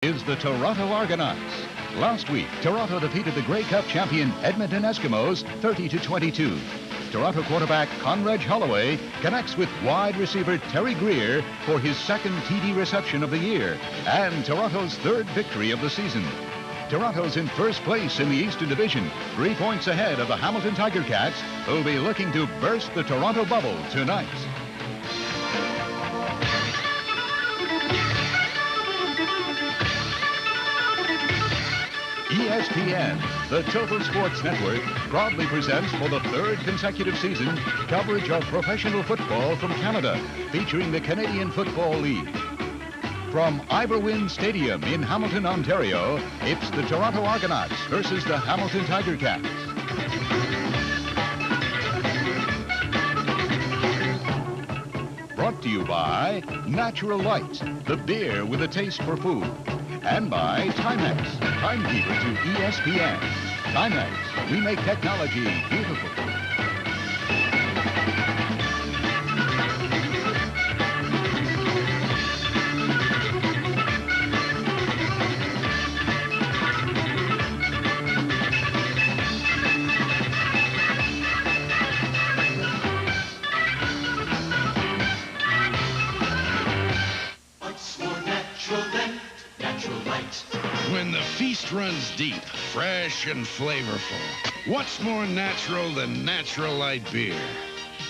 Is the Toronto Argonauts. Last week, Toronto defeated the Grey Cup champion Edmonton Eskimos 30-22. Toronto quarterback Conrad Holloway connects with wide receiver Terry Greer for his second TD reception of the year and Toronto's third victory of the season. Toronto's in first place in the Eastern Division, 3 points ahead of the Hamilton Tiger Cats, who'll be looking to burst the Toronto bubble tonight. ESPN, the Total Sports Network, proudly presents for the third consecutive season coverage of professional football from Canada, featuring the Canadian Football League. From Iberwin Stadium in Hamilton, Ontario, it's the Toronto Argonauts versus the Hamilton Tiger Cats. Brought to you by Natural Light, the beer with a taste for food. And by Timex, timekeeper to ESPN. Timex, we make technology beautiful. When the feast runs deep, fresh and flavorful, what's more natural than Natural Light beer?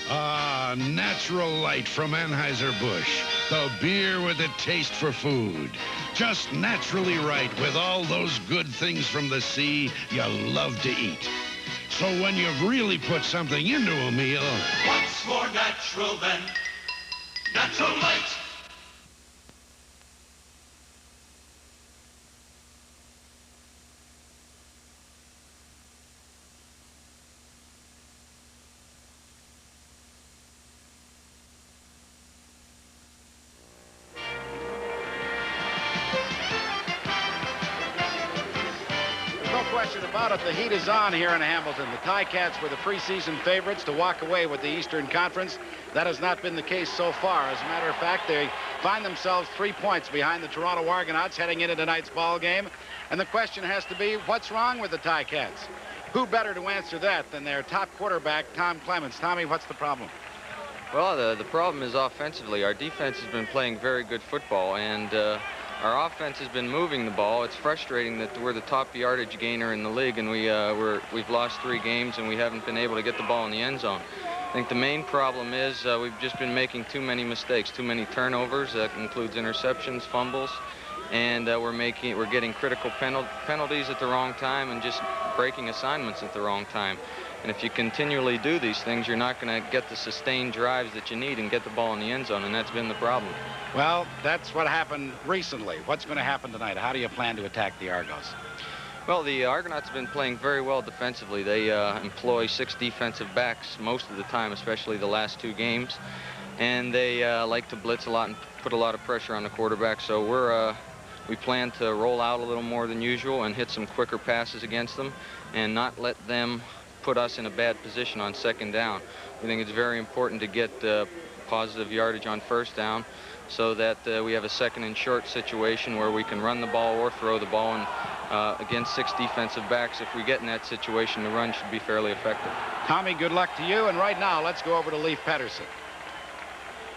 Ah, Natural Light from Anheuser-Busch, the beer with a taste for food. Just naturally right with all those good things from the sea you love to eat. So when you've really put something into a meal, what's more natural than Natural Light? Question about it, the heat is on here in Hamilton. The Ticats were the preseason favorites to walk away with the Eastern Conference. That has not been the case so far. As a matter of fact, they find themselves 3 points behind the Toronto Argonauts heading into tonight's ball game. And the question has to be, what's wrong with the Ticats? Who better to answer that than their top quarterback, Tom Clements? Tommy, what's the problem? Well, the problem is offensively. Our defense has been playing very good football, and our offense has been moving the ball. It's frustrating that we're the top yardage gainer in the league, and we've lost 3 games, and we haven't been able to get the ball in the end zone. I think the main problem is we've just been making too many mistakes, too many turnovers. That includes interceptions, fumbles, and we're getting critical penalties at the wrong time and just breaking assignments at the wrong time. And if you continually do these things, you're not going to get the sustained drives that you need and get the ball in the end zone, and that's been the problem. Well, that's what happened recently. What's going to happen tonight? How do you plan to attack the Argos? Well, the Argonauts have been playing very well defensively. They employ 6 defensive backs most of the time, especially the last 2 games. And they like to blitz a lot and put a lot of pressure on the quarterback. So we plan to roll out a little more than usual and hit some quicker passes against them and not let them put us in a bad position on second down. We think it's very important to get positive yardage on first down so that we have a second and short situation where we can run the ball or throw the ball. And against 6 defensive backs, if we get in that situation, the run should be fairly effective. Tommy, good luck to you. And right now, let's go over to Leif Pettersson.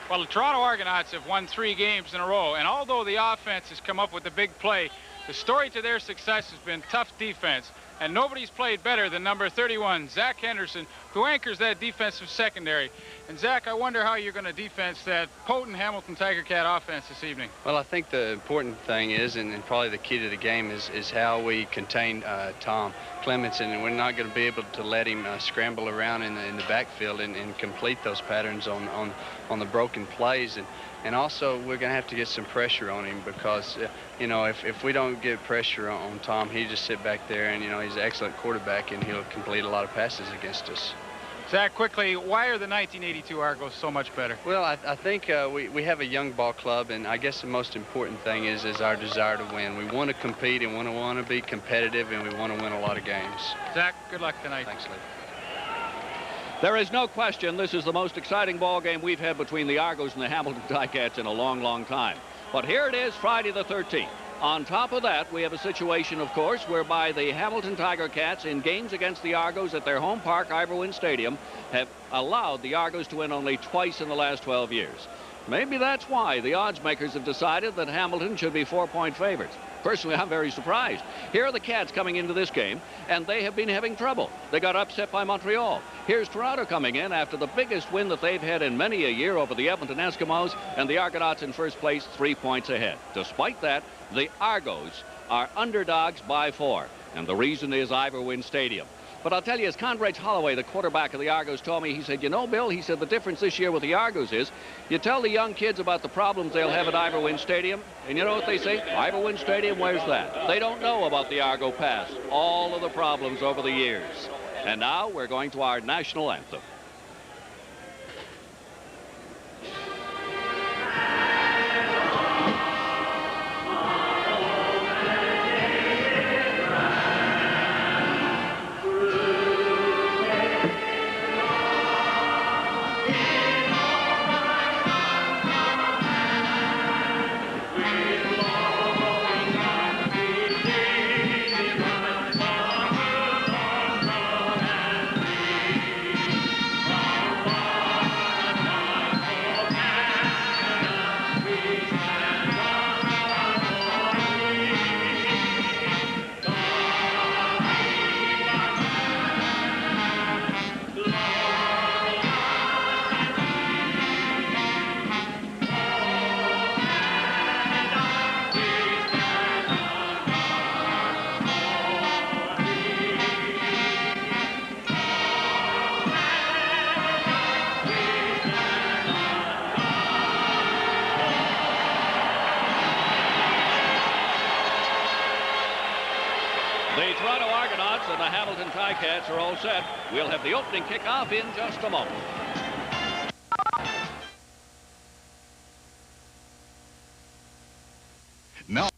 Well, the Toronto Argonauts have won 3 games in a row, and although the offense has come up with a big play, the story to their success has been tough defense, and nobody's played better than number 31, Zach Henderson, who anchors that defensive secondary. And Zach, I wonder how you're going to defense that potent Hamilton Tiger Cat offense this evening. Well, I think the important thing is, and probably the key to the game, is how we contain Tom Clements, and we're not going to be able to let him scramble around in the backfield and complete those patterns on the broken plays. And also, we're going to have to get some pressure on him because, you know, if we don't get pressure on Tom, he just sit back there and, you know, he's an excellent quarterback and he'll complete a lot of passes against us. Zach, quickly, why are the 1982 Argos so much better? Well, I think we have a young ball club, and I guess the most important thing is our desire to win. We want to compete and want to be competitive, and we want to win a lot of games. Zach, good luck tonight. Thanks, Lee. There is no question this is the most exciting ball game we've had between the Argos and the Hamilton Ticats in a long, long time. But here it is, Friday the 13th. On top of that, we have a situation, of course, whereby the Hamilton Tiger Cats in games against the Argos at their home park, Ivor Stadium, have allowed the Argos to win only twice in the last 12 years. Maybe that's why the odds makers have decided that Hamilton should be 4-point favorites. Personally, I'm very surprised. Here are the Cats coming into this game, and they have been having trouble. They got upset by Montreal. Here's Toronto coming in after the biggest win that they've had in many a year over the Edmonton Eskimos, and the Argonauts in first place, 3 points ahead. Despite that, the Argos are underdogs by 4, and the reason is Ivor Stadium. But I'll tell you, as Conrad Holloway, the quarterback of the Argos, told me, he said, you know, Bill, he said, the difference this year with the Argos is you tell the young kids about the problems they'll have at Ivor Stadium, and you know what they say? Ivor Stadium, where's that? They don't know about the Argo Pass, all of the problems over the years. And now we're going to our national anthem. The Toronto Argonauts and the Hamilton Ticats are all set. We'll have the opening kickoff in just a moment. Now.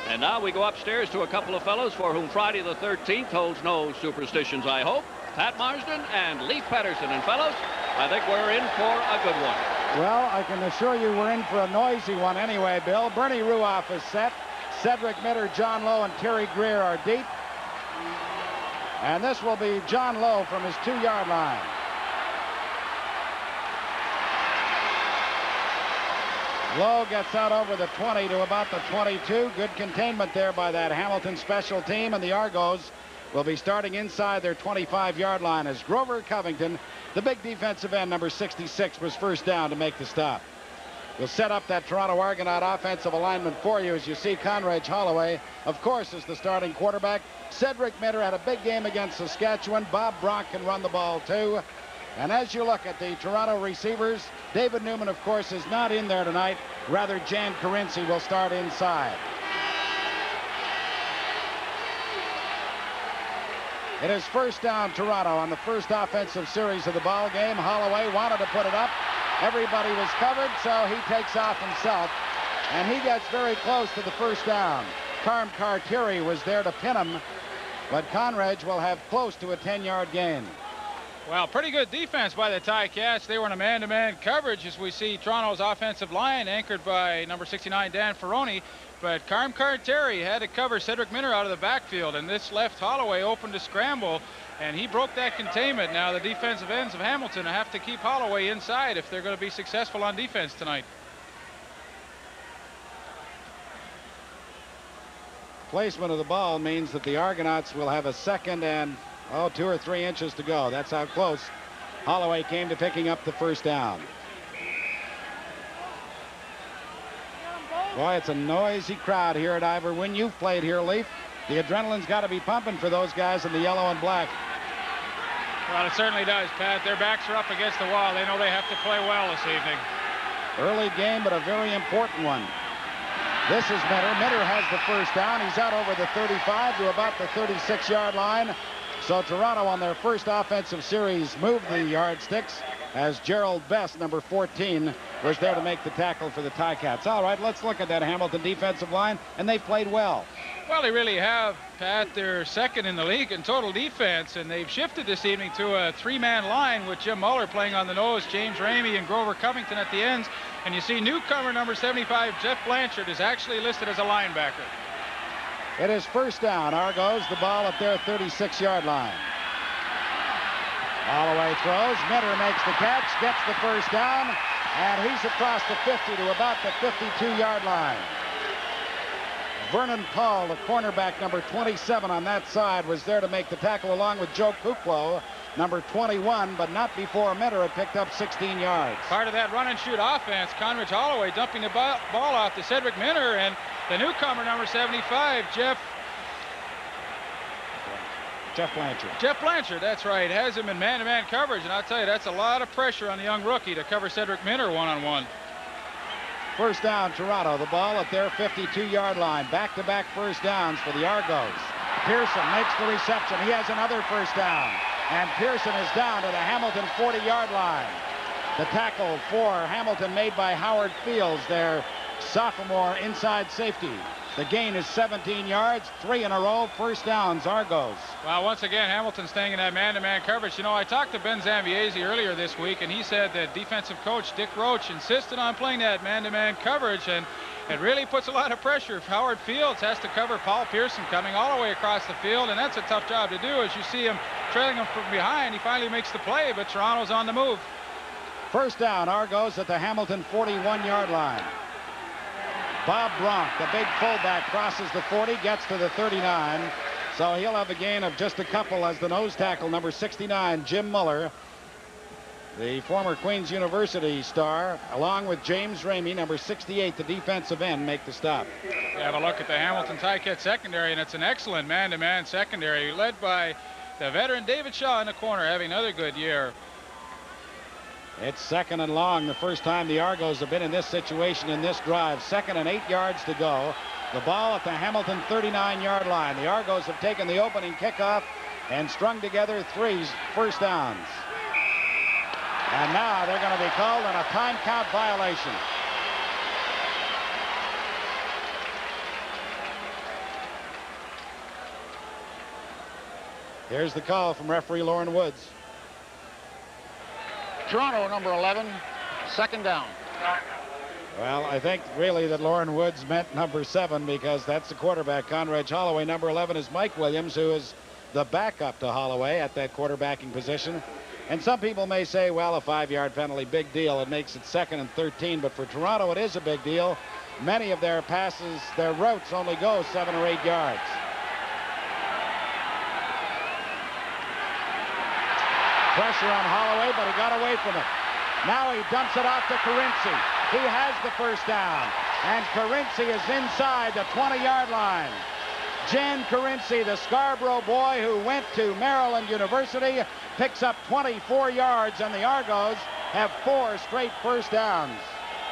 And now we go upstairs to a couple of fellows for whom Friday the 13th holds no superstitions, I hope. Pat Marsden and Leif Pettersson. And fellows, I think we're in for a good one. Well, I can assure you we're in for a noisy one anyway, Bill. Bernie Ruoff is set. Cedric Mitter, John Lowe, and Terry Greer are deep. And this will be John Lowe from his 2-yard line. Lowe gets out over the 20 to about the 22. Good containment there by that Hamilton special team, and the Argos will be starting inside their 25-yard line as Grover Covington, the big defensive end, number 66, was first down to make the stop. We'll set up that Toronto Argonaut offensive alignment for you as you see Conrad Holloway, of course, is the starting quarterback. Cedric Mitter had a big game against Saskatchewan. Bob Brock can run the ball too. And as you look at the Toronto receivers, David Newman, of course, is not in there tonight. Rather, Jan Karinci will start inside. It is first down Toronto on the first offensive series of the ball game. Holloway wanted to put it up. Everybody was covered, so he takes off himself, and he gets very close to the first down. Carm Cartieri was there to pin him, but Conrad will have close to a 10-yard gain. Well, pretty good defense by the Ticats. They were in a man-to-man coverage as we see Toronto's offensive line anchored by number 69, Dan Ferroni. But Carm Cartieri had to cover Cedric Mitter out of the backfield, and this left Holloway open to scramble, and he broke that containment. Now the defensive ends of Hamilton have to keep Holloway inside if they're going to be successful on defense tonight. Placement of the ball means that the Argonauts will have a second and 2 or 3 inches to go. That's how close Holloway came to picking up the first down. Boy, it's a noisy crowd here at Ivor. When you've played here, Leif, the adrenaline's got to be pumping for those guys in the yellow and black. Well, it certainly does, Pat. Their backs are up against the wall. They know they have to play well this evening. Early game, but a very important one. This is Mitter. Mitter has the first down. He's out over the 35 to about the 36-yard line. So Toronto on their first offensive series moved the yardsticks. as Gerald Best, number 14, was there to make the tackle for the Ticats. All right, let's look at that Hamilton defensive line, and they've played well. Well, they really have, Pat. They're second in the league in total defense, and they've shifted this evening to a three-man line with Jim Muller playing on the nose, James Ramey and Grover Covington at the ends. And you see newcomer number 75, Jeff Blanchard, is actually listed as a linebacker. It is first down. Argos, the ball at their 36-yard line. Holloway throws. Minter makes the catch, gets the first down, and he's across the 50 to about the 52-yard line. Vernon Paul, the cornerback, number 27 on that side, was there to make the tackle along with Joe Kuklo, number 21, but not before Minter had picked up 16 yards. Part of that run-and-shoot offense, Conridge Holloway dumping the ball off to Cedric Minter, and the newcomer, number 75, Jeff Blanchard. Jeff Blanchard, that's right, has him in man-to-man coverage, and I'll tell you, that's a lot of pressure on the young rookie to cover Cedric Minter one-on-one. First down, Toronto. The ball at their 52-yard line. Back-to-back first downs for the Argos. Pearson makes the reception. He has another first down. And Pearson is down to the Hamilton 40-yard line. The tackle for Hamilton made by Howard Fields, their sophomore inside safety. The gain is 17 yards, 3 in a row, first downs, Argos. Well, once again, Hamilton staying in that man-to-man coverage. You know, I talked to Ben Zambiese earlier this week, and he said that defensive coach Dick Roach insisted on playing that man-to-man coverage, and it really puts a lot of pressure. If Howard Fields has to cover Paul Pearson coming all the way across the field, and that's a tough job to do. As you see him trailing him from behind, he finally makes the play, but Toronto's on the move. First down, Argos at the Hamilton 41-yard line. Bob Bronk, the big fullback, crosses the 40, gets to the 39. So he'll have a gain of just a couple as the nose tackle, number 69, Jim Muller, the former Queens University star, along with James Ramey, number 68, the defensive end, make the stop. We have a look at the Hamilton Ticat secondary, and it's an excellent man-to-man secondary, led by the veteran David Shaw in the corner, having another good year. It's second and long, the first time the Argos have been in this situation in this drive. 2nd and 8 yards to go. The ball at the Hamilton 39-yard line. The Argos have taken the opening kickoff and strung together 3 first downs. And now they're going to be called on a time count violation. Here's the call from referee Lauren Woods. Toronto, number 11, second down. Well, I think really that Lauren Woods meant number 7 because that's the quarterback, Conrad Holloway. Number 11 is Mike Williams, who is the backup to Holloway at that quarterbacking position. And some people may say, well, a 5-yard penalty, big deal. It makes it 2nd and 13. But for Toronto, it is a big deal. Many of their passes, their routes only go 7 or 8 yards. Pressure on Holloway, but he got away from it. Now he dumps it off to Carinci. He has the first down. And Carinci is inside the 20-yard line. Jan Carinci, the Scarborough boy who went to Maryland University, picks up 24 yards, and the Argos have 4 straight first downs.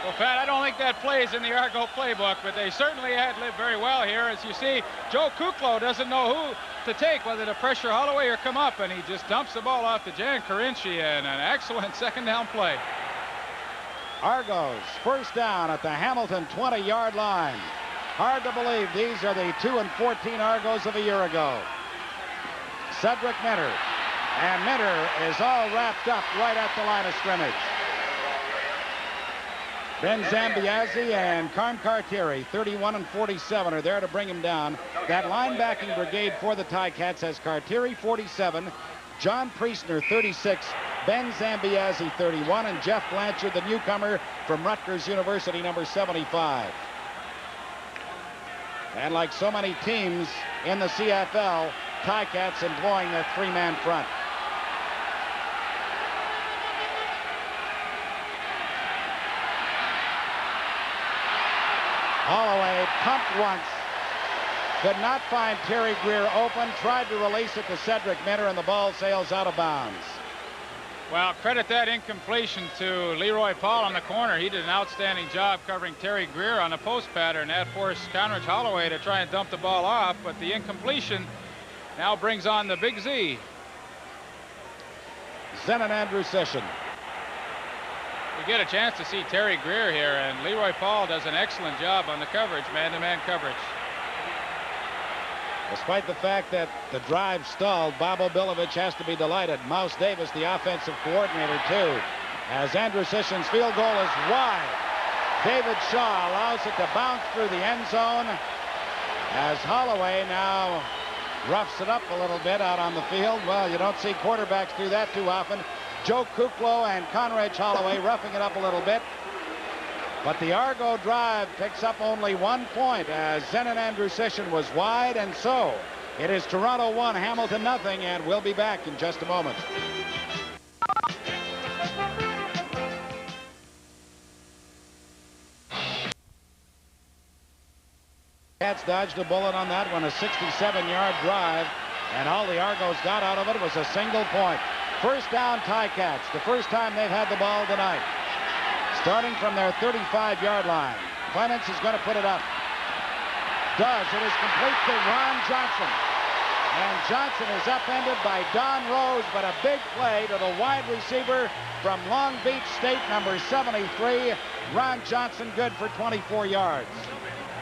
Well, Pat, I don't think that plays in the Argo playbook, but they certainly had lived very well here. As you see, Joe Kuklo doesn't know who to take, whether to pressure Holloway or come up, and he just dumps the ball off to Jan Carinci, and an excellent second down play. Argos, first down at the Hamilton 20-yard line. Hard to believe these are the 2-14 Argos of a year ago. Cedric Minter, and Minter is all wrapped up right at the line of scrimmage. Ben Zambiase and Carm Cartieri, 31 and 47, are there to bring him down. That linebacking brigade for the Ticats has Cartieri, 47, John Priestner, 36, Ben Zambiase, 31, and Jeff Blanchard, the newcomer from Rutgers University, number 75. And like so many teams in the CFL, Ticats employing their 3-man front. Holloway pumped once, could not find Terry Greer open, tried to release it to Cedric Minter, and the ball sails out of bounds. Well, credit that incompletion to Leroy Paul on the corner. He did an outstanding job covering Terry Greer on the post pattern. That forced Conrad Holloway to try and dump the ball off, but the incompletion now brings on the Big Z. Zenon Andrew Session. We get a chance to see Terry Greer here, and Leroy Paul does an excellent job on the coverage, man-to-man coverage. Despite the fact that the drive stalled, Bob Obilovich has to be delighted. Mouse Davis, the offensive coordinator, too, as Andrew Sission's field goal is wide. David Shaw allows it to bounce through the end zone as Holloway now roughs it up a little bit out on the field. Well, you don't see quarterbacks do that too often. Joe Kuklo and Conrad Holloway roughing it up a little bit. But the Argo drive picks up only 1 point as Zenon Andrusishin was wide, and so it is Toronto 1, Hamilton nothing, and we'll be back in just a moment. Cats dodged a bullet on that one, a 67-yard drive, and all the Argos got out of it was a single point. First down, Ticats, the first time they've had the ball tonight. Starting from their 35-yard line. Clements is going to put it up. Does. It is complete to Ron Johnson. And Johnson is upended by Don Rose, but a big play to the wide receiver from Long Beach State, number 73. Ron Johnson, good for 24 yards.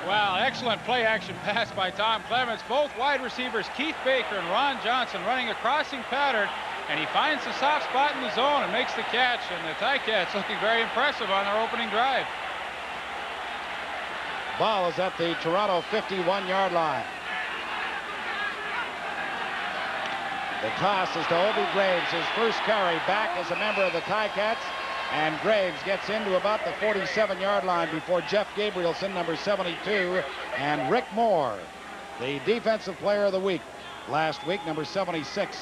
Wow, excellent play-action pass by Tom Clements. Both wide receivers, Keith Baker and Ron Johnson, running a crossing pattern. And he finds the soft spot in the zone and makes the catch. And the Ticats looking very impressive on their opening drive. Ball is at the Toronto 51-yard line. The toss is to Obi Graves, his first carry back as a member of the Ticats. And Graves gets into about the 47-yard line before Jeff Gabrielson, number 72, and Rick Moore, the defensive player of the week last week, number 76,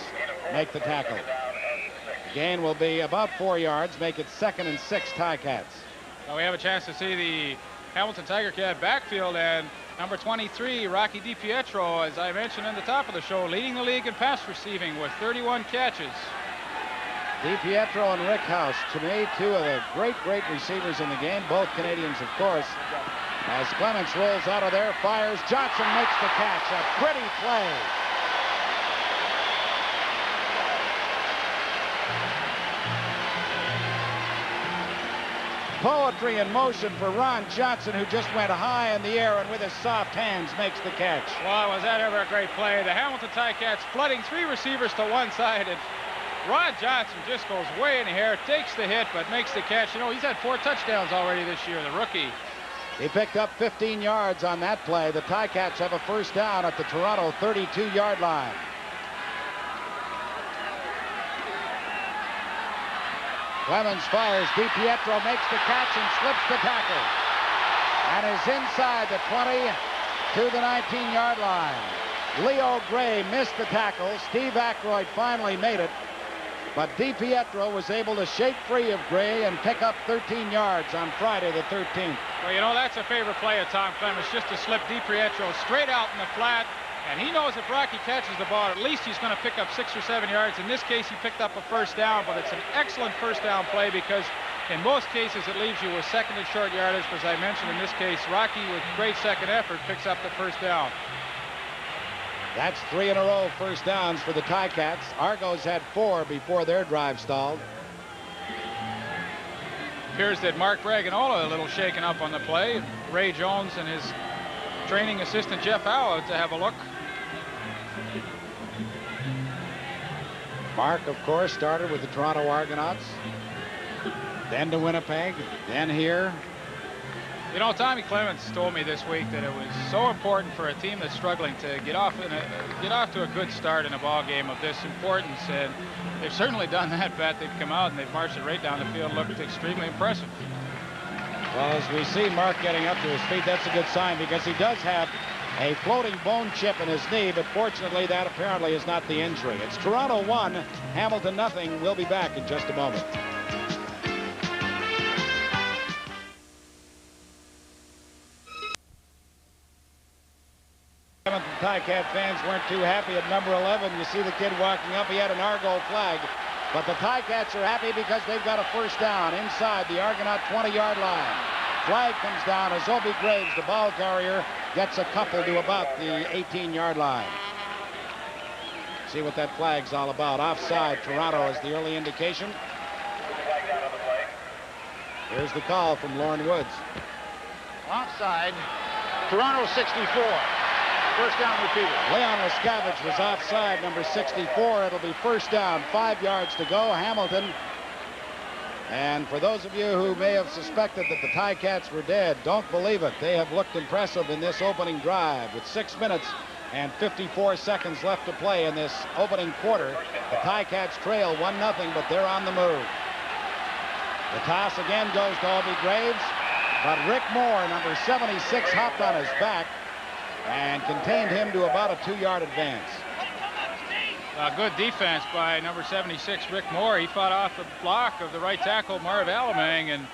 make the tackle. The gain will be about 4 yards, make it 2nd and 6 Ticats. Well, we have a chance to see the Hamilton Tiger Cat backfield, and number 23, Rocky DiPietro, as I mentioned in the top of the show, leading the league in pass receiving with 31 catches. DiPietro and Rick House, to me, two of the great receivers in the game, both Canadians, of course. As Clements rolls out of there, fires, Johnson makes the catch. A pretty play. Poetry in motion for Ron Johnson, who just went high in the air and with his soft hands makes the catch. Well, was that ever a great play? The Hamilton Ticats flooding 3 receivers to one side, and Ron Johnson just goes way in the air, takes the hit, but makes the catch. You know, he's had 4 touchdowns already this year, the rookie. He picked up 15 yards on that play. The Ticats have a first down at the Toronto 32-yard line. Clemens fires. DiPietro makes the catch and slips the tackle. And is inside the 20 to the 19-yard line. Leo Gray missed the tackle. Steve Aykroyd finally made it. But DiPietro was able to shake free of Gray and pick up 13 yards on Friday the 13th. Well, you know, that's a favorite play of Tom Clements, just to slip DiPietro straight out in the flat. And he knows if Rocky catches the ball, at least he's going to pick up 6 or 7 yards. In this case, he picked up a first down, but it's an excellent first down play because in most cases it leaves you with 2nd and short yardage. As I mentioned, in this case, Rocky, with great second effort, picks up the first down. That's 3 in a row first downs for the Ticats. Argos had 4 before their drive stalled. Appears that Mark Braganola a little shaken up on the play. Ray Jones and his training assistant Jeff Howe to have a look. Mark, of course, started with the Toronto Argonauts, then to Winnipeg, then here. You know, Tommy Clements told me this week that it was so important for a team that's struggling to get off to a good start in a ball game of this importance, and they've certainly done that. Pat, they've come out and they've marched it right down the field, looked extremely impressive. Well, as we see Mark getting up to his feet, that's a good sign because he does have a floating bone chip in his knee, but fortunately that apparently is not the injury. It's Toronto 1, Hamilton nothing. We'll be back in just a moment. Hamilton Ticat fans weren't too happy at number 11. You see the kid walking up. He had an Argo flag. But the Ticats are happy because they've got a first down inside the Argonaut 20-yard line. Flag comes down as Obi Graves, the ball carrier, gets a couple to about the 18-yard line. See what that flag's all about. Offside, Toronto is the early indication. Here's the call from Lorne Woods. Offside. Toronto 64. First down repeated. Leon Lescavage was offside, number 64. It'll be first down, 5 yards to go. Hamilton. And for those of you who may have suspected that the Ticats were dead, don't believe it. They have looked impressive in this opening drive. With 6 minutes and 54 seconds left to play in this opening quarter, the Ticats trail 1-0, but they're on the move. The toss again goes to Albie Graves, but Rick Moore, number 76, hopped on his back and contained him to about a 2-yard advance. Good defense by number 76, Rick Moore. He fought off the block of the right tackle, Marv Alamang, and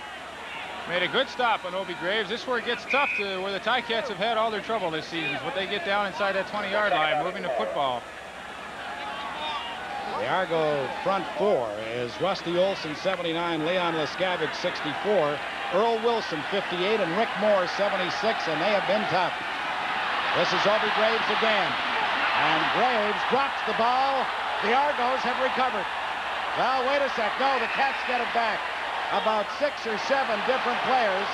made a good stop on Albie Graves. This is where it gets tough, to where the Ticats have had all their trouble this season, is when they get down inside that 20-yard line, moving the football. The Argo front four is Rusty Olson, 79, Leon Lescavage, 64, Earl Wilson, 58, and Rick Moore, 76, and they have been tough. This is Albie Graves again. And Graves drops the ball. The Argos have recovered. Well, wait a sec. No, the Cats get it back. About 6 or 7 different players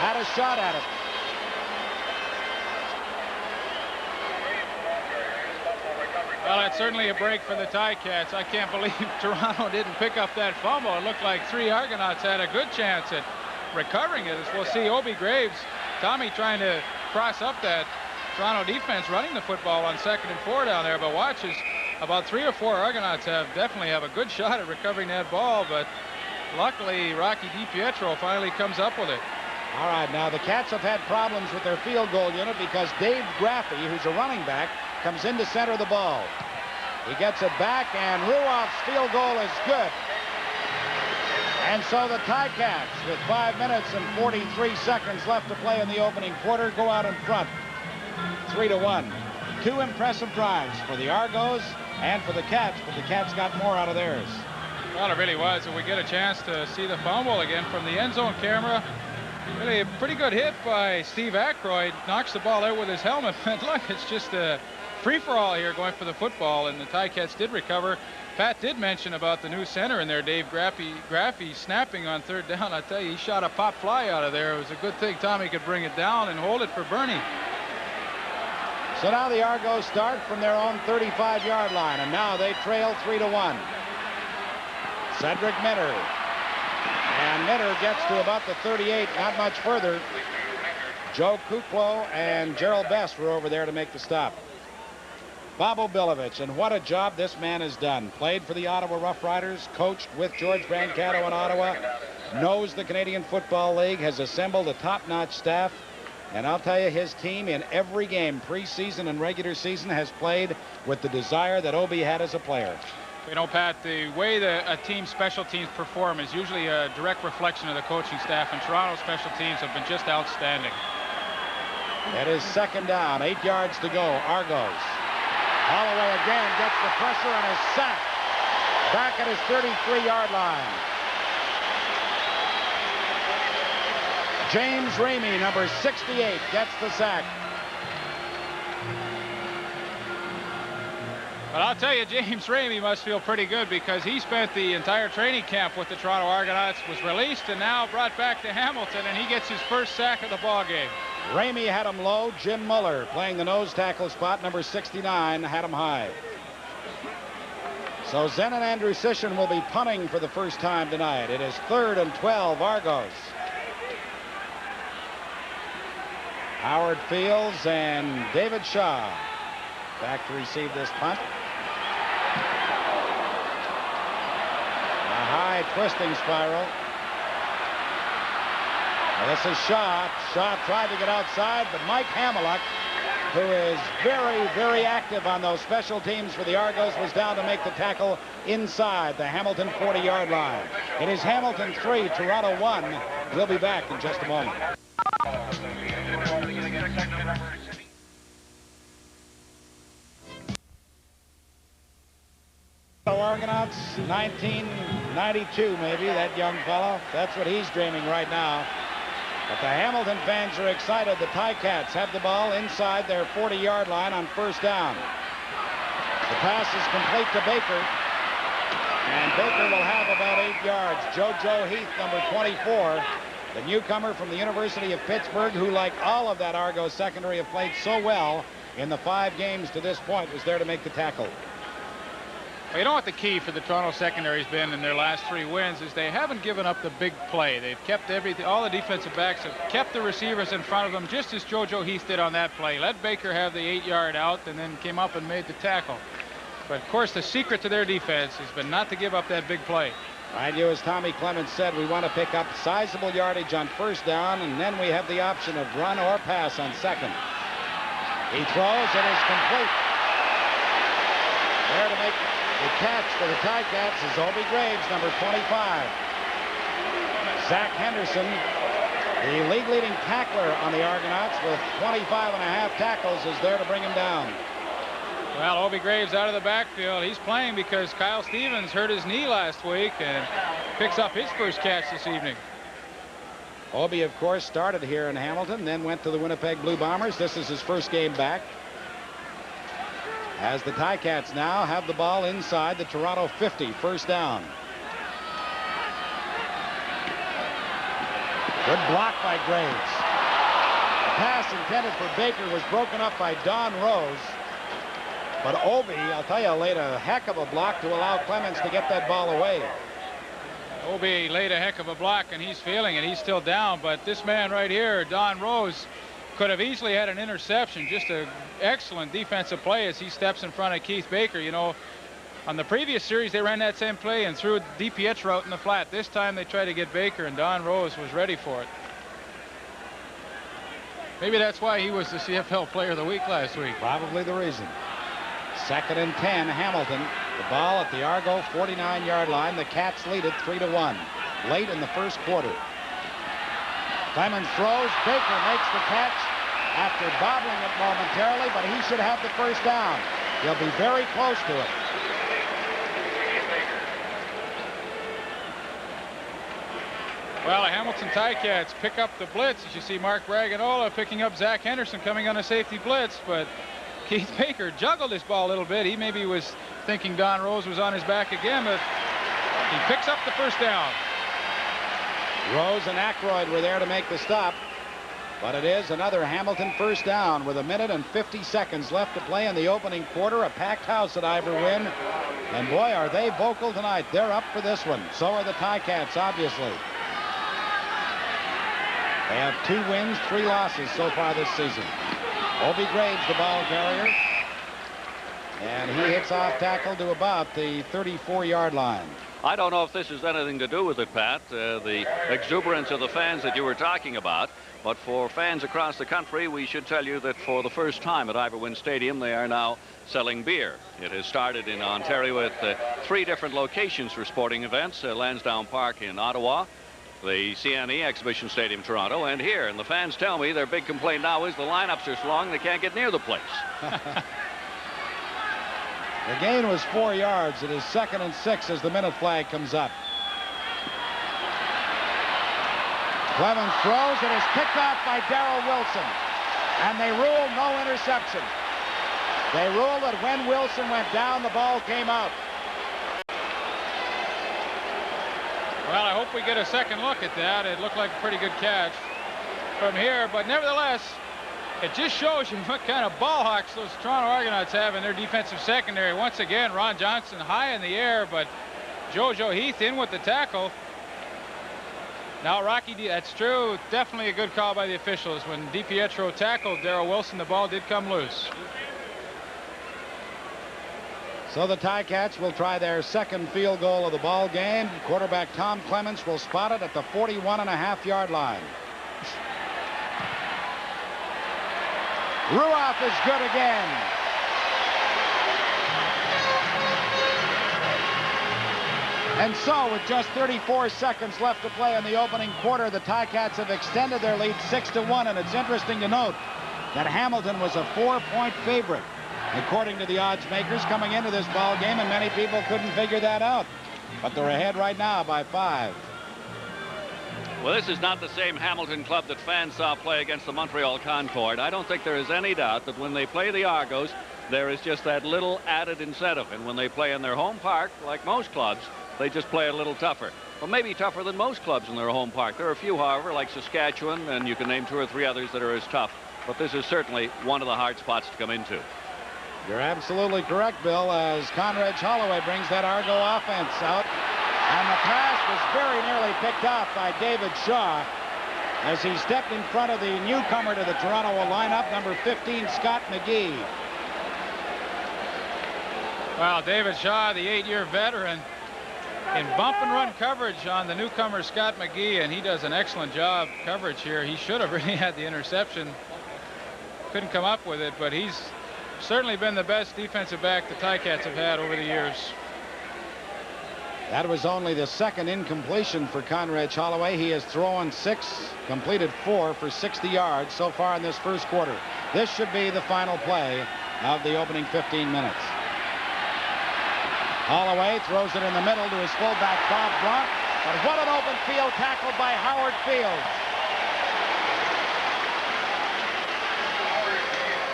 had a shot at it. Well, that's certainly a break for the Ticats. I can't believe Toronto didn't pick up that fumble. It looked like 3 Argonauts had a good chance at recovering it. As we'll see, Albie Graves, Tommy trying to cross up that Toronto defense, running the football on 2nd and 4 down there. But watch as about 3 or 4 Argonauts definitely have a good shot at recovering that ball. But luckily, Rocky DiPietro finally comes up with it. All right, now the Cats have had problems with their field goal unit because Dave Graffey, who's a running back, comes in to center the ball. He gets it back, and Ruoff's field goal is good. And so the Ticats, with 5 minutes and 43 seconds left to play in the opening quarter, go out in front, 3-1. 2 impressive drives for the Argos and for the Cats, but the Cats got more out of theirs. Well, it really was. And we get a chance to see the fumble again from the end zone camera. Really a pretty good hit by Steve Aykroyd. Knocks the ball out with his helmet. But look, it's just a free-for-all here going for the football, and the Ticats did recover. Pat did mention about the new center in there, Dave Graffey, snapping on 3rd down. I tell you, he shot a pop fly out of there. It was a good thing Tommy could bring it down and hold it for Bernie. So now the Argos start from their own 35-yard line, and now they trail 3-1. Cedric Minter. And Minter gets to about the 38, not much further. Joe Kuklo and Gerald Best were over there to make the stop. Bob Obilovich, and what a job this man has done. Played for the Ottawa Rough Riders, coached with George Brancato in Ottawa, knows the Canadian Football League, has assembled a top-notch staff. And I'll tell you, his team in every game, preseason and regular season, has played with the desire that Obi had as a player. You know, Pat, the way a team's special teams perform is usually a direct reflection of the coaching staff, and Toronto's special teams have been just outstanding. It is 2nd down, 8 yards to go. Argos. Holloway again gets the pressure and is sacked back at his 33-yard line. James Ramey, number 68, gets the sack. But I'll tell you, James Ramey must feel pretty good because he spent the entire training camp with the Toronto Argonauts, was released, and now brought back to Hamilton, and he gets his first sack of the ball game. Ramey had him low. Jim Muller, playing the nose tackle spot, number 69, had him high. So Zenon Andrusician will be punting for the first time tonight. It is 3rd and 12, Argos. Howard Fields and David Shaw back to receive this punt. A high twisting spiral. Well, this is Shaw. Shaw tried to get outside, but Mike Hamiluk, who is very, very active on those special teams for the Argos, was down to make the tackle inside the Hamilton 40-yard line. It is Hamilton 3, Toronto 1. We'll be back in just a moment. Argonauts, 1992 maybe, that young fellow. That's what he's dreaming right now. But the Hamilton fans are excited. The Ticats have the ball inside their 40-yard line on 1st down. The pass is complete to Baker. And Baker will have about 8 yards. JoJo Heath, number 24, the newcomer from the University of Pittsburgh, who, like all of that Argos secondary, have played so well in the 5 games to this point, was there to make the tackle. Well, you know what the key for the Toronto secondary has been in their last 3 wins is they haven't given up the big play. They've kept everything. All the defensive backs have kept the receivers in front of them, just as JoJo Heath did on that play. Let Baker have the 8-yard out and then came up and made the tackle. But, of course, the secret to their defense has been not to give up that big play. Mind you, as Tommy Clements said, we want to pick up sizable yardage on first down, and then we have the option of run or pass on second. He throws, and it's complete. There to make the catch for the Ticats is Obi Graves, number 25. Zach Henderson, the league-leading tackler on the Argonauts with 25.5 tackles, is there to bring him down. Well, Obi Graves out of the backfield. He's playing because Kyle Stevens hurt his knee last week and picks up his first catch this evening. Obi, of course, started here in Hamilton, then went to the Winnipeg Blue Bombers. This is his first game back. As the Ticats now have the ball inside the Toronto 50, first down. Good block by Graves. The pass intended for Baker was broken up by Don Rose. But Obi, I'll tell you, laid a heck of a block to allow Clements to get that ball away. Obi laid a heck of a block, and he's feeling it. He's still down, but this man right here, Don Rose, could have easily had an interception. Just an excellent defensive play as he steps in front of Keith Baker. You know, on the previous series, they ran that same play and threw DiPietro out in the flat. This time they tried to get Baker, and Don Rose was ready for it. Maybe that's why he was the CFL Player of the Week last week. Probably the reason. 2nd and 10, Hamilton. The ball at the Argo 49-yard line. The Cats lead it 3-1 late in the first quarter. Clemens throws. Baker makes the catch after bobbling it momentarily, but he should have the first down. He'll be very close to it. Well, the Hamilton Ticats pick up the blitz. As you see Mark Braganola picking up Zach Henderson coming on a safety blitz, but Keith Baker juggled his ball a little bit. He maybe was thinking Don Rose was on his back again, but he picks up the first down. Rose and Aykroyd were there to make the stop, but it is another Hamilton first down with 1 minute and 50 seconds left to play in the opening quarter. A packed house at Ivor Wynn, and boy, are they vocal tonight. They're up for this one. So are the Ticats, obviously. They have 2 wins, 3 losses so far this season. Obi Graves, the ball carrier, and he hits off tackle to about the 34-yard line. I don't know if this has anything to do with it, Pat, the exuberance of the fans that you were talking about, but for fans across the country, we should tell you that for the first time at Ivor Wynn Stadium, they are now selling beer. It has started in Ontario at 3 different locations for sporting events, Lansdowne Park in Ottawa, the CNE Exhibition Stadium, Toronto, and here. And the fans tell me their big complaint now is the lineups are so long they can't get near the place. The gain was 4 yards. It is 2nd and 6 as the minute flag comes up. Clemens throws. It is picked off by Darrell Wilson. And they rule no interception. They rule that when Wilson went down, the ball came out. Well, I hope we get a second look at that. It looked like a pretty good catch from here, but nevertheless, it just shows you what kind of ball hawks those Toronto Argonauts have in their defensive secondary. Once again, Ron Johnson high in the air, but JoJo Heath in with the tackle. Now Rocky, that's true, definitely a good call by the officials. When DiPietro tackled Darrell Wilson, the ball did come loose. So the Ticats will try their second field goal of the ball game. Quarterback Tom Clements will spot it at the 41.5-yard line. Ruoff is good again. And so, with just 34 seconds left to play in the opening quarter, the Ticats have extended their lead 6-1, and it's interesting to note that Hamilton was a 4-point favorite, according to the odds makers, coming into this ball game, and many people couldn't figure that out. But they're ahead right now by 5. Well, this is not the same Hamilton club that fans saw play against the Montreal Concord. I don't think there is any doubt that when they play the Argos, there is just that little added incentive. And when they play in their home park, like most clubs, They just play a little tougher. Well, maybe tougher than most clubs in their home park. There are a few, however, like Saskatchewan, and you can name 2 or 3 others that are as tough. But this is certainly one of the hard spots to come into. You're absolutely correct, Bill, as Conrad Holloway brings that Argo offense out. And the pass was very nearly picked off by David Shaw as he stepped in front of the newcomer to the Toronto lineup, number 15, Scott McGee. Well, David Shaw, the 8-year veteran, in bump and run coverage on the newcomer Scott McGee, and he does an excellent job coverage here. He should have really had the interception. Couldn't come up with it, but he's certainly been the best defensive back the Ticats have had over the years. That was only the second incompletion for Conrad Holloway. He has thrown 6, completed 4 for 60 yards so far in this first quarter. This should be the final play of the opening 15 minutes. Holloway throws it in the middle to his fullback, Bob Blunt. But what an open field tackle by Howard Fields.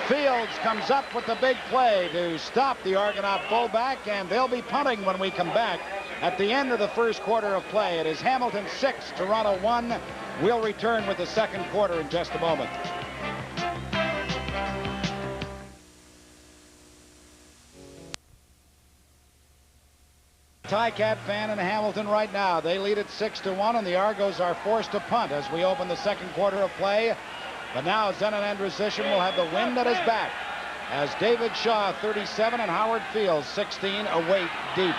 Fields comes up with the big play to stop the Argonaut fullback, and they'll be punting when we come back at the end of the first quarter of play. It is Hamilton 6, Toronto 1. We'll return with the second quarter in just a moment. Ticat fan in Hamilton right now. They lead it 6-1, and the Argos are forced to punt as we open the second quarter of play. But now Zenon Andrusichin will have the wind at his back as David Shaw, 37, and Howard Fields, 16, await deep.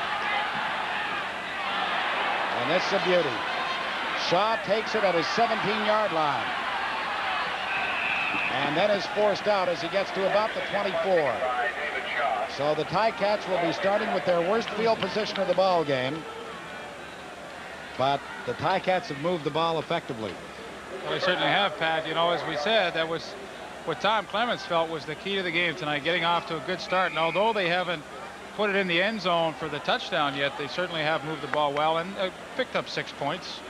And it's a beauty. Shaw takes it at his 17-yard line. And then is forced out as he gets to about the 24. So the Ticats will be starting with their worst field position of the ball game. But the Ticats have moved the ball effectively. Well, they certainly have, Pat. You know, as we said, that was what Tom Clements felt was the key to the game tonight, getting off to a good start. And although they haven't put it in the end zone for the touchdown yet, they certainly have moved the ball well and picked up 6 points.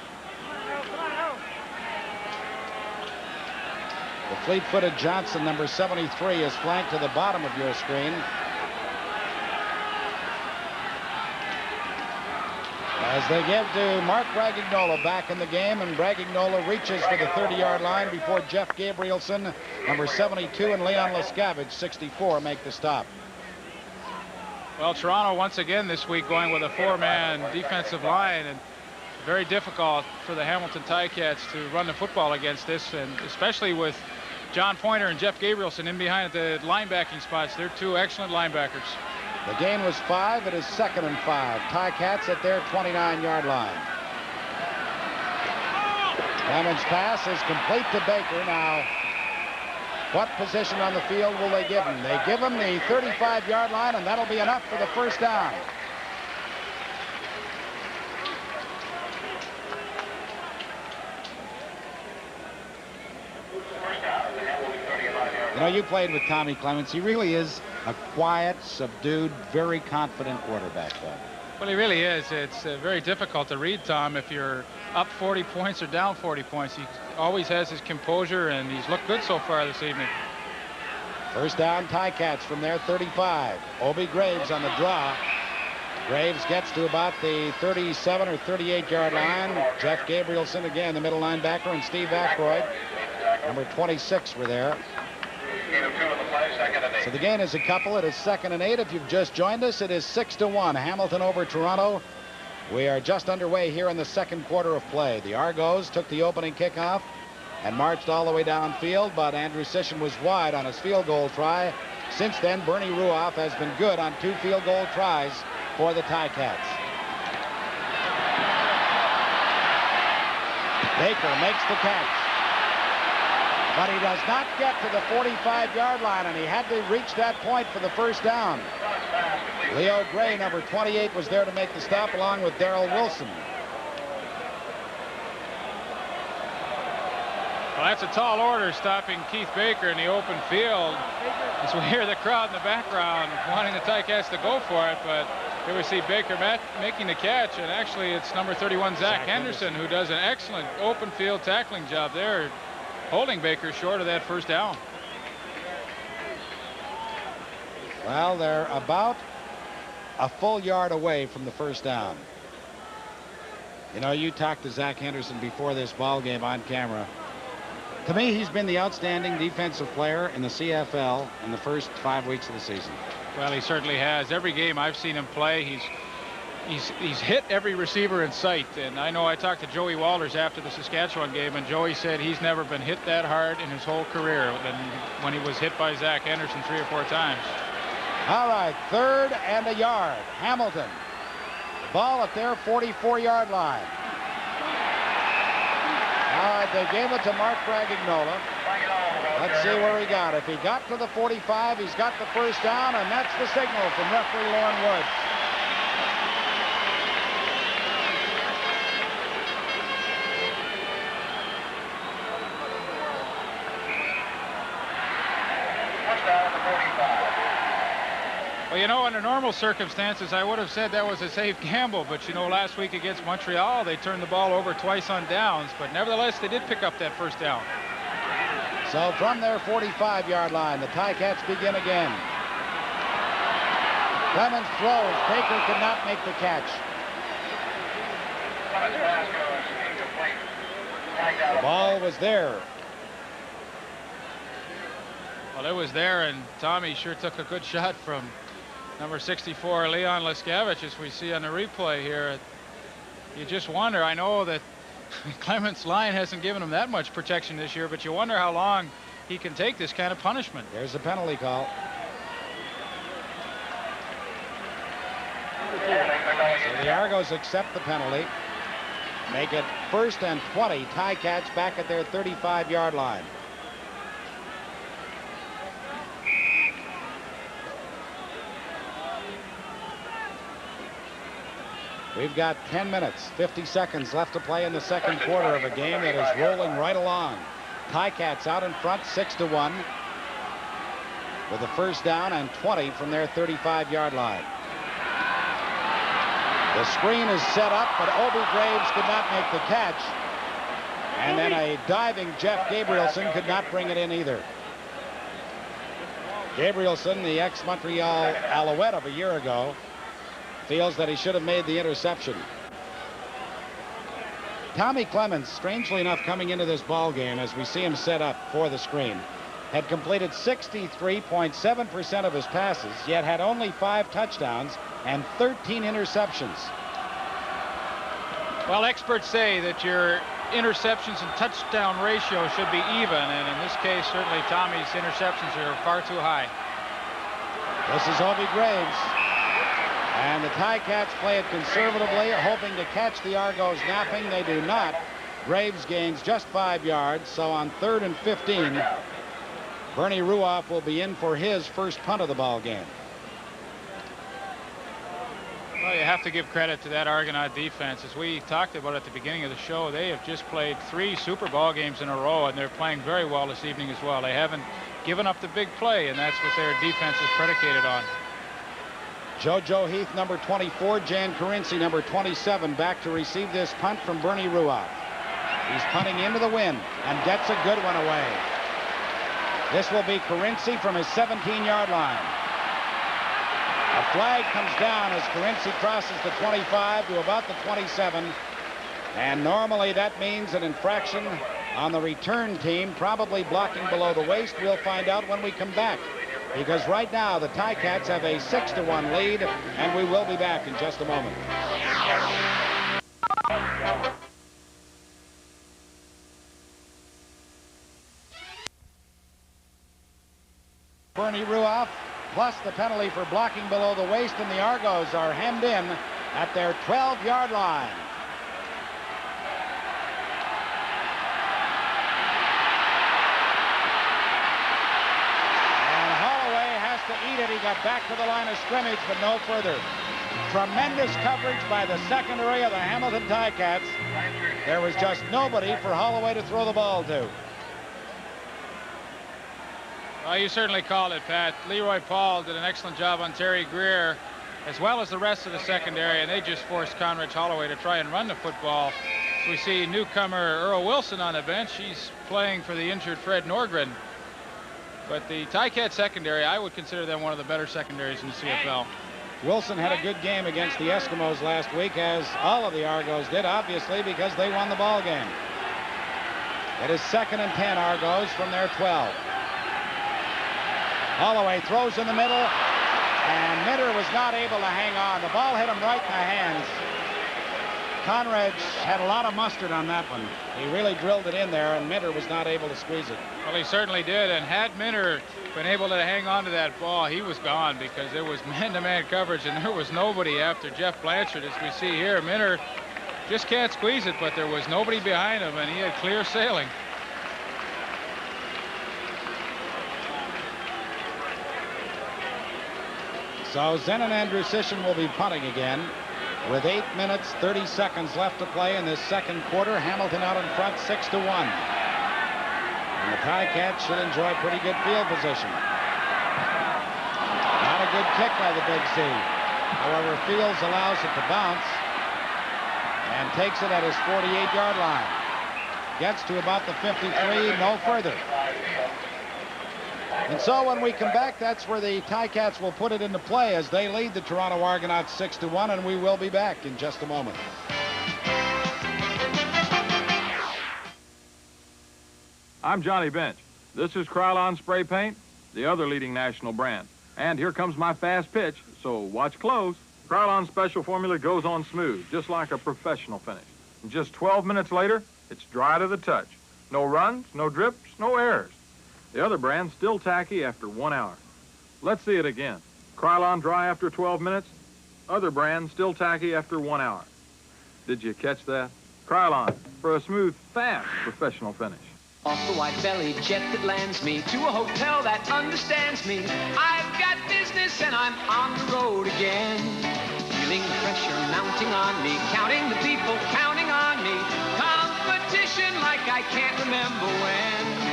The fleet-footed Johnson, number 73, is flanked to the bottom of your screen. As they give to Mark Bragignola back in the game, and Bragignola reaches for the 30-yard line before Jeff Gabrielson, number 72, and Leon Lescavage, 64, make the stop. Well, Toronto once again this week going with a 4-man defensive line, and very difficult for the Hamilton Ticats to run the football against this, and especially with John Pointer and Jeff Gabrielson in behind at the linebacking spots. They're 2 excellent linebackers. The gain was 5. It is 2nd and 5. Ticats at their 29-yard line. Clemens' pass is complete to Baker. Now, what position on the field will they give him? They give him the 35-yard line, and that'll be enough for the first down. You know, you played with Tommy Clements. He really is a quiet, subdued, very confident quarterback, though. Well, he really is. It's very difficult to read Tom if you're up 40 points or down 40 points. He always has his composure, and he's looked good so far this evening. First down, Ticats from their 35. Obi Graves on the draw. Graves gets to about the 37 or 38-yard line. Jeff Gabrielson again, the middle linebacker, and Steve Aykroyd, number 26, were there. So the gain is a couple. It is 2nd and 8. If you've just joined us, it is 6-1. Hamilton over Toronto. We are just underway here in the second quarter of play. The Argos took the opening kickoff and marched all the way downfield, but Andrusichin was wide on his field goal try. Since then, Bernie Ruoff has been good on 2 field goal tries for the Ticats. Baker makes the catch. But he does not get to the 45-yard line, and he had to reach that point for the first down. Leo Gray, number 28, was there to make the stop along with Darrell Wilson. Well, that's a tall order, stopping Keith Baker in the open field. As we hear the crowd in the background wanting the Ticats to go for it, but here we see Baker making the catch, and actually it's number 31, Zach Henderson, who does an excellent open field tackling job there, holding Baker short of that first down. Well, they're about a full yard away from the first down. You know, you talked to Zach Henderson before this ball game on camera. To me, he's been the outstanding defensive player in the CFL in the first 5 weeks of the season. Well, he certainly has. Every game I've seen him play, he's hit every receiver in sight. And I know I talked to Joey Walters after the Saskatchewan game, and Joey said he's never been hit that hard in his whole career than when he was hit by Zach Henderson 3 or 4 times. All right, 3rd and a yard. Hamilton. Ball at their 44-yard line. All right, they gave it to Mark Bragignola. Let's see where he got. If he got to the 45, he's got the first down, and that's the signal from referee Lauren Woods. Well, you know, under normal circumstances, I would have said that was a safe gamble. But, you know, last week against Montreal, they turned the ball over twice on downs. But nevertheless, they did pick up that first down. So from their 45-yard line, the Ticats begin again. Clemens throws. Baker could not make the catch. The ball was there. Well, it was there, and Tommy sure took a good shot from number 64, Leon Leskevich, as we see on the replay here. You just wonder. I know that Clements' line hasn't given him that much protection this year, but you wonder how long he can take this kind of punishment. There's a penalty call. So the Argos accept the penalty. Make it 1st and 20. Ticats back at their 35-yard line. We've got 10 minutes, 50 seconds left to play in the second quarter of a game that is rolling right along. Ticats out in front, 6-1, with a first down and 20 from their 35-yard line. The screen is set up, but Obi Graves could not make the catch. And then a diving Jeff Gabrielson could not bring it in either. Gabrielson, the ex-Montreal Alouette of a year ago, feels that he should have made the interception. Tommy Clemens, strangely enough, coming into this ball game as we see him set up for the screen, had completed 63.7% of his passes, yet had only 5 touchdowns and 13 interceptions. Well, experts say that your interceptions and touchdown ratio should be even, and in this case, certainly Tommy's interceptions are far too high. This is Obi Graves. And the Ticats play it conservatively, hoping to catch the Argos napping. They do not. Graves gains just 5 yards, so on 3rd and 15, Bernie Ruoff will be in for his first punt of the ball game. Well, you have to give credit to that Argonaut defense. As we talked about at the beginning of the show, they have just played 3 Super Bowl games in a row, and they're playing very well this evening as well. They haven't given up the big play, and that's what their defense is predicated on. JoJo Heath, number 24, Jan Carinci, number 27, back to receive this punt from Bernie Ruoff. He's punting into the wind and gets a good one away. This will be Carinci from his 17-yard line. A flag comes down as Carinci crosses the 25 to about the 27. And normally that means an infraction on the return team, probably blocking below the waist. We'll find out when we come back. Because right now the Ticats have a 6-1 lead, and we will be back in just a moment. Bernie Ruoff, plus the penalty for blocking below the waist, and the Argos are hemmed in at their 12-yard line. To eat it. He got back to the line of scrimmage, but no further. Tremendous coverage by the secondary of the Hamilton Ticats. There was just nobody for Holloway to throw the ball to. Well, you certainly called it, Pat. Leroy Paul did an excellent job on Terry Greer, as well as the rest of the secondary, and they just forced Conrad Holloway to try and run the football. So we see newcomer Earl Wilson on the bench. He's playing for the injured Fred Norgren. But the Ticat secondary, I would consider them one of the better secondaries in the CFL. Wilson had a good game against the Eskimos last week, as all of the Argos did, obviously, because they won the ball game. It is 2nd and 10, Argos from their 12. Holloway throws in the middle, and Minter was not able to hang on. The ball hit him right in the hands. Conrad had a lot of mustard on that one. He really drilled it in there, and Minter was not able to squeeze it. Well, he certainly did, and had Minter been able to hang on to that ball, he was gone, because it was man-to-man coverage, and there was nobody after Jeff Blanchard, as we see here. Minter just can't squeeze it, but there was nobody behind him, and he had clear sailing. So Zenon Andrusician will be punting again. With 8 minutes, 30 seconds left to play in this second quarter. Hamilton out in front, 6-1. And the Ticats should enjoy pretty good field position. Not a good kick by the Big C. However, Fields allows it to bounce and takes it at his 48-yard line. Gets to about the 53, no further. And so when we come back, that's where the Ticats will put it into play as they lead the Toronto Argonauts 6-1, and we will be back in just a moment. I'm Johnny Bench. This is Krylon Spray Paint, the other leading national brand. And here comes my fast pitch, so watch close. Krylon Special Formula goes on smooth, just like a professional finish. And just 12 minutes later, it's dry to the touch. No runs, no drips, no errors. The other brand's still tacky after 1 hour. Let's see it again. Krylon dry after 12 minutes. Other brand still tacky after 1 hour. Did you catch that? Krylon, for a smooth, fast professional finish. Off the white-bellied jet that lands me to a hotel that understands me. I've got business and I'm on the road again. Feeling the pressure mounting on me, counting the people counting on me. Competition like I can't remember when.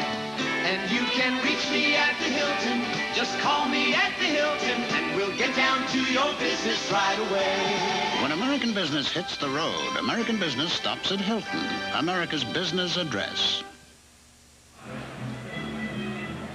And you can reach me at the Hilton. Just call me at the Hilton, and we'll get down to your business right away. When American business hits the road, American business stops at Hilton, America's business address.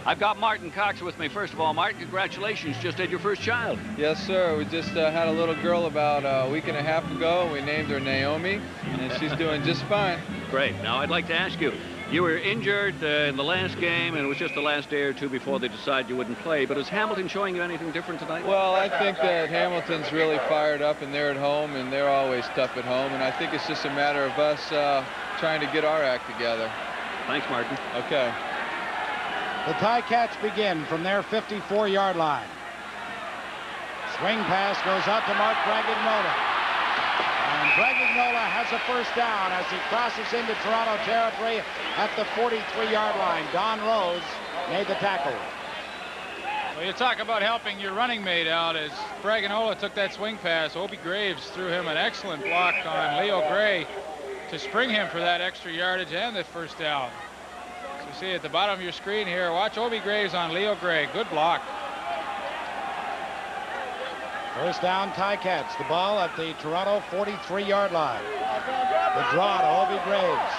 I've got Martin Cox with me. First of all, Martin, congratulations. Just had your first child. Yes, sir. We just had a little girl about a week and a half ago. We named her Naomi, and she's doing just fine. Great. Now, I'd like to ask you, you were injured in the last game, and it was just the last day or two before they decided you wouldn't play. But is Hamilton showing you anything different tonight? Well, I think that Hamilton's really fired up, and they're at home, and they're always tough at home. And I think it's just a matter of us trying to get our act together. Thanks, Martin. Okay. The Ticats begin from their 54-yard line. Swing pass goes out to Mark Bragignola. And Bragignola has a first down as he crosses into Toronto territory at the 43-yard line. Don Rose made the tackle. Well, you talk about helping your running mate out as Bragignola took that swing pass. Obie Graves threw him an excellent block on Leo Gray to spring him for that extra yardage and the first down. So you see at the bottom of your screen here, watch Obie Graves on Leo Gray. Good block. First down, Ticats. The ball at the Toronto 43-yard line. The draw to Obie Graves.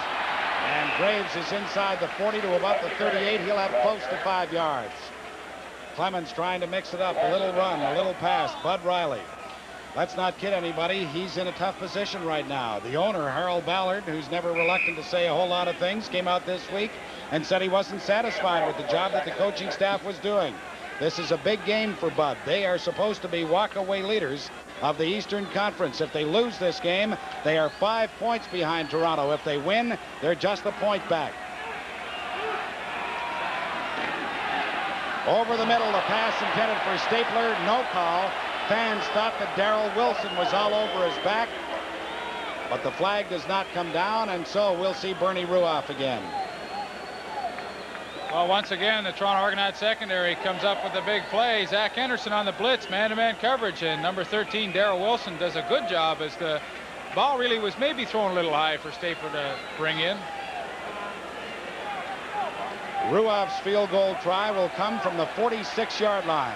And Graves is inside the 40 to about the 38. He'll have close to 5 yards. Clemens trying to mix it up. A little run, a little pass. Bud Riley. Let's not kid anybody. He's in a tough position right now. The owner, Harold Ballard, who's never reluctant to say a whole lot of things, came out this week and said he wasn't satisfied with the job that the coaching staff was doing. This is a big game for Bud. They are supposed to be walk-away leaders of the Eastern Conference. If they lose this game, they are 5 points behind Toronto. If they win, they're just a point back. Over the middle, the pass intended for Stapler, no call. Fans thought that Darrell Wilson was all over his back, but the flag does not come down, and so we'll see Bernie Ruoff again. Well, once again, the Toronto Argonauts secondary comes up with a big play. Zach Henderson on the blitz, man-to-man coverage, and number 13, Darrell Wilson, does a good job as the ball really was maybe thrown a little high for Stapler to bring in. Ruoff's field goal try will come from the 46-yard line.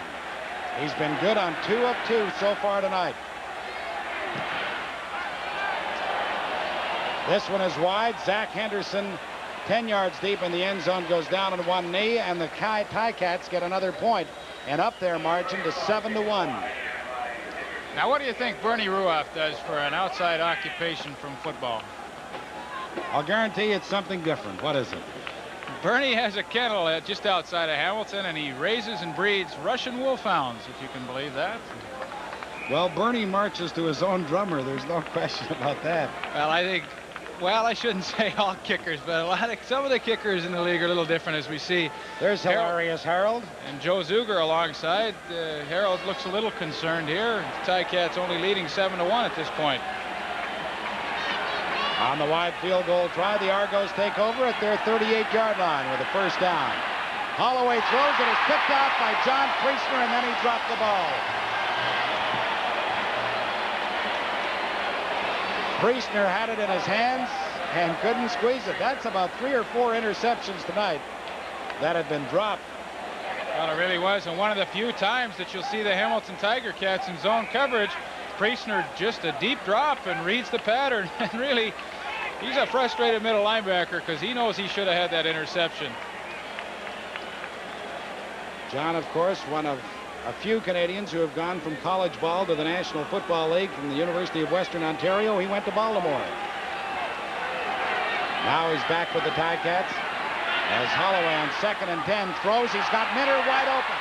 He's been good on 2 of 2 so far tonight. This one is wide. Zach Henderson, 10 yards deep in the end zone, goes down on one knee, and the Ticats get another point and up their margin to 7-1. Now, what do you think Bernie Ruoff does for an outside occupation from football? I'll guarantee it's something different. What is it? Bernie has a kennel just outside of Hamilton, and he raises and breeds Russian wolfhounds, if you can believe that. Well, Bernie marches to his own drummer. There's no question about that. Well, I shouldn't say all kickers, but some of the kickers in the league are a little different, as we see. There's hilarious Harold. And Joe Zuger alongside. Harold looks a little concerned here. The Ticats only leading 7-1 at this point. On the wide field goal try, the Argos take over at their 38-yard line with a first down. Holloway throws it. It's picked off by John Priestner, and then he dropped the ball. Priestner had it in his hands and couldn't squeeze it. That's about 3 or 4 interceptions tonight that had been dropped. Well, it really was, and one of the few times that you'll see the Hamilton Tiger Cats in zone coverage. Priestner just a deep drop and reads the pattern, and really, he's a frustrated middle linebacker because he knows he should have had that interception. John, of course, one of a few Canadians who have gone from college ball to the National Football League from the University of Western Ontario. He went to Baltimore. Now he's back with the Ticats as Holloway on 2nd and 10 throws. He's got Minter wide open.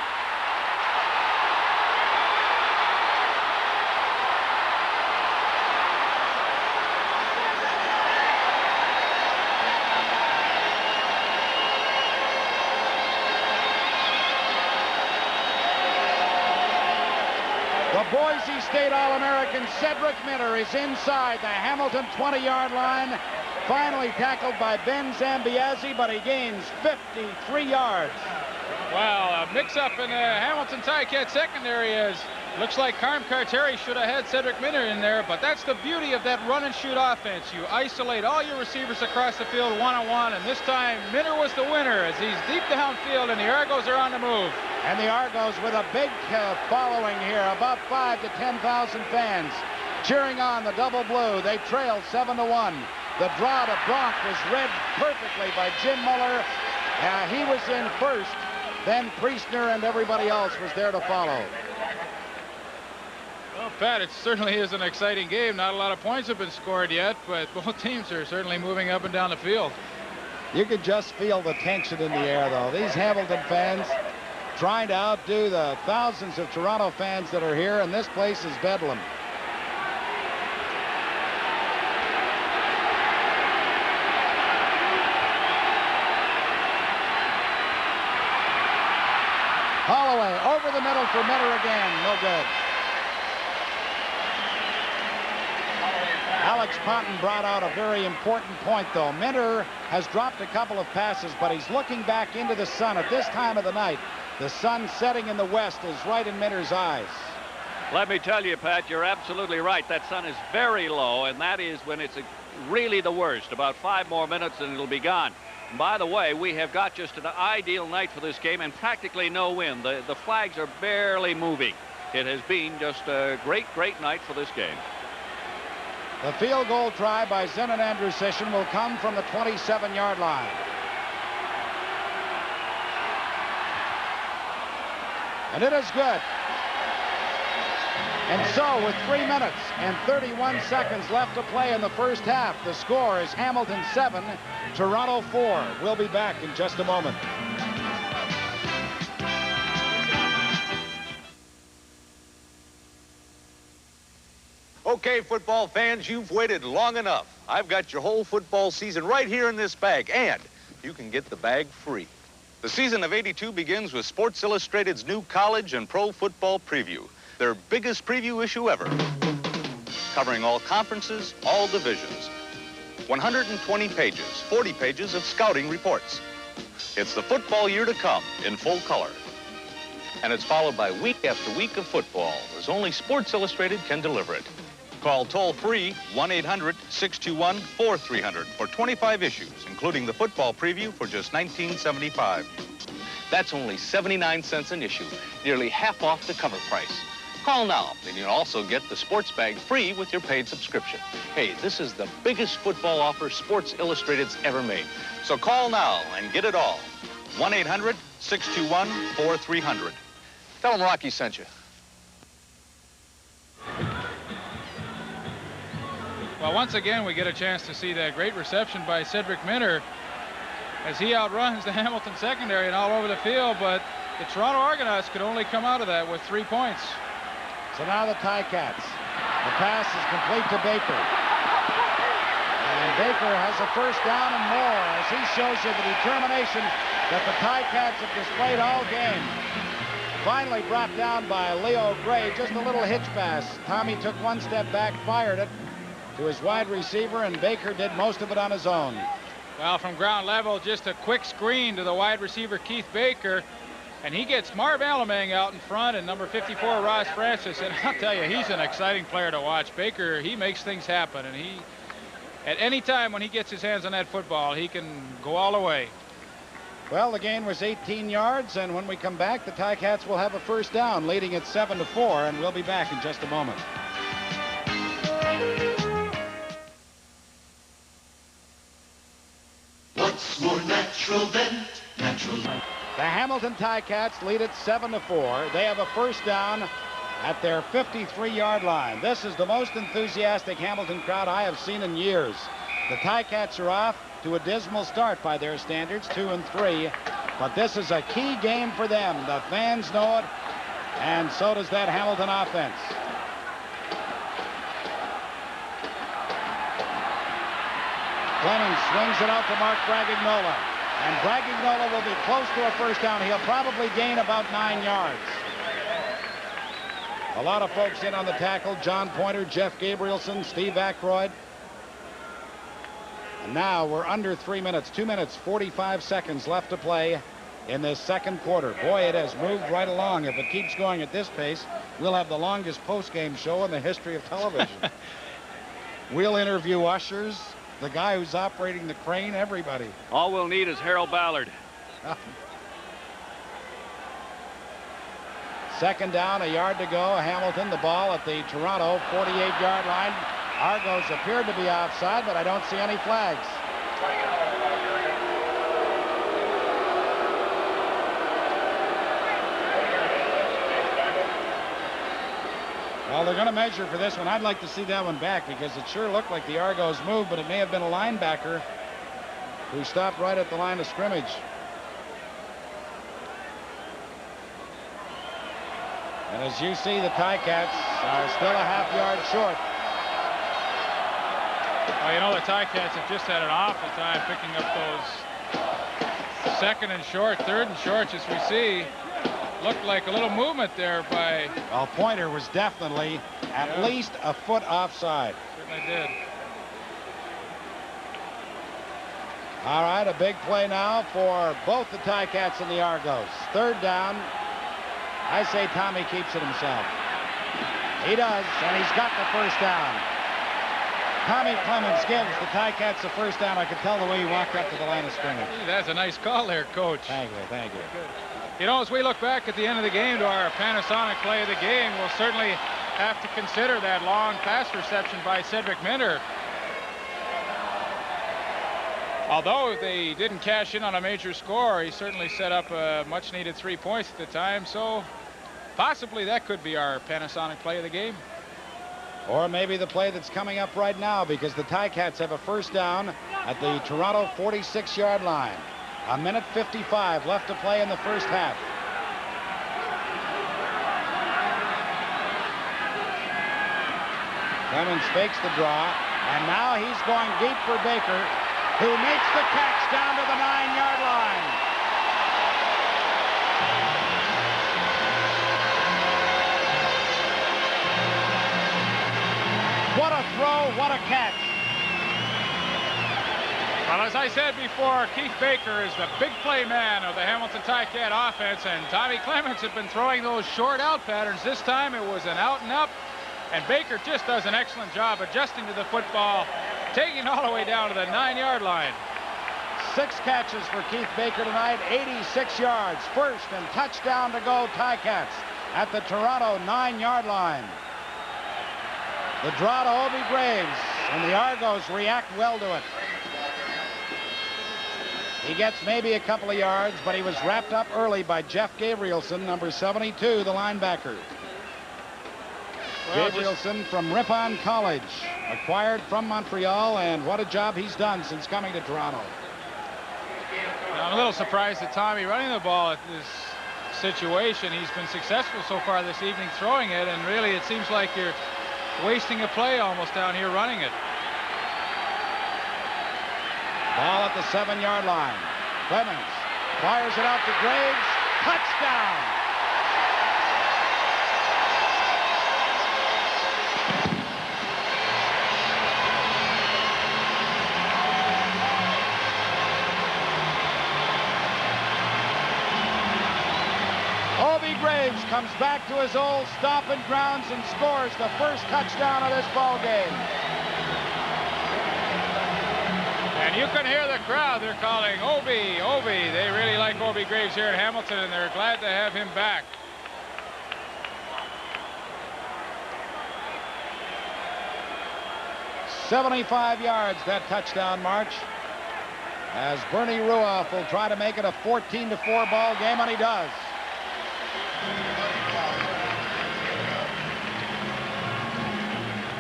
The Boise State All-American Cedric Minter is inside the Hamilton 20-yard line. Finally tackled by Ben Zambiazzi, but he gains 53 yards. Well, a mix-up in the Hamilton Ticat secondary is. Looks like Carm Carteri should have had Cedric Minter in there, but that's the beauty of that run-and-shoot offense. You isolate all your receivers across the field one-on-one, and this time Minter was the winner as he's deep downfield, and the Argos are on the move. And the Argos with a big following here, about 5,000 to 10,000 fans cheering on the double blue. They trailed 7-1. The draw to Bronk was read perfectly by Jim Muller. He was in first. Then Priestner and everybody else was there to follow. Well, Pat, it certainly is an exciting game. Not a lot of points have been scored yet, but both teams are certainly moving up and down the field. You could just feel the tension in the air, though. These Hamilton fans trying to outdo the thousands of Toronto fans that are here, and this place is bedlam. Holloway over the middle for Minter again. No good. Alex Ponton brought out a very important point, though. Minter has dropped a couple of passes, but he's looking back into the sun at this time of the night. The sun setting in the west is right in Minter's eyes. Let me tell you, Pat, you're absolutely right. That sun is very low, and that is when it's really the worst. About 5 more minutes and it'll be gone. And by the way, we have got just an ideal night for this game and practically no wind. The flags are barely moving. It has been just a great, great night for this game. The field goal try by Zenon Andrusishin will come from the 27-yard line. And it is good. And so, with 3 minutes and 31 seconds left to play in the first half, the score is Hamilton 7, Toronto 4. We'll be back in just a moment. Okay, football fans, you've waited long enough. I've got your whole football season right here in this bag, and you can get the bag free. The season of '82 begins with Sports Illustrated's new college and pro football preview, their biggest preview issue ever, covering all conferences, all divisions. 120 pages, 40 pages of scouting reports. It's the football year to come in full color. And it's followed by week after week of football, as only Sports Illustrated can deliver it. Call toll-free 1-800-621-4300 for 25 issues, including the football preview for just $19.75. That's only 79 cents an issue, nearly half off the cover price. Call now, and you'll also get the sports bag free with your paid subscription. Hey, this is the biggest football offer Sports Illustrated's ever made. So call now and get it all. 1-800-621-4300. Tell them Rocky sent you. Well, once again, we get a chance to see that great reception by Cedric Minter as he outruns the Hamilton secondary and all over the field, but the Toronto Argonauts could only come out of that with 3 points. So now the Ticats. The pass is complete to Baker. And Baker has a first down and more as he shows you the determination that the Ticats have displayed all game. Finally brought down by Leo Gray, just a little hitch pass. Tommy took one step back, fired it to his wide receiver, and Baker did most of it on his own. Well, from ground level, just a quick screen to the wide receiver, Keith Baker, and he gets Marv Alamang out in front and number 54, Ross Francis, and I'll tell you, he's an exciting player to watch. Baker, he makes things happen, and he, at any time when he gets his hands on that football, he can go all the way. Well, the gain was 18 yards, and when we come back, the Ticats will have a first down, leading it 7-4, and we'll be back in just a moment. What's more natural than natural light? The Hamilton Ticats lead it 7-4. They have a first down at their 53-yard line. This is the most enthusiastic Hamilton crowd I have seen in years. The Ticats are off to a dismal start by their standards, 2-3. But this is a key game for them. The fans know it, and so does that Hamilton offense. Clemens swings it out to Mark Bragignola. And Bragignola will be close to a first down. He'll probably gain about 9 yards. A lot of folks in on the tackle. John Pointer, Jeff Gabrielson, Steve Aykroyd. And now we're under 3 minutes. 2 minutes, 45 seconds left to play in this second quarter. Boy, it has moved right along. If it keeps going at this pace, we'll have the longest post-game show in the history of television. We'll interview ushers, the guy who's operating the crane, everybody. All we'll need is Harold Ballard. Second down, a yard to go. Hamilton, the ball at the Toronto 48-yard line. Argos appeared to be offside, but I don't see any flags. Well, they're going to measure for this one. I'd like to see that one back because it sure looked like the Argos moved, but it may have been a linebacker who stopped right at the line of scrimmage. And as you see, the Ticats are still a half-yard short. Well, you know, the Ticats have just had an awful time picking up those second and short, third and shorts, as we see. Looked like a little movement there by... Well, Pointer was definitely at least a foot offside. Certainly did. All right, a big play now for both the Ticats and the Argos. Third down. I say Tommy keeps it himself. He does, and he's got the first down. Tommy Clemens gives the Ticats the first down. I could tell the way he walked up to the line of scrimmage. That's a nice call there, Coach. Thank you, thank you. Good. You know, as we look back at the end of the game to our Panasonic play of the game, we'll certainly have to consider that long pass reception by Cedric Minter. Although they didn't cash in on a major score, he certainly set up a much-needed 3 points at the time, so possibly that could be our Panasonic play of the game. Or maybe the play that's coming up right now, because the Ticats have a first down at the Toronto 46-yard line. 1:55 left to play in the first half. Clemens fakes the draw, and now he's going deep for Baker, who makes the catch down to the 9-yard line. What a throw, what a catch. Well, as I said before, Keith Baker is the big play man of the Hamilton Ticat offense, and Tommy Clemens had been throwing those short out patterns. This time it was an out and up, and Baker just does an excellent job adjusting to the football, taking it all the way down to the 9-yard line. 6 catches for Keith Baker tonight, 86 yards. First and touchdown to go, Ticats at the Toronto 9-yard line. The draw to Obie Graves, and the Argos react well to it. He gets maybe a couple of yards, but he was wrapped up early by Jeff Gabrielson, number 72, the linebacker. Well, Gabrielson from Ripon College, acquired from Montreal, and what a job he's done since coming to Toronto. I'm a little surprised at Tommy running the ball at this situation. He's been successful so far this evening throwing it, and really it seems like you're wasting a play almost down here running it. Ball at the 7-yard line. Clemens fires it out to Graves. Touchdown! Obi Graves comes back to his old stomping grounds and scores the first touchdown of this ball game. And you can hear the crowd. They're calling Obi, Obi. They really like Obi Graves here at Hamilton, and they're glad to have him back. "75 yards, that touchdown march. As Bernie Ruoff will try to make it a 14-4 ball game, and he does.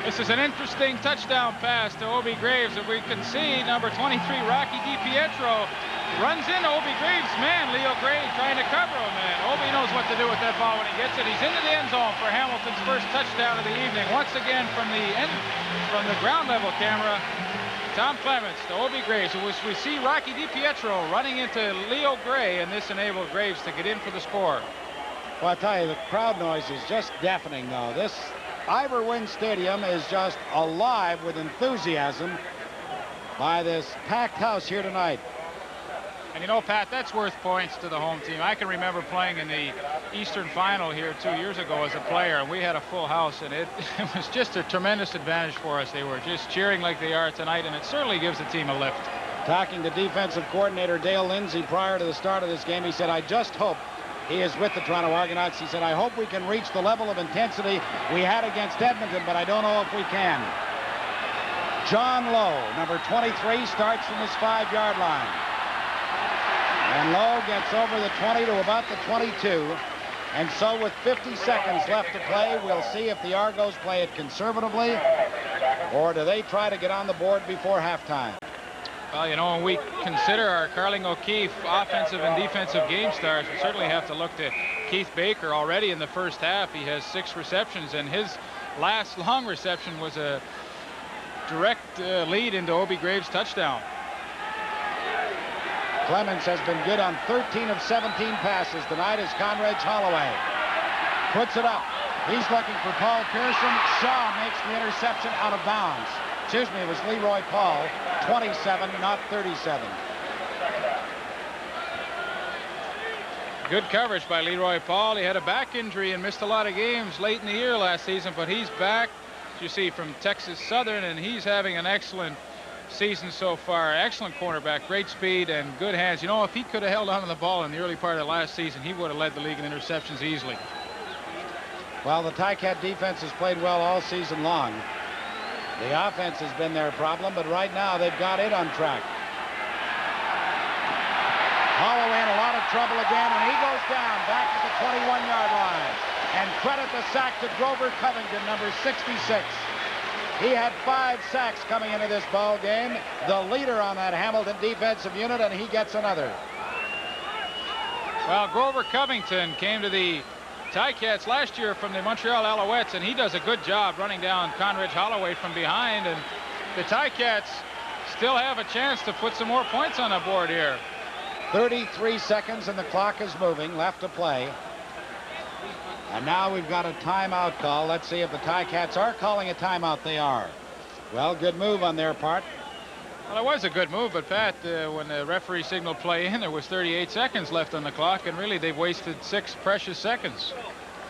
This is an interesting touchdown pass to Obi Graves. If we can see, number 23, Rocky DiPietro, runs into Obi Graves' man, Leo Gray, trying to cover him. And Obi knows what to do with that ball when he gets it. He's into the end zone for Hamilton's first touchdown of the evening. Once again, from the ground level camera, Tom Clements to Obi Graves. We see Rocky DiPietro running into Leo Gray, and this enabled Graves to get in for the score. Well, I tell you, the crowd noise is just deafening, though. This Ivor Wynne Stadium is just alive with enthusiasm by this packed house here tonight. And you know, Pat, that's worth points to the home team. I can remember playing in the Eastern Final here 2 years ago as a player, and we had a full house, and it was just a tremendous advantage for us. They were just cheering like they are tonight, and it certainly gives the team a lift. Talking to defensive coordinator Dale Lindsay prior to the start of this game, he said, "I just hope," he is with the Toronto Argonauts, he said, "I hope we can reach the level of intensity we had against Edmonton, but I don't know if we can." John Lowe, number 23, starts from his 5-yard line. And Lowe gets over the 20 to about the 22. And so with 50 seconds left to play, we'll see if the Argos play it conservatively, or do they try to get on the board before halftime. Well, you know, when we consider our Carling O'Keefe offensive and defensive game stars, we certainly have to look to Keith Baker. Already in the first half, he has 6 receptions, and his last long reception was a direct lead into Obi Graves' touchdown. Clemens has been good on 13 of 17 passes tonight as Conrad Holloway puts it up. He's looking for Paul Pearson. Shaw makes the interception out of bounds. Excuse me, it was Leroy Paul, 27, not 37. Good coverage by Leroy Paul. He had a back injury and missed a lot of games late in the year last season, but he's back, as you see, from Texas Southern, and he's having an excellent season so far. Excellent cornerback, great speed and good hands. You know, if he could have held on to the ball in the early part of the last season, he would have led the league in interceptions easily. Well, the Ticat defense has played well all season long. The offense has been their problem, but right now they've got it on track. Holloway in a lot of trouble again, and he goes down back at the 21-yard line. And credit the sack to Grover Covington, number 66. He had 5 sacks coming into this ball game, the leader on that Hamilton defensive unit, and he gets another. Well, Grover Covington came to the Ticats last year from the Montreal Alouettes, and he does a good job running down Conrad Holloway from behind, and the Ticats still have a chance to put some more points on the board here. 33 seconds and the clock is moving, left to play. And now we've got a timeout call. Let's see if the Ticats are calling a timeout. They are. Well, good move on their part. Well, it was a good move, but Pat, when the referee signaled play in, there was 38 seconds left on the clock, and really they've wasted 6 precious seconds.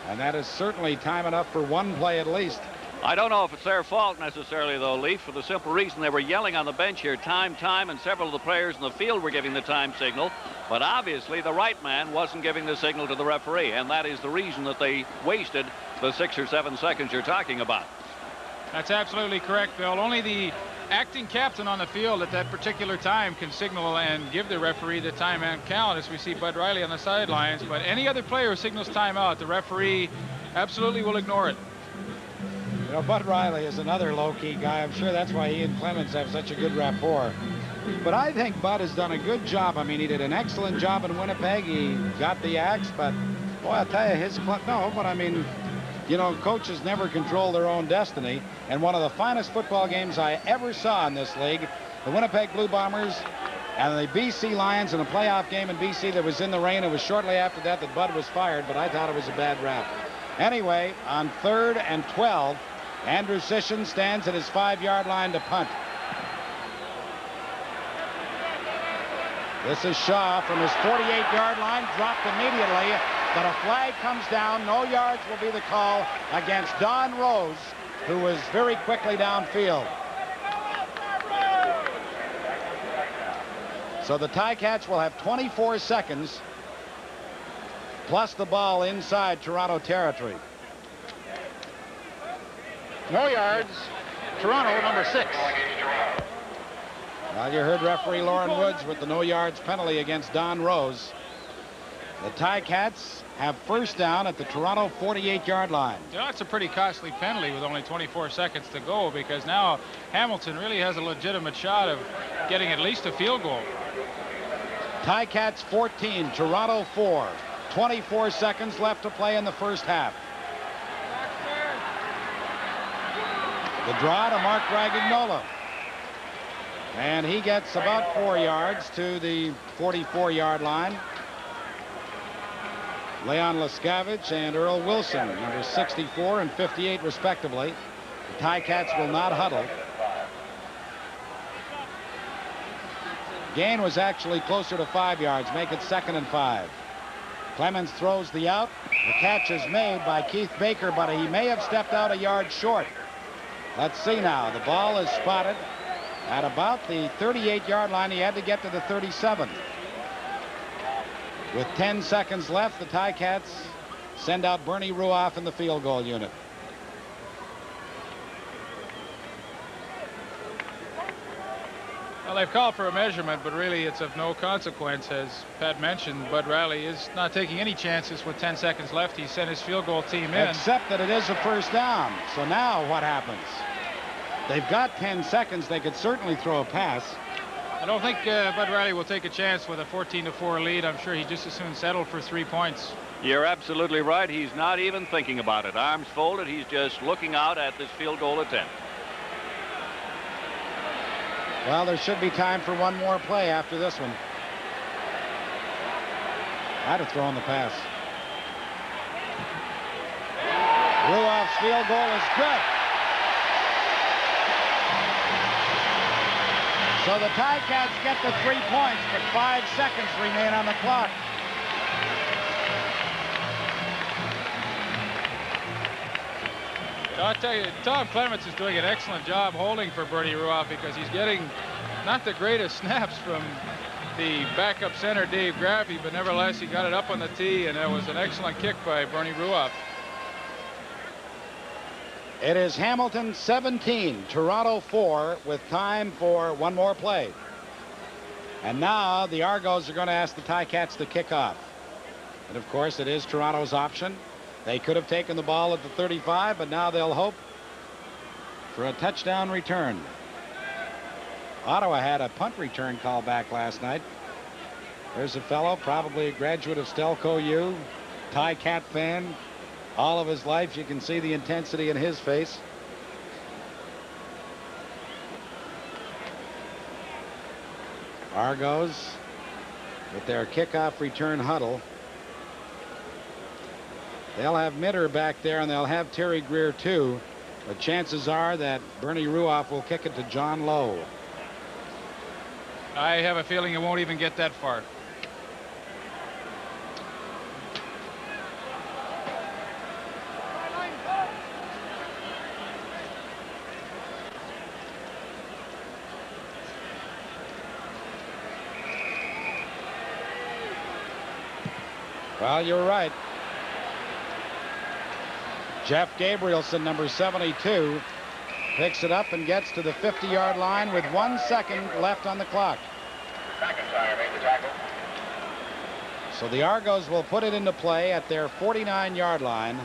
And that is certainly time enough for one play at least. I don't know if it's their fault necessarily, though, Leaf, for the simple reason they were yelling on the bench here, time, and several of the players in the field were giving the time signal. But obviously the right man wasn't giving the signal to the referee, and that is the reason that they wasted the 6 or 7 seconds you're talking about. That's absolutely correct, Bill. Only the acting captain on the field at that particular time can signal and give the referee the timeout count, as we see Bud Riley on the sidelines. But any other player who signals timeout, the referee absolutely will ignore it. You know, Bud Riley is another low-key guy. I'm sure that's why he and Clemens have such a good rapport. But I think Bud has done a good job. I mean, he did an excellent job in Winnipeg. He got the axe, but, boy, I'll tell you, his club, no, but I mean, you know, coaches never control their own destiny. And one of the finest football games I ever saw in this league, the Winnipeg Blue Bombers and the BC Lions in a playoff game in BC that was in the rain. It was shortly after that that Bud was fired, but I thought it was a bad rap. Anyway, on 3rd and 12, Andrew Sisson stands at his 5-yard line to punt. This is Shaw from his 48-yard line, dropped immediately, but a flag comes down. No yards will be the call against Don Rose, who was very quickly downfield. So the Ticats will have 24 seconds plus the ball inside Toronto territory. No yards. Toronto, number 6. Well, you heard referee Lauren Woods with the no yards penalty against Don Rose. The Ticats have first down at the Toronto 48-yard line. You know, it's a pretty costly penalty with only 24 seconds to go, because now Hamilton really has a legitimate shot of getting at least a field goal. Ticats 14, Toronto 4. 24 seconds left to play in the first half. The draw to Mark Dragignola. And he gets about 4 yards to the 44-yard line. Leon Lescavage and Earl Wilson, number 64 and 58 respectively. The Ticats will not huddle. Gain was actually closer to 5 yards. Make it 2nd and 5. Clemens throws the out. The catch is made by Keith Baker, but he may have stepped out a yard short. Let's see now. The ball is spotted at about the 38-yard line. He had to get to the 37. With 10 seconds left, the Ticats send out Bernie Ruoff in the field goal unit. Well, they've called for a measurement, but really it's of no consequence. As Pat mentioned, Bud Riley is not taking any chances with 10 seconds left. He sent his field goal team in. Except that it is a first down. So now what happens? They've got 10 seconds. They could certainly throw a pass. I don't think Bud Riley will take a chance with a 14-4 lead. I'm sure he'd just as soon settle for 3 points. You're absolutely right. He's not even thinking about it. Arms folded. He's just looking out at this field goal attempt. Well, there should be time for one more play after this one. I'd have thrown the pass. Ruoff's field goal is good. So the Ticats get the 3 points, but 5 seconds remain on the clock. I'll tell you, Tom Clements is doing an excellent job holding for Bernie Ruoff, because he's getting not the greatest snaps from the backup center, Dave Graffey, but nevertheless, he got it up on the tee, and that was an excellent kick by Bernie Ruoff. It is Hamilton 17, Toronto 4, with time for one more play. And now the Argos are going to ask the Ticats to kick off. And of course, it is Toronto's option. They could have taken the ball at the 35, but now they'll hope for a touchdown return. Ottawa had a punt return call back last night. There's a fellow, probably a graduate of Stelco U, Ticat fan. All of his life, you can see the intensity in his face. Argos with their kickoff return huddle. They'll have Mitter back there, and they'll have Terry Greer too, but chances are that Bernie Ruoff will kick it to John Lowe. I have a feeling it won't even get that far. Well, you're right. Jeff Gabrielson, number 72, picks it up and gets to the 50-yard line with 1 second left on the clock. So the Argos will put it into play at their 49-yard line.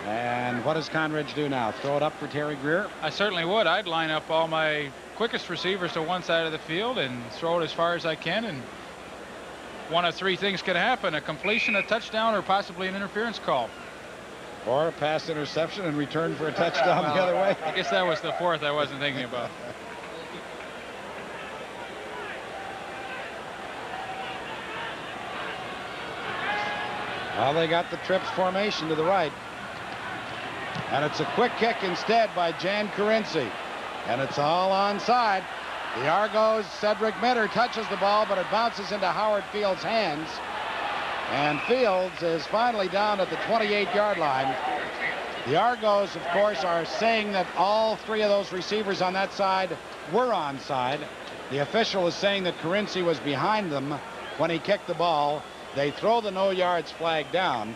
And what does Conridge do now? Throw it up for Terry Greer? I certainly would. I'd line up all my quickest receivers to one side of the field and throw it as far as I can, and one of three things could happen: a completion, a touchdown, or possibly an interference call. Or a pass interception and return for a touchdown the other way. I guess that was the fourth I wasn't thinking about. Well, they got the trips formation to the right. And it's a quick kick instead by Jan Carinci. And it's all onside. The Argos, Cedric Minter touches the ball, but it bounces into Howard Fields' hands. And Fields is finally down at the 28-yard line. The Argos, of course, are saying that all three of those receivers on that side were onside. The official is saying that Carinci was behind them when he kicked the ball. They throw the no yards flag down.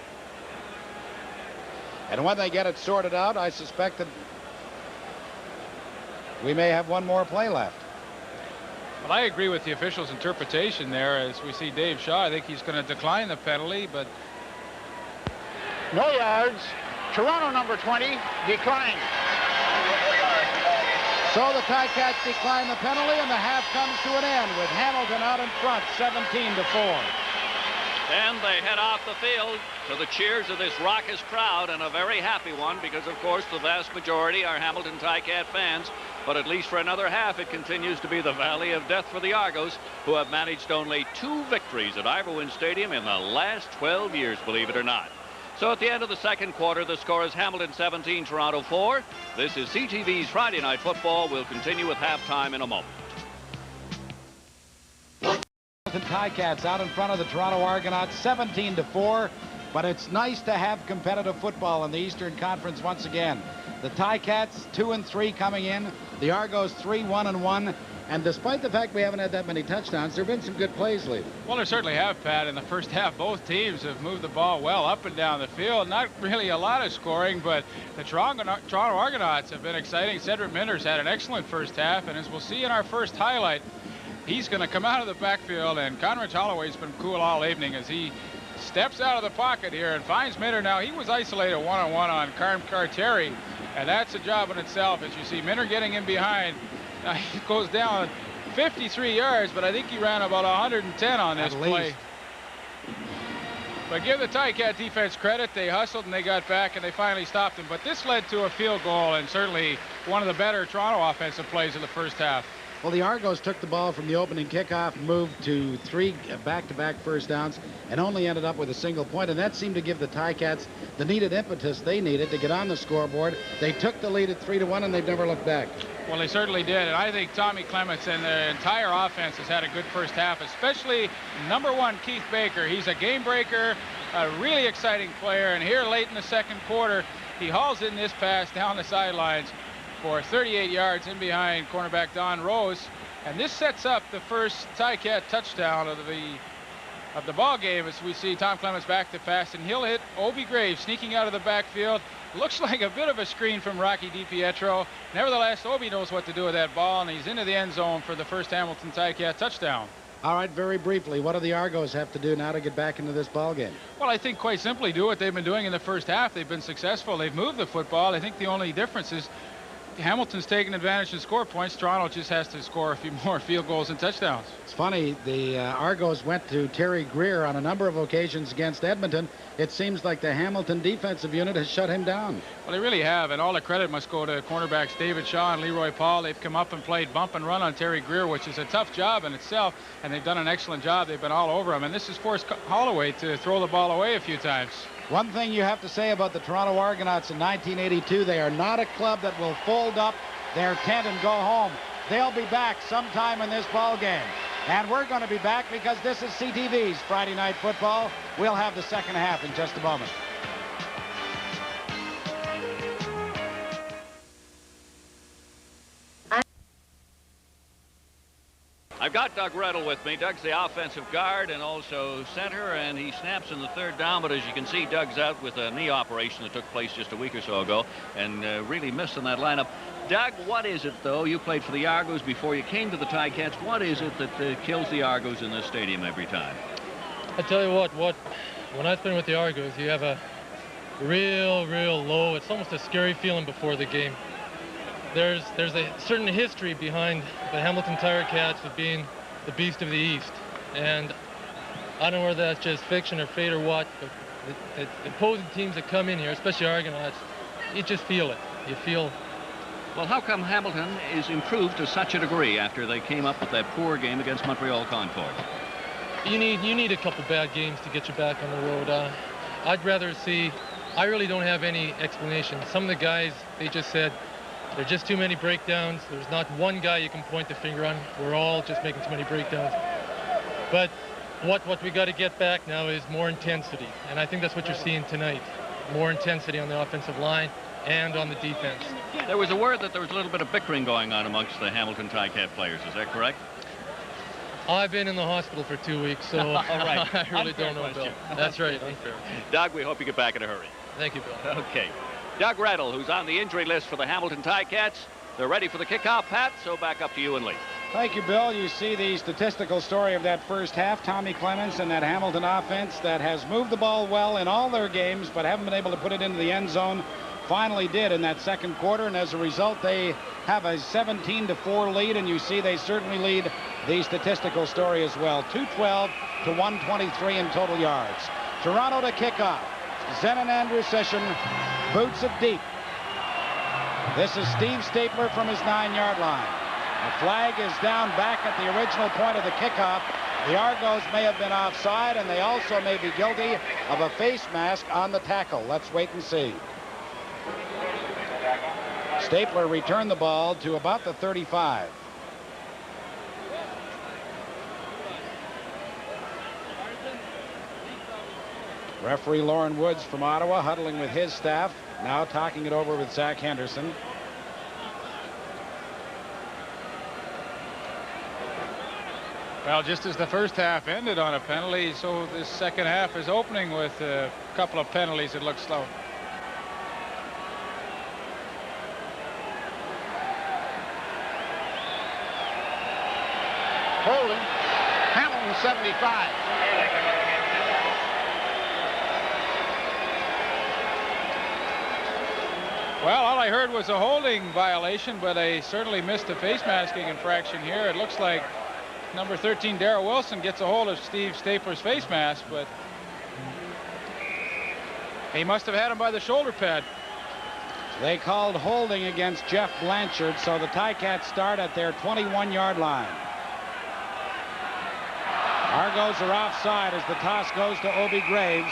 And when they get it sorted out, I suspect that we may have one more play left. Well, I agree with the official's interpretation there. As we see Dave Shaw, I think he's going to decline the penalty, but No yards. Toronto number 20 declined. So the Ticats decline the penalty, and the half comes to an end with Hamilton out in front, 17-4. And they head off the field to the cheers of this raucous crowd, and a very happy one, because of course the vast majority are Hamilton Ticat fans. But at least for another half, it continues to be the valley of death for the Argos, who have managed only 2 victories at Arborwind Stadium in the last 12 years, believe it or not. So at the end of the second quarter, the score is Hamilton 17, Toronto 4. This is CTV's Friday Night Football. We'll continue with halftime in a moment. Ticats out in front of the Toronto Argonauts, 17-4. But it's nice to have competitive football in the Eastern Conference once again. The Ticats 2-3 coming in. The Argos 3-1-1. And despite the fact we haven't had that many touchdowns, there have been some good plays lately. well, there certainly have, Pat. In the first half, both teams have moved the ball well up and down the field. Not really a lot of scoring, but the Toronto Argonauts have been exciting. Cedric Minter's had an excellent first half, and as we'll see in our first highlight, he's going to come out of the backfield, and Conridge Holloway's been cool all evening as he steps out of the pocket here and finds Minter. Now, he was isolated one-on-one on Carterry, and that's a job in itself. As you see Minter getting in behind, now he goes down 53 yards, but I think he ran about 110 on this play. But give the Ticat defense credit. They hustled and they got back and they finally stopped him. But this led to a field goal, and certainly one of the better Toronto offensive plays of the first half. Well, the Argos took the ball from the opening kickoff, moved to 3 back-to-back first downs, and only ended up with a single point. And that seemed to give the Ticats the needed impetus they needed to get on the scoreboard. They took the lead at 3-1, and they've never looked back. Well, they certainly did. And I think Tommy Clements and the entire offense has had a good first half, especially number 1, Keith Baker. He's a game breaker, a really exciting player. And here late in the second quarter, he hauls in this pass down the sidelines for 38 yards in behind cornerback Don Rose, and this sets up the first Ticat touchdown of the ball game. As we see Tom Clements back to pass, and he'll hit Obi Graves sneaking out of the backfield. Looks like a bit of a screen from Rocky DiPietro. Nevertheless, Obi knows what to do with that ball, and he's into the end zone for the first Hamilton Ticat touchdown. All right, very briefly, what do the Argos have to do now to get back into this ball game? Well, I think quite simply do what they've been doing in the first half. They've been successful. They've moved the football. I think the only difference is Hamilton's taking advantage and score points. Toronto just has to score a few more field goals and touchdowns. It's funny, the Argos went to Terry Greer on a number of occasions against Edmonton. It seems like the Hamilton defensive unit has shut him down. Well, they really have, and all the credit must go to cornerbacks David Shaw and Leroy Paul. They've come up and played bump and run on Terry Greer, which is a tough job in itself, and they've done an excellent job. They've been all over him, and this has forced Holloway to throw the ball away a few times. One thing you have to say about the Toronto Argonauts in 1982, they are not a club that will fold up their tent and go home. They'll be back sometime in this ball game. And we're going to be back because this is CTV's Friday Night Football. We'll have the second half in just a moment. I've got Doug Rettel with me. Doug's the offensive guard and also center, and he snaps in the third down. But as you can see, Doug's out with a knee operation that took place just a week or so ago and really missed in that lineup. Doug, what is it, though? You played for the Argos before you came to the Ticats. What is it that kills the Argos in this stadium every time? I tell you what, when I've been with the Argos, you have a real low. It's almost a scary feeling before the game. There's a certain history behind the Hamilton Tiger Cats of being the beast of the East. And I don't know whether that's just fiction or fate or what, but the opposing teams that come in here, especially Argonauts, you just feel it. You feel. Well, how come Hamilton is improved to such a degree after they came up with that poor game against Montreal Concord? You need a couple bad games to get you back on the road. I'd rather see. I really don't have any explanation. Some of the guys, they just said there are just too many breakdowns. There's not one guy you can point the finger on. We're all just making too many breakdowns. But what we got to get back now is more intensity, and I think that's what you're seeing tonight. More intensity on the offensive line and on the defense. There was a word that there was a little bit of bickering going on amongst the Hamilton Ticat players. Is that correct? I've been in the hospital for 2 weeks, so all right. I really don't know, Bill. That's right, unfair. Doug, we hope you get back in a hurry. Thank you, Bill. Okay. Doug Rattle, who's on the injury list for the Hamilton Ticats. They're ready for the kickoff, Pat, so back up to you and Lee. Thank you, Bill. You see the statistical story of that first half. Tommy Clements and that Hamilton offense that has moved the ball well in all their games, but haven't been able to put it into the end zone. Finally did in that second quarter, and as a result, they have a 17-4 lead, and you see they certainly lead the statistical story as well. 212 to 123 in total yards. Toronto to kick off. Zenon Andrusession boots it deep. This is Steve Stapler from his 9-yard line. The flag is down back at the original point of the kickoff. The Argos may have been offside, and they also may be guilty of a face mask on the tackle. Let's wait and see. Stapler returned the ball to about the 35. Referee Lauren Woods from Ottawa huddling with his staff, now talking it over with Zach Henderson. Well, just as the first half ended on a penalty, so this second half is opening with a couple of penalties. It looks slow. Holding. Hamilton 75. Well, all I heard was a holding violation, but they certainly missed a face masking infraction here. It looks like number 13, Darrell Wilson, gets a hold of Steve Stapler's face mask, but he must have had him by the shoulder pad. They called holding against Jeff Blanchard, so the Ticats start at their 21-yard line. Argos are offside as the toss goes to Obie Graves,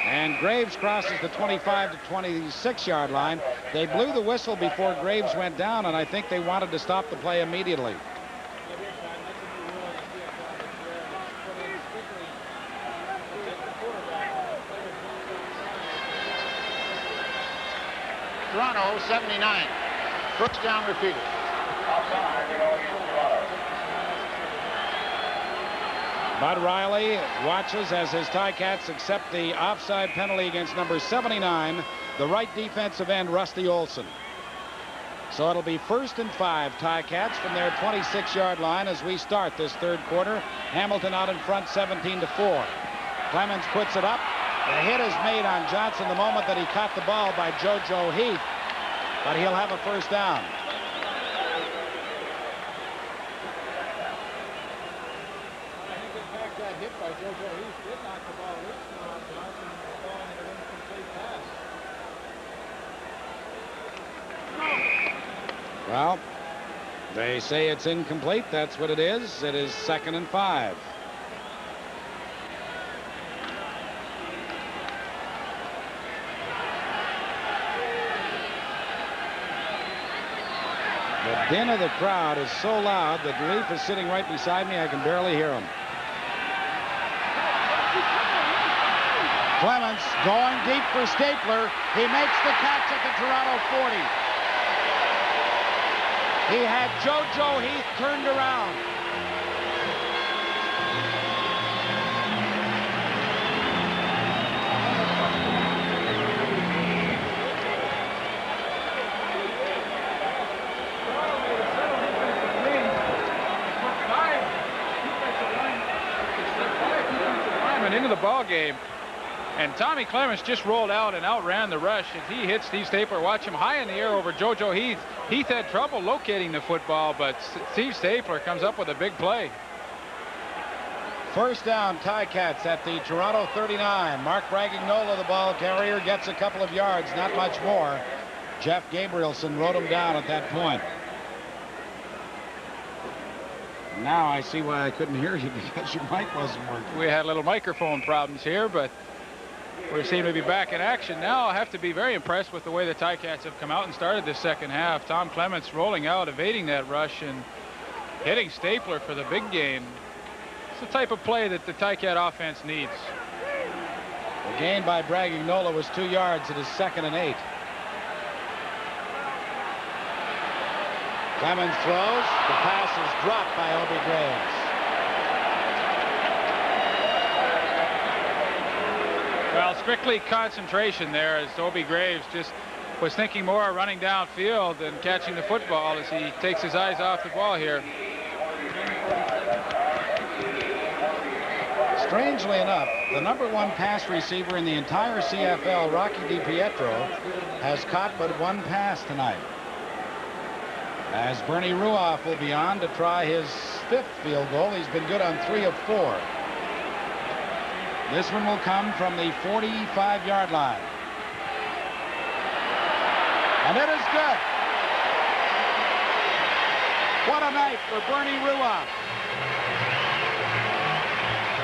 and Graves crosses the 25 to 26-yard line. They blew the whistle before Graves went down, and I think they wanted to stop the play immediately. Toronto 79. First down repeated. Bud Riley watches as his Ticats accept the offside penalty against number 79, the right defensive end, Rusty Olson. So it'll be 1st and 5 Ticats from their 26-yard line as we start this third quarter. Hamilton out in front 17-4. Clemens puts it up. The hit is made on Johnson the moment that he caught the ball by JoJo Heath, but he'll have a first down. Well, they say it's incomplete. That's what it is. It is 2nd and 5. The din of the crowd is so loud that Leaf is sitting right beside me. I can barely hear him. Clements going deep for Stapler. He makes the catch at the Toronto 40. He had JoJo Heath turned around. Into the ball game. And Tommy Clements just rolled out and outran the rush as he hit Steve Stapler. Watch him high in the air over JoJo Heath. Heath had trouble locating the football, but Steve Stapler comes up with a big play. First down, Ticats at the Toronto 39. Mark Bragignola, the ball carrier, gets a couple of yards, not much more. Jeff Gabrielson wrote him down at that point. Now I see why I couldn't hear you, because your mic wasn't working. We had little microphone problems here, but we seem to be back in action now. I have to be very impressed with the way the Ticats have come out and started this second half. Tom Clements rolling out, evading that rush, and hitting Stapler for the big gain. It's the type of play that the Ticat offense needs. The gain by Bragignola was 2 yards. It is 2nd and 8. Clemens throws. The pass is dropped by Obie Graves. Well, strictly concentration there, as Obie Graves just was thinking more running downfield than catching the football as he takes his eyes off the ball here. Strangely enough, the #1 pass receiver in the entire CFL, Rocky DiPietro, has caught but 1 pass tonight. As Bernie Ruoff will be on to try his 5th field goal. He's been good on 3 of 4. This one will come from the 45-yard line. And it is good. What a night for Bernie Ruoff.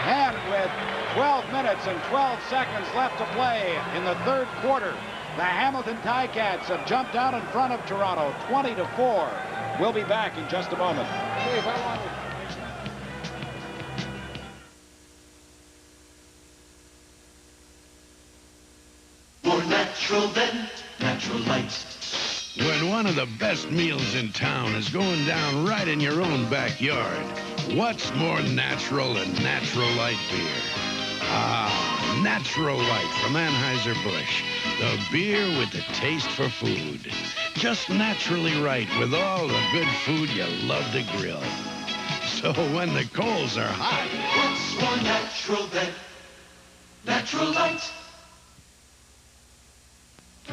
And with 12 minutes and 12 seconds left to play in the 3rd quarter, the Hamilton Ticats have jumped out in front of Toronto 20-4. We'll be back in just a moment. More natural than natural light. When one of the best meals in town is going down right in your own backyard, what's more natural than Natural Light beer? Ah, Natural Light from Anheuser-Busch. The beer with the taste for food. Just naturally right with all the good food you love to grill. So when the coals are hot... What's more natural than Natural Light?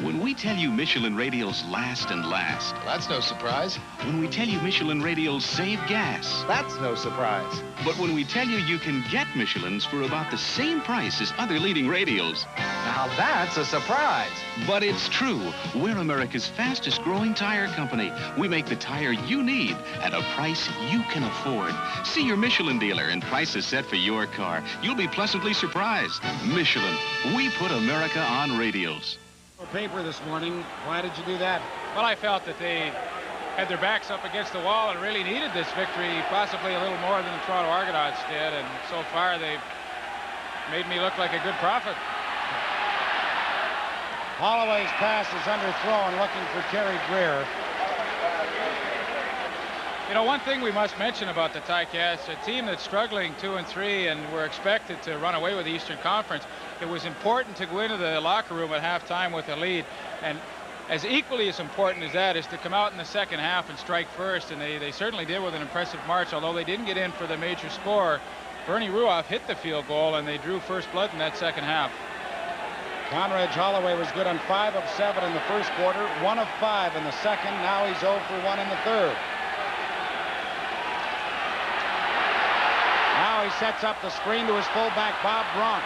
When we tell you Michelin radials last and last. That's no surprise. When we tell you Michelin radials save gas. That's no surprise. But when we tell you you can get Michelins for about the same price as other leading radials. Now that's a surprise. But it's true. We're America's fastest growing tire company. We make the tire you need at a price you can afford. See your Michelin dealer and prices set for your car. You'll be pleasantly surprised. Michelin, we put America on radials. Paper this morning. Why did you do that? Well, I felt that they had their backs up against the wall and really needed this victory, possibly a little more than the Toronto Argonauts did, and so far they've made me look like a good prophet. Holloway's pass is underthrown, looking for Terry Greer. You know, one thing we must mention about the Ticats, a team that's struggling 2-3 and we're expected to run away with the Eastern Conference. It was important to go into the locker room at halftime with a lead, and as equally as important as that is to come out in the second half and strike first, and they certainly did with an impressive march, although they didn't get in for the major score. Bernie Ruoff hit the field goal, and they drew first blood in that second half. Conrad Holloway was good on 5 of 7 in the first quarter, 1 of 5 in the second. Now he's 0 for 1 in the third. Now he sets up the screen to his fullback, Bob Bronk.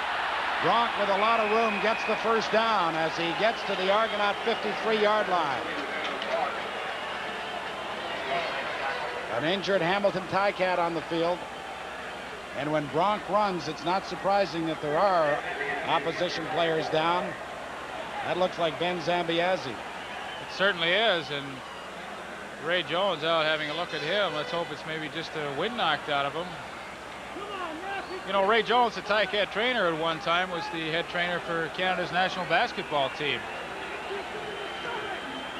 Bronk, with a lot of room, gets the first down as he gets to the Argonaut 53-yard line. An injured Hamilton Ticat on the field. And when Bronk runs, it's not surprising that there are opposition players down. That looks like Ben Zambiazzi. It certainly is, and Ray Jones out having a look at him. Let's hope it's maybe just a wind knocked out of him. You know, Ray Jones, the Ticat trainer at one time, was the head trainer for Canada's national basketball team.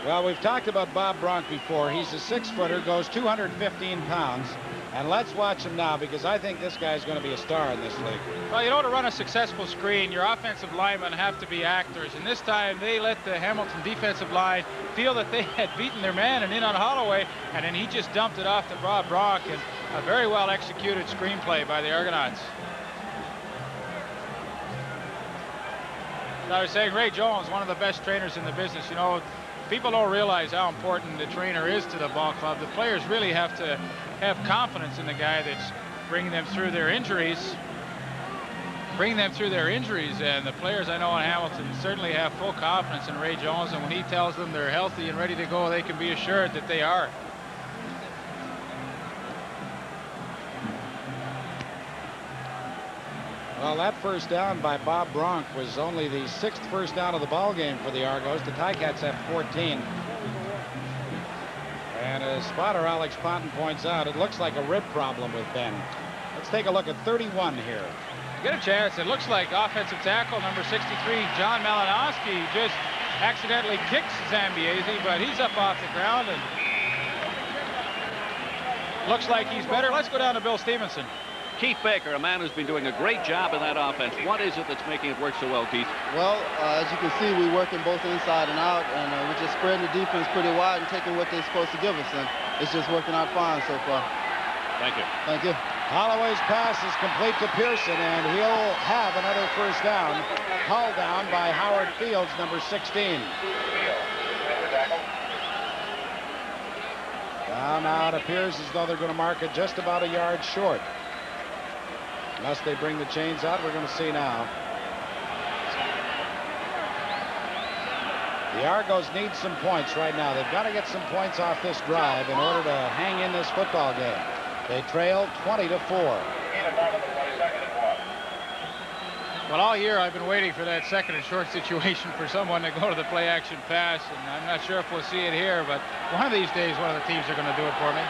Well, we've talked about Bob Bronk before. He's a 6-footer, goes 215 pounds. And let's watch him now, because I think this guy's going to be a star in this league. Well, you know, to run a successful screen, your offensive linemen have to be actors. And this time, they let the Hamilton defensive line feel that they had beaten their man and in on Holloway. And then he just dumped it off to Bob Bronk. And a very well executed screenplay by the Argonauts. I was saying, Ray Jones, one of the best trainers in the business. You know, people don't realize how important the trainer is to the ball club. The players really have to have confidence in the guy that's bringing them through their injuries. And the players I know in Hamilton certainly have full confidence in Ray Jones, and when he tells them they're healthy and ready to go, they can be assured that they are. Well, that first down by Bob Bronk was only the 6th first down of the ball game for the Argos. The Ticats have 14. And as spotter Alex Ponton points out, it looks like a rib problem with Ben. Let's take a look at 31 here. Get a chance. It looks like offensive tackle number 63, John Malinowski, just accidentally kicks Zambiese, but he's up off the ground and looks like he's better. Let's go down to Bill Stevenson. Keith Baker, a man who's been doing a great job in that offense. What is it that's making it work so well, Keith? Well, as you can see, we're working both inside and out, and we're just spreading the defense pretty wide and taking what they're supposed to give us, and it's just working out fine so far. Thank you. Thank you. Holloway's pass is complete to Pearson, and he'll have another first down. Hauled down by Howard Fields, number 16. Now it appears as though they're going to mark it just about a yard short. Unless they bring the chains out, we're going to see now. The Argos need some points right now. They've got to get some points off this drive in order to hang in this football game. They trail 20-4. Well, all year I've been waiting for that second and short situation for someone to go to the play action pass, and I'm not sure if we'll see it here, but one of these days one of the teams are going to do it for me.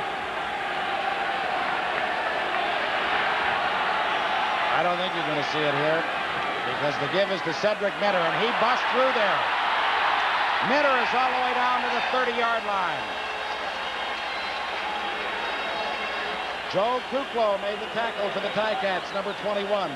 I don't think you're going to see it here because the give is to Cedric Minter, and he busts through there. Minter is all the way down to the 30-yard line. Joe Kuklo made the tackle for the Ticats, number 21.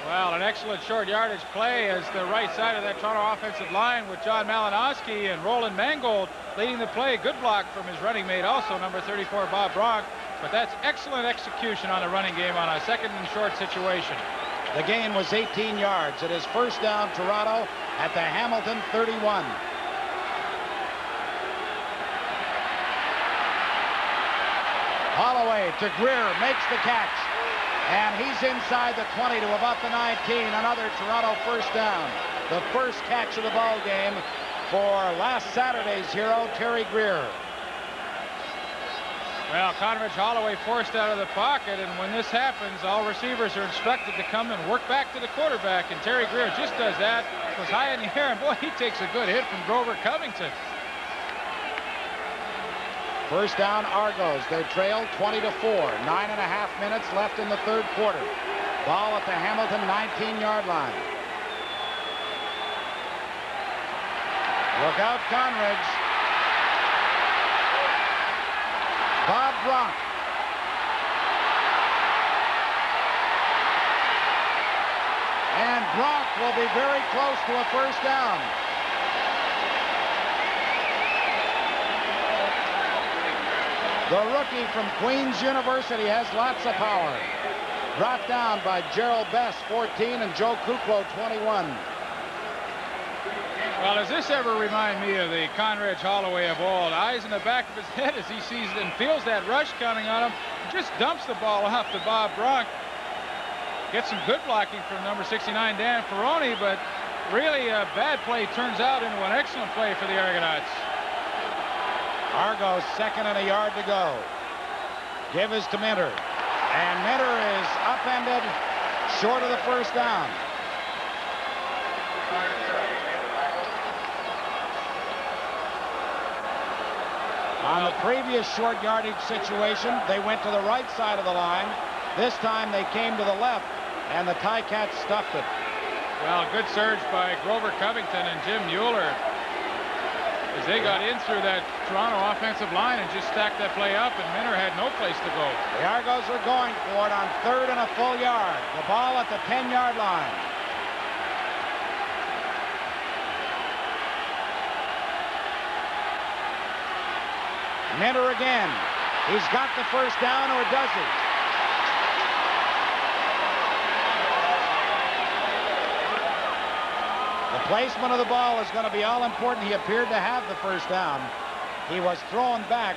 Well, an excellent short yardage play as the right side of that Toronto offensive line with John Malinowski and Roland Mangold leading the play. Good block from his running mate, also number 34, Bob Bronk. But that's excellent execution on the running game on a second and short situation. The gain was 18 yards. It is first down Toronto at the Hamilton 31. Holloway to Greer, makes the catch. And he's inside the 20 to about the 19. Another Toronto first down. The first catch of the ball game for last Saturday's hero, Terry Greer. Well, Conrad Holloway forced out of the pocket, and when this happens, all receivers are instructed to come and work back to the quarterback, and Terry Greer just does that. Goes high in the air, and boy, he takes a good hit from Grover Covington. First down Argos. They trail 20-4. 9.5 minutes left in the third quarter. Ball at the Hamilton 19-yard line. Look out, Conrads. Bob Bronk. And Bronk will be very close to a first down. The rookie from Queens University has lots of power. Brought down by Gerald Best, 14, and Joe Kuklo, 21. Well, does this ever remind me of the Conrad Holloway of old? Eyes in the back of his head as he sees and feels that rush coming on him. Just dumps the ball off to Bob Bronk. Gets some good blocking from number 69, Dan Ferroni, but really a bad play turns out into an excellent play for the Argonauts. Argos, second and a yard to go. Give is to Minter. And Minter is upended short of the first down. On the previous short yardage situation, they went to the right side of the line. This time they came to the left, and the Ticats stuffed it. Well, good surge by Grover Covington and Jim Mueller as they got in through that Toronto offensive line and just stacked that play up, and Minter had no place to go. The Argos are going for it on third and a full yard. The ball at the 10-yard line. Minter again. He's got the first down, or does he? The placement of the ball is going to be all important. He appeared to have the first down. He was thrown back.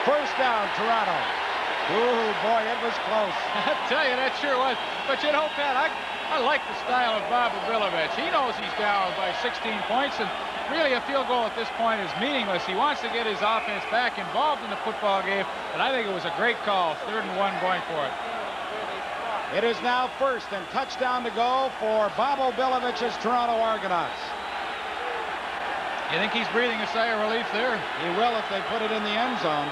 First down, Toronto. Ooh, boy, it was close. I tell you, that sure was. But you know, Pat, I like the style of Bob Obilovich. He knows he's down by 16 points, and really a field goal at this point is meaningless. He wants to get his offense back involved in the football game, and I think it was a great call, 3rd and 1 going for it. It is now first and touchdown to go for Bob Obilovich's Toronto Argonauts. You think he's breathing a sigh of relief there? He will if they put it in the end zone.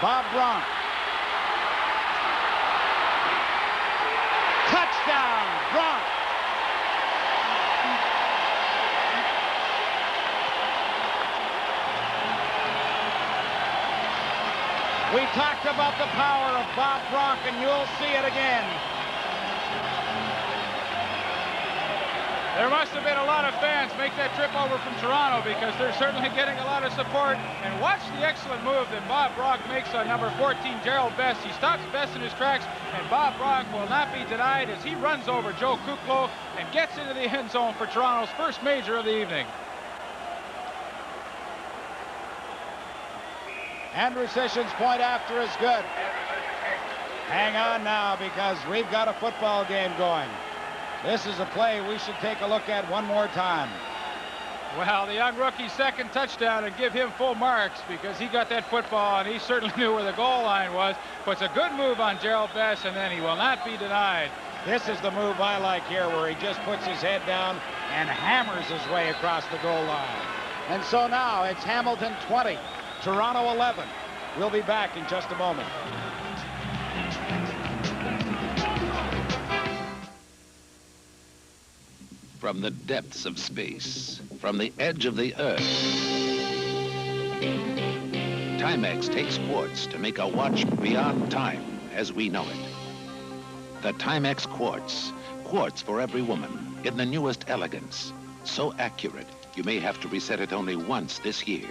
Bob Bronk. Touchdown, Bronk. We talked about the power of Bob Bronk, and you'll see it again. There must have been a lot of fans make that trip over from Toronto because they're certainly getting a lot of support. And watch the excellent move that Bob Bronk makes on number 14, Gerald Best. He stops Best in his tracks, and Bob Bronk will not be denied as he runs over Joe Kuklo and gets into the end zone for Toronto's first major of the evening. Andrew Sission's point after is good. Hang on now because we've got a football game going. This is a play we should take a look at one more time. Well, the young rookie's second touchdown, and give him full marks because he got that football and he certainly knew where the goal line was. Puts a good move on Gerald Best, and then he will not be denied. This is the move I like here, where he just puts his head down and hammers his way across the goal line. And so now it's Hamilton 20, Toronto 11. We'll be back in just a moment. From the depths of space, from the edge of the earth, Timex takes quartz to make a watch beyond time as we know it. The Timex Quartz, quartz for every woman in the newest elegance. So accurate, you may have to reset it only once this year.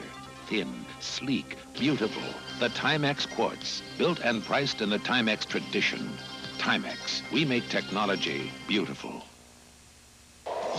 Thin, sleek, beautiful. The Timex Quartz, built and priced in the Timex tradition. Timex, we make technology beautiful.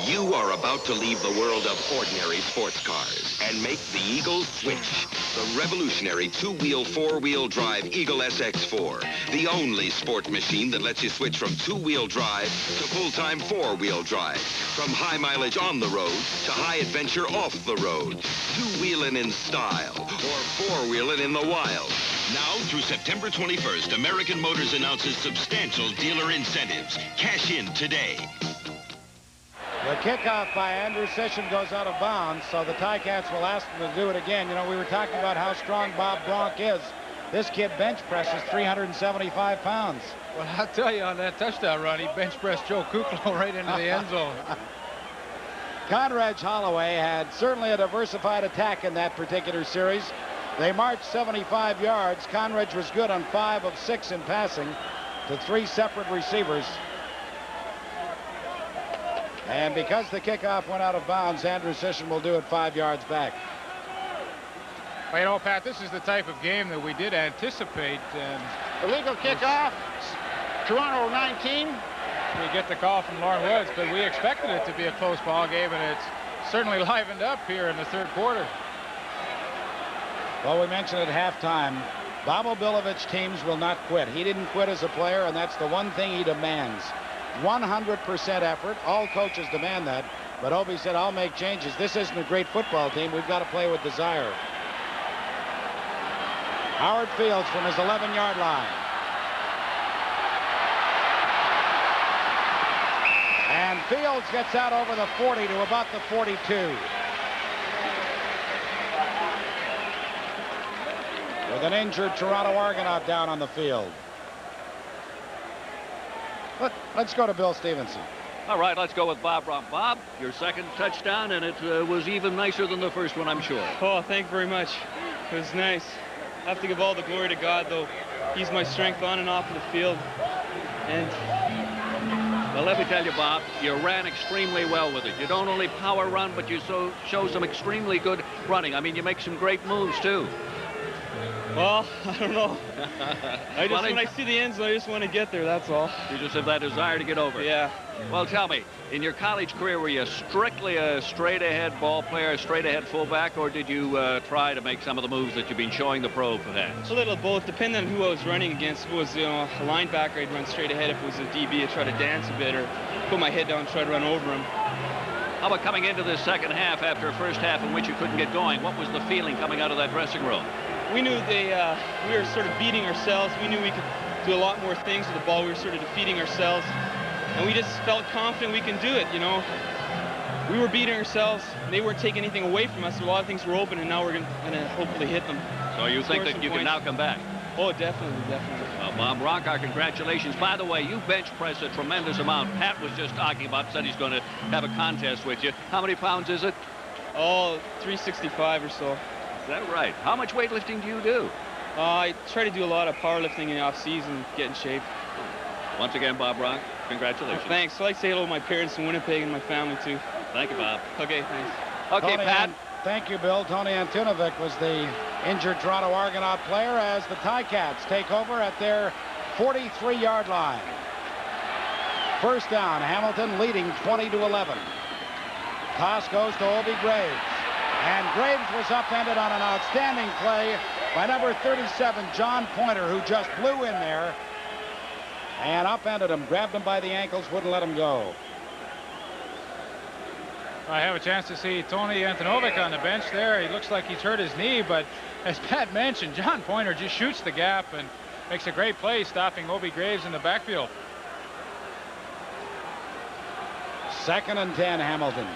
You are about to leave the world of ordinary sports cars and make the Eagle switch. The revolutionary two-wheel, four-wheel drive Eagle SX4. The only sport machine that lets you switch from two-wheel drive to full-time four-wheel drive. From high mileage on the road to high adventure off the road. Two-wheeling in style or four-wheeling in the wild. Now through September 21st, American Motors announces substantial dealer incentives. Cash in today. The kickoff by Andrew Sission goes out of bounds, so the Ticats will ask him to do it again. You know, we were talking about how strong Bob Bronk is. This kid bench presses 375 pounds. Well, I'll tell you, on that touchdown run, he bench pressed Joe Kuklo right into the end zone. Conrad Holloway had certainly a diversified attack in that particular series. They marched 75 yards. Conrad was good on 5 of 6 in passing to 3 separate receivers. And because the kickoff went out of bounds, Andrew Sission will do it 5 yards back. Well, you know, Pat, this is the type of game that we did anticipate. And illegal kickoff, Toronto 19. We get the call from Lauren Woods, but we expected it to be a close ball game, and it's certainly livened up here in the third quarter. Well, we mentioned at halftime, Bob Obilovich teams will not quit. He didn't quit as a player, and that's the one thing he demands. 100% effort. All coaches demand that. But Obi said, I'll make changes. This isn't a great football team. We've got to play with desire. Howard Fields from his 11-yard line. And Fields gets out over the 40 to about the 42. With an injured Toronto Argonaut down on the field. Let's go to Bill Stevenson. All right, let's go with Bob Bronk. Bob, your second touchdown, and it was even nicer than the first one, I'm sure. Oh, thank you very much. It was nice. I have to give all the glory to God, though. He's my strength on and off of the field. And Well, let me tell you, Bob, you ran extremely well with it. You don't only power run, but you show some extremely good running. I mean, you make some great moves, too. Well, I don't know. When I see the end zone, I just want to get there, that's all. You just have that desire to get over. Yeah. Well, tell me, in your college career, were you strictly a straight-ahead ball player, a straight-ahead fullback, or did you try to make some of the moves that you've been showing the pro fans? A little of both, depending on who I was running against. If it was, a linebacker, I'd run straight ahead. If it was a DB, I'd try to dance a bit or put my head down and try to run over him. How about coming into this second half after a first half in which you couldn't get going? What was the feeling coming out of that dressing room? We knew we were sort of beating ourselves. We knew we could do a lot more things with the ball. We were sort of defeating ourselves. And we just felt confident we can do it, We were beating ourselves. They weren't taking anything away from us. A lot of things were open, and now we're going to hopefully hit them. So you think that you can now come back? Oh, definitely. Well, Bob Brock, our congratulations. By the way, you bench press a tremendous amount. Pat was just talking about, said he's going to have a contest with you. How many pounds is it? Oh, 365 or so. Is that right? How much weightlifting do you do? I try to do a lot of powerlifting in the off-season, get in shape. Once again, Bob Brock, congratulations. Well, thanks. I'd like to say hello to my parents in Winnipeg and my family, too. Thank you, Bob. Okay, thanks. Okay, Pat. Thank you, Bill. Tony Antunovic was the injured Toronto Argonaut player as the Ticats take over at their 43-yard line. First down, Hamilton leading 20-11. Toss goes to Obi Graves. And Graves was upended on an outstanding play by number 37, John Pointer, who just blew in there and upended him, grabbed him by the ankles, wouldn't let him go. I have a chance to see Tony Antunovic on the bench there. He looks like he's hurt his knee, but as Pat mentioned, John Pointer just shoots the gap and makes a great play, stopping Obi Graves in the backfield. 2nd and 10, Hamilton.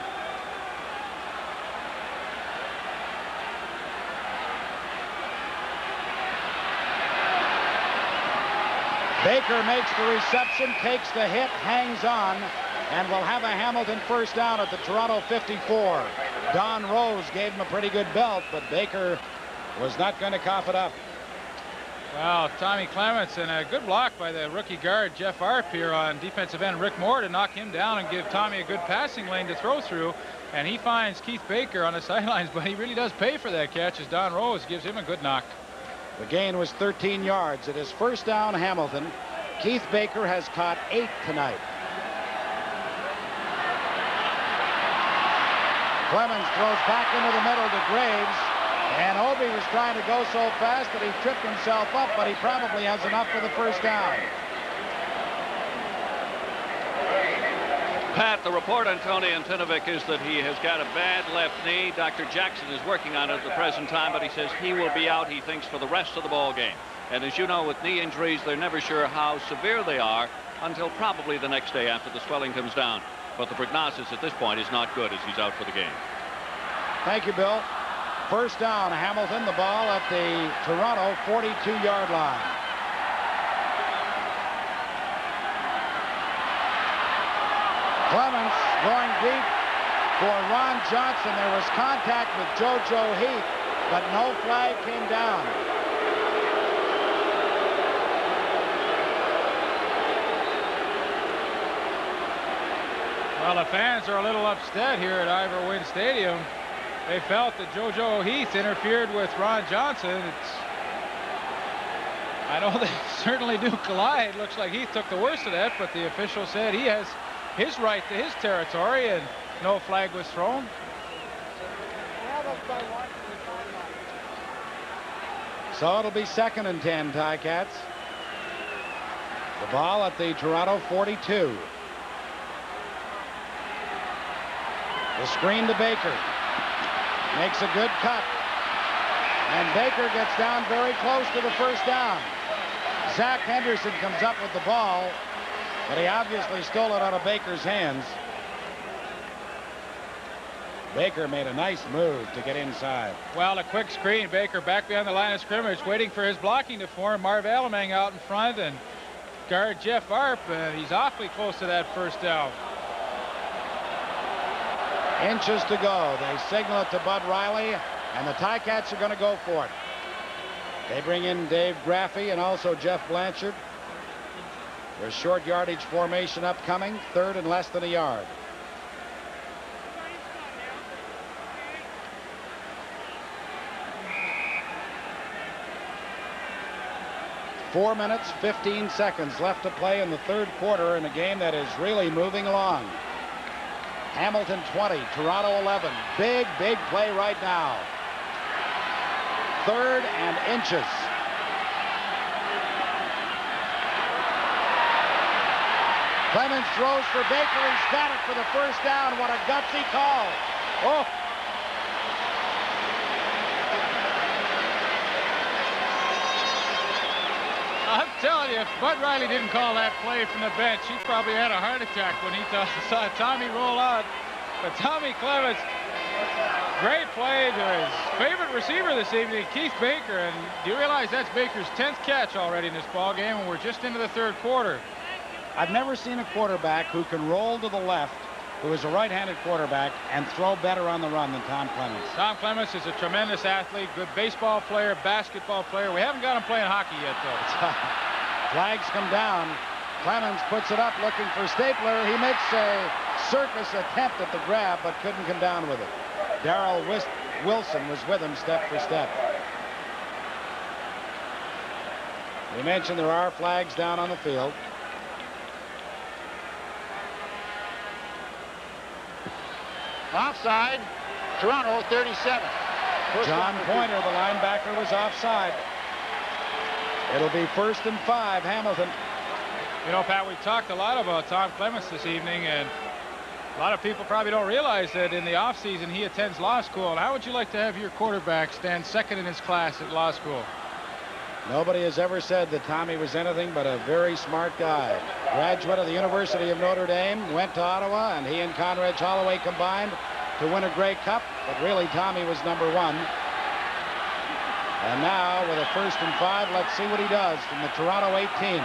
Baker makes the reception, takes the hit, hangs on, and will have a Hamilton first down at the Toronto 54. Don Rose gave him a pretty good belt, but Baker was not going to cough it up. Well, Tommy Clements, and a good block by the rookie guard, Jeff Arp, here on defensive end Rick Moore to knock him down and give Tommy a good passing lane to throw through. And he finds Keith Baker on the sidelines, but he really does pay for that catch as Don Rose gives him a good knock. The gain was 13 yards. It is first down, Hamilton. Keith Baker has caught 8 tonight. Clemens throws back into the middle to Graves. And Obi was trying to go so fast that he tripped himself up, but he probably has enough for the first down. Pat, the report on Tony Antunovic is that he has got a bad left knee. Dr. Jackson is working on it at the present time, but he says he will be out, he thinks, for the rest of the ball game. And as you know, with knee injuries, they're never sure how severe they are until probably the next day after the swelling comes down. But the prognosis at this point is not good as he's out for the game. Thank you, Bill. First down, Hamilton, the ball at the Toronto 42-yard line. Clemens going deep for Ron Johnson. There was contact with JoJo Heath, but no flag came down. Well, the fans are a little upset here at Ivor Wynne Stadium. They felt that JoJo Heath interfered with Ron Johnson. I know they certainly do collide. Looks like Heath took the worst of that, but the official said he has his right to his territory, and no flag was thrown. So it'll be 2nd and 10, Ticats. The ball at the Toronto 42. The screen to Baker. Makes a good cut. And Baker gets down very close to the first down. Zach Henderson comes up with the ball, but he obviously stole it out of Baker's hands. Baker made a nice move to get inside. Well, a quick screen. Baker back behind the line of scrimmage, waiting for his blocking to form. Marv Alamang out in front, and guard Jeff Arp. He's awfully close to that first down. Inches to go. They signal it to Bud Riley, and the Ticats are going to go for it. They bring in Dave Graffey and also Jeff Blanchard. There's short yardage formation upcoming, 3rd and less than a yard. Four minutes, 15 seconds left to play in the 3rd quarter in a game that is really moving along. Hamilton 20, Toronto 11. Big play right now. 3rd and inches. Clemens throws for Baker. He's got it for the first down. What a gutsy call. Oh. I'm telling you, if Bud Riley didn't call that play from the bench, he probably had a heart attack when he saw Tommy roll out. But Tommy Clemens, great play to his favorite receiver this evening, Keith Baker. And do you realize that's Baker's 10th catch already in this ball game, and we're just into the 3rd quarter. I've never seen a quarterback who can roll to the left, who is a right-handed quarterback, and throw better on the run than Tom Clemens. Tom Clemens is a tremendous athlete, good baseball player, basketball player. We haven't got him playing hockey yet, though. Flags come down. Clemens puts it up looking for Stapler. He makes a circus attempt at the grab, but couldn't come down with it. Darrell Wilson was with him step for step. We mentioned there are flags down on the field. Offside, Toronto 37. John Pointer, the linebacker, was offside. It'll be 1st and 5, Hamilton. You know, Pat, we talked a lot about Tom Clemens this evening, and a lot of people probably don't realize that in the offseason he attends law school. And how would you like to have your quarterback stand 2nd in his class at law school? Nobody has ever said that Tommy was anything but a very smart guy. Graduate of the University of Notre Dame, went to Ottawa, and he and Conrad Holloway combined to win a Grey Cup, but really Tommy was number 1. And now with a 1st and 5, let's see what he does from the Toronto 18.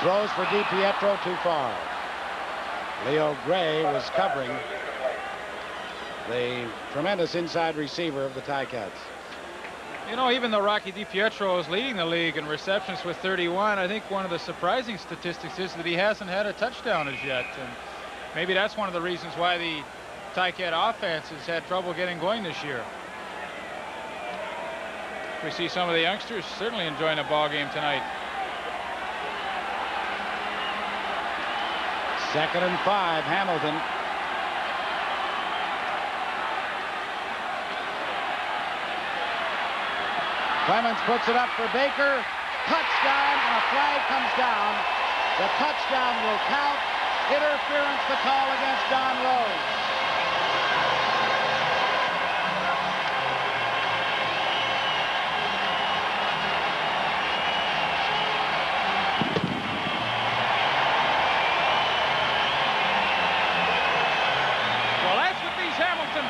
Throws for DiPietro, too far. Leo Gray was covering the tremendous inside receiver of the Ticats. You know, even though Rocky DiPietro is leading the league in receptions with 31, I think one of the surprising statistics is that he hasn't had a touchdown as yet. And maybe that's one of the reasons why the Ticat offense has had trouble getting going this year. We see some of the youngsters certainly enjoying a ball game tonight. 2nd and 5, Hamilton. Clemens puts it up for Baker. Touchdown, and a flag comes down. The touchdown will count. Interference the call against Don Rose.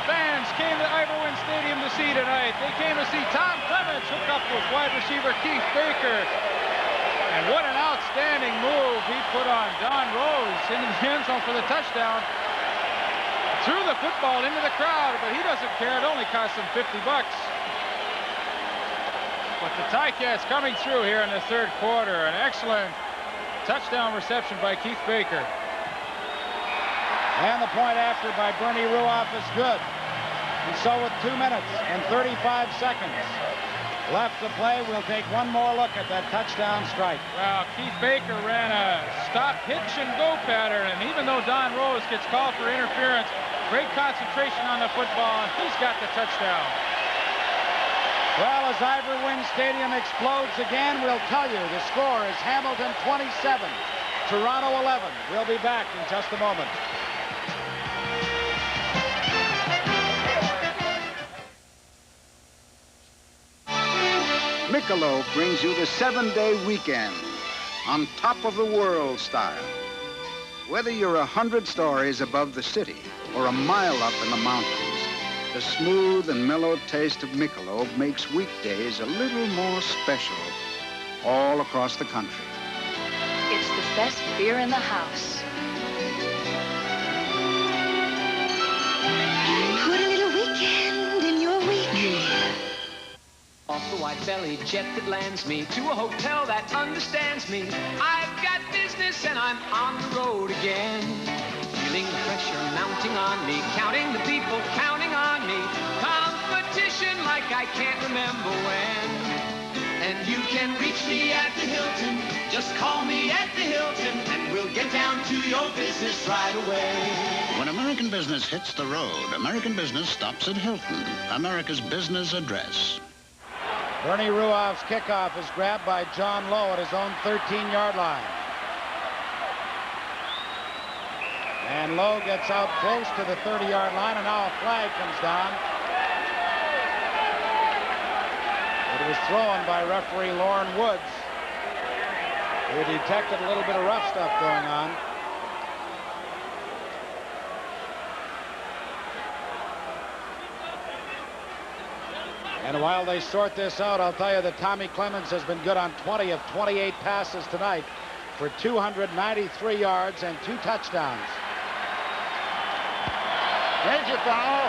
Fans came to Iverwin Stadium to see tonight. They came to see Tom Clemens hook up with wide receiver Keith Baker. And what an outstanding move he put on Don Rose into the end zone for the touchdown. Threw the football into the crowd, but he doesn't care. It only cost him $50. But the Ticats coming through here in the 3rd quarter. An excellent touchdown reception by Keith Baker. And the point after by Bernie Ruoff is good. And so with 2 minutes and 35 seconds left to play, we'll take one more look at that touchdown strike. Well, Keith Baker ran a stop, hitch, and go pattern. And even though Don Rose gets called for interference, great concentration on the football, and he's got the touchdown. Well, as Iverwin Stadium explodes again, we'll tell you the score is Hamilton 27, Toronto 11. We'll be back in just a moment. Michelob brings you the 7-day weekend on top of the world style. Whether you're 100 stories above the city or a mile up in the mountains, the smooth and mellow taste of Michelob makes weekdays a little more special all across the country. It's the best beer in the house. Put a little weekend in your weekend. Off the white belly jet that lands me to a hotel that understands me. I've got business and I'm on the road again. Feeling the pressure mounting on me, counting the people counting on me. Competition like I can't remember when. And you can reach me at the Hilton. Just call me at the Hilton, and we'll get down to your business right away. When American business hits the road, American business stops at Hilton, America's business address. Bernie Ruoff's kickoff is grabbed by John Lowe at his own 13-yard line. And Lowe gets out close to the 30-yard line, and now a flag comes down. It was thrown by referee Lauren Woods, who detected a little bit of rough stuff going on. And while they sort this out, I'll tell you that Tommy Clemens has been good on 20 of 28 passes tonight for 293 yards and 2 touchdowns. Major foul.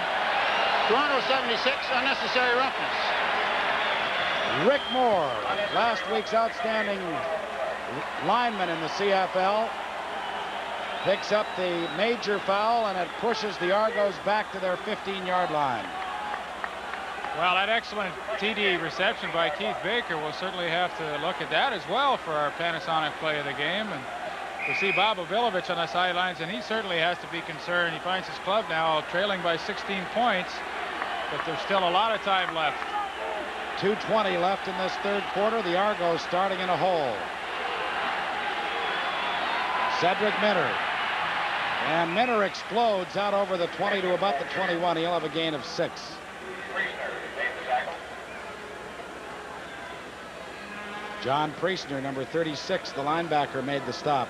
Toronto 76, unnecessary roughness. Rick Moore, last week's outstanding lineman in the CFL, picks up the major foul, and it pushes the Argos back to their 15-yard line. Well, that excellent TD reception by Keith Baker, will certainly have to look at that as well for our Panasonic play of the game. And we see Bob Ovilovich on the sidelines, and he certainly has to be concerned. He finds his club now trailing by 16 points, but there's still a lot of time left. 2:20 left in this third quarter. The Argos starting in a hole. Cedric Minner. And Minner explodes out over the 20 to about the 21. He'll have a gain of 6. John Priestner, number 36, the linebacker, made the stop.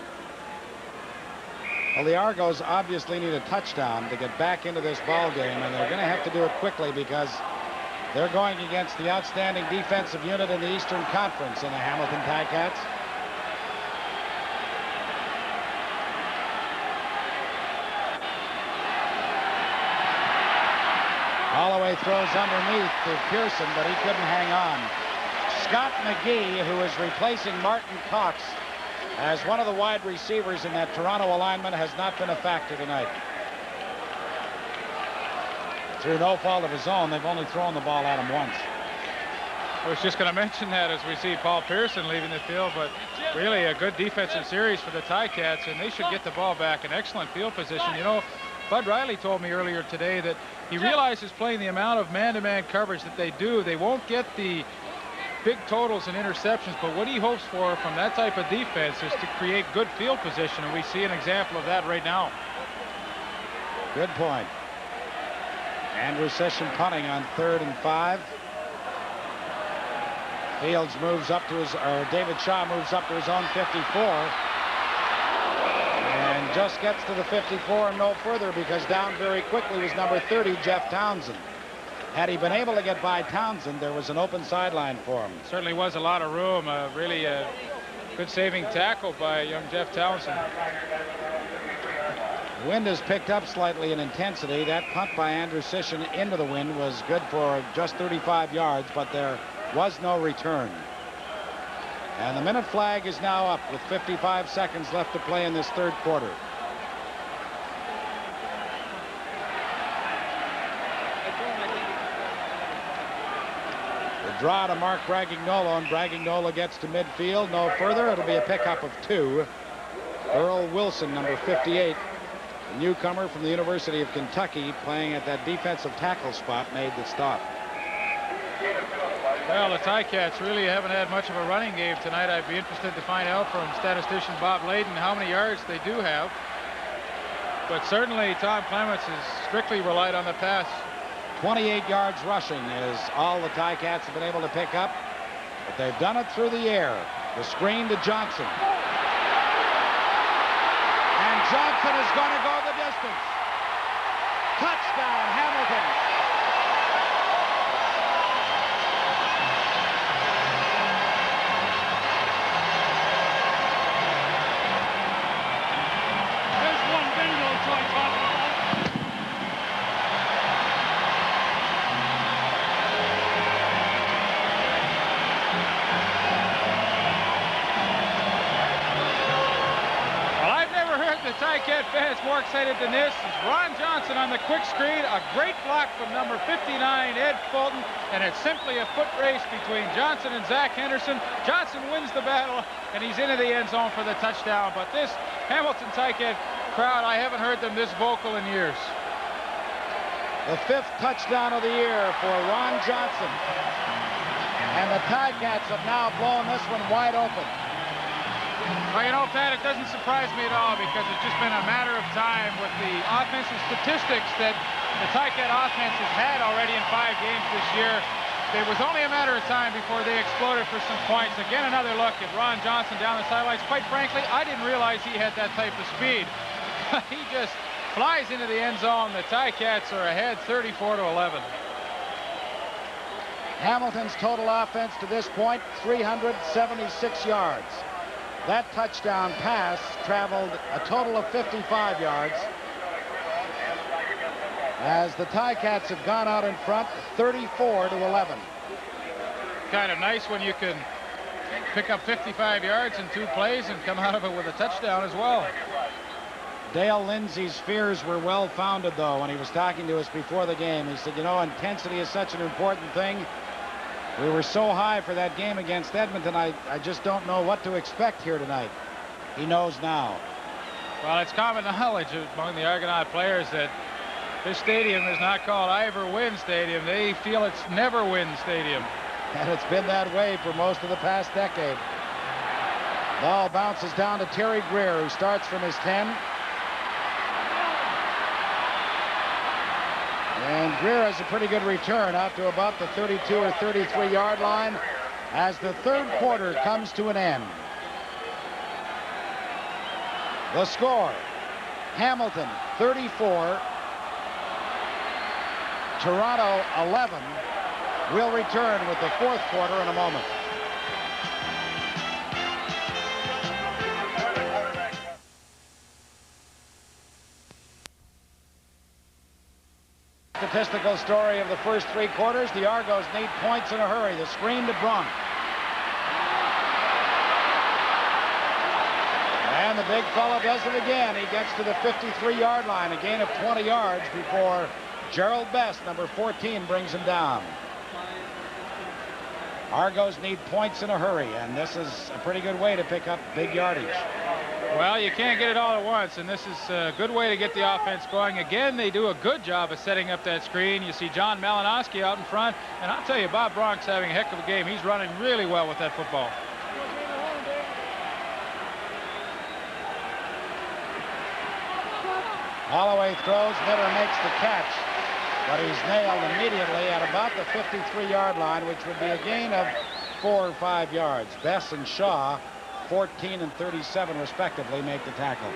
Well, the Argos obviously need a touchdown to get back into this ball game, and they're going to have to do it quickly because they're going against the outstanding defensive unit in the Eastern Conference in the Hamilton Ticats. Holloway throws underneath to Pearson, but he couldn't hang on. Scott McGee, who is replacing Martin Cox as one of the wide receivers in that Toronto alignment, has not been a factor tonight. Through no fault of his own, they've only thrown the ball at him once. I was just going to mention that as we see Paul Pearson leaving the field, but really a good defensive series for the Ticats, and they should get the ball back in excellent field position. You know, Bud Riley told me earlier today that he realizes playing the amount of man-to-man coverage that they do, they won't get the big totals and interceptions, but what he hopes for from that type of defense is to create good field position, and we see an example of that right now. Good point. Andrew Session punting on 3rd and 5. Fields moves up to his, or David Shaw moves up to his own 54. And just gets to the 54 and no further, because down very quickly was number 30, Jeff Townsend. Had he been able to get by Townsend, there was an open sideline for him. Certainly was a lot of room. Really a good saving tackle by young Jeff Townsend. The wind has picked up slightly in intensity. That punt by Andrew Sisson into the wind was good for just 35 yards, but there was no return. And the minute flag is now up with 55 seconds left to play in this third quarter. The draw to Mark Bragignolo, and Bragignolo gets to midfield. No further. It'll be a pickup of 2. Earl Wilson, number 58, a newcomer from the University of Kentucky, playing at that defensive tackle spot, made the stop. Well, the Ticats really haven't had much of a running game tonight. I'd be interested to find out from statistician Bob Layden how many yards they do have. But certainly Tom Clements has strictly relied on the pass. 28 yards rushing is all the Ticats have been able to pick up, but they've done it through the air. The screen to Johnson. And Johnson is going to go the distance. Touchdown, Hamilton. fans more excited than this is Ron Johnson on the quick screen. A great block from number 59, Ed Fulton, and it's simply a foot race between Johnson and Zach Henderson. Johnson wins the battle, and he's into the end zone for the touchdown. But this Hamilton Ticats crowd, I haven't heard them this vocal in years. The 5th touchdown of the year for Ron Johnson. And the Ticats have now blown this one wide open. Well, you know, Pat, it doesn't surprise me at all because it's just been a matter of time with the offensive statistics that the Ticat offense has had already in 5 games this year. It was only a matter of time before they exploded for some points. Again, another look at Ron Johnson down the sidelines. Quite frankly, I didn't realize he had that type of speed. He just flies into the end zone. The Ticats are ahead 34-11. Hamilton's total offense to this point, 376 yards. That touchdown pass traveled a total of 55 yards. As the Ticats have gone out in front, 34-11. Kind of nice when you can pick up 55 yards in 2 plays and come out of it with a touchdown as well. Dale Lindsay's fears were well-founded, though, when he was talking to us before the game. He said, you know, intensity is such an important thing. We were so high for that game against Edmonton, I just don't know what to expect here tonight. He knows now. Well, it's common knowledge among the Argonaut players that this stadium is not called Ivor Wynn Stadium. They feel it's Never Win Stadium. And it's been that way for most of the past decade. Ball bounces down to Terry Greer, who starts from his 10. And Greer has a pretty good return out to about the 32 or 33 yard line as the 3rd quarter comes to an end. The score, Hamilton 34, Toronto 11. We'll return with the 4th quarter in a moment. Statistical story of the first 3 quarters. The Argos need points in a hurry. The screen to Brunk. And the big fella does it again. He gets to the 53-yard line, a gain of 20 yards before Gerald Best, number 14, brings him down. Argos need points in a hurry, and this is a pretty good way to pick up big yardage. Well, you can't get it all at once, and this is a good way to get the offense going. Again, they do a good job of setting up that screen. You see John Malinowski out in front, and I'll tell you, Bob Bronk's having a heck of a game. He's running really well with that football. Holloway throws, Nitter makes the catch, but he's nailed immediately at about the 53-yard line, which would be a gain of 4 or 5 yards. Bess and Shaw, 14 and 37 respectively, make the tackle.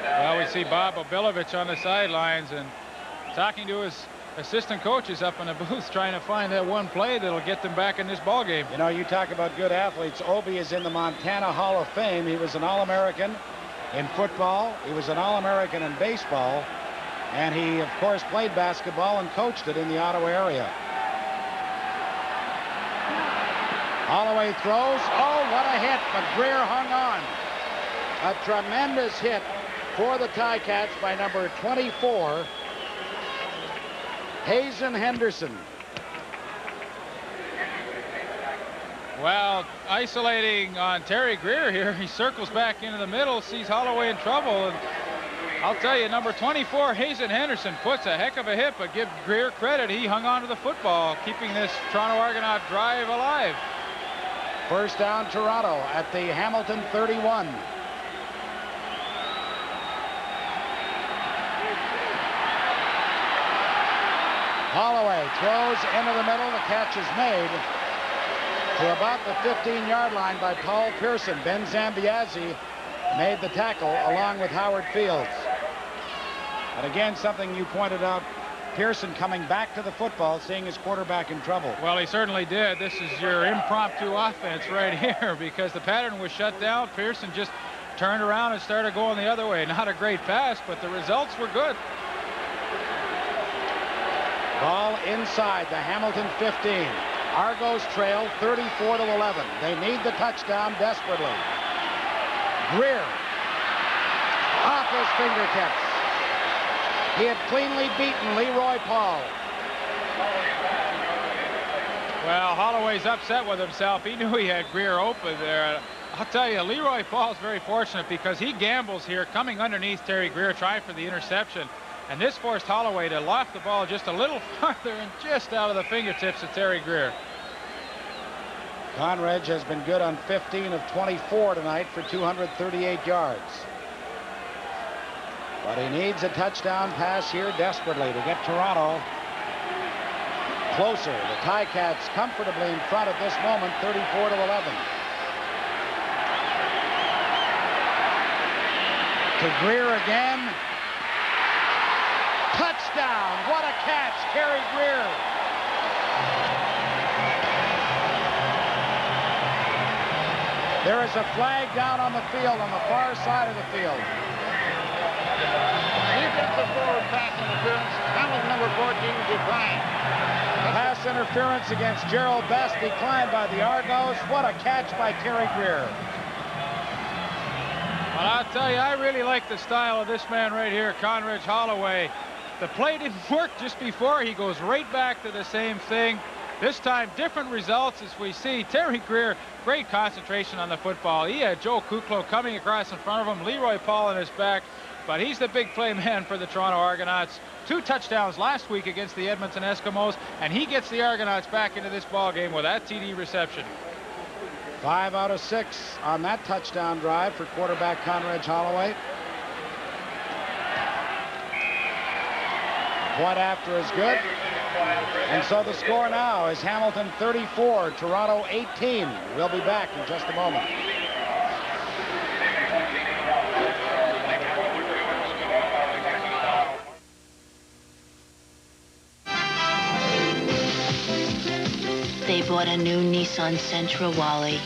Well, we see Bob Obilovich on the sidelines and talking to his assistant coaches up in the booth, trying to find that one play that'll get them back in this ball game. You know, you talk about good athletes. Obi is in the Montana Hall of Fame. He was an All-American in football. He was an All-American in baseball. And he, of course, played basketball and coached it in the Ottawa area. Holloway throws. Oh, what a hit, but Greer hung on. A tremendous hit for the Ticats by number 24, Hazen Henderson. Well, isolating on Terry Greer here, he circles back into the middle, sees Holloway in trouble, and I'll tell you, number 24, Hazen Henderson, puts a heck of a hit, but give Greer credit. He hung on to the football, keeping this Toronto Argonaut drive alive. First down, Toronto at the Hamilton 31. Holloway throws into the middle. The catch is made to about the 15-yard line by Paul Pearson. Ben Zambiazzi made the tackle along with Howard Fields. And again, something you pointed out, Pearson coming back to the football, seeing his quarterback in trouble. Well, he certainly did. This is your impromptu offense right here because the pattern was shut down. Pearson just turned around and started going the other way. Not a great pass, but the results were good. Ball inside the Hamilton 15. Argos trail 34-11. They need the touchdown desperately. Greer. Off his fingertips. He had cleanly beaten Leroy Paul. Well, Holloway's upset with himself. He knew he had Greer open there. I'll tell you, Leroy Paul's very fortunate because he gambles here, coming underneath Terry Greer, trying for the interception. And this forced Holloway to loft the ball just a little farther and just out of the fingertips of Terry Greer. Conrad has been good on 15 of 24 tonight for 238 yards. But he needs a touchdown pass here desperately to get Toronto closer. The Ticats comfortably in front at this moment, 34-11. To Greer again. Touchdown! What a catch, Terry Greer. There is a flag down on the field on the far side of the field. Defensive forward pass interference. Hamilton number 14 declined. Pass interference against Gerald Best declined by the Argonauts. What a catch by Terry Greer. Well, I'll tell you, I really like the style of this man right here, Conrad Holloway. The play didn't work just before. He goes right back to the same thing. This time, different results as we see. Terry Greer, great concentration on the football. He had Joe Kuklo coming across in front of him, Leroy Paul on his back, but he's the big play man for the Toronto Argonauts. 2 touchdowns last week against the Edmonton Eskimos, and he gets the Argonauts back into this ball game with that TD reception. 5 out of 6 on that touchdown drive for quarterback Conrad Holloway. Point after is good. And so the score now is Hamilton 34, Toronto 18. We'll be back in just a moment. They bought a new Nissan Sentra, Wally.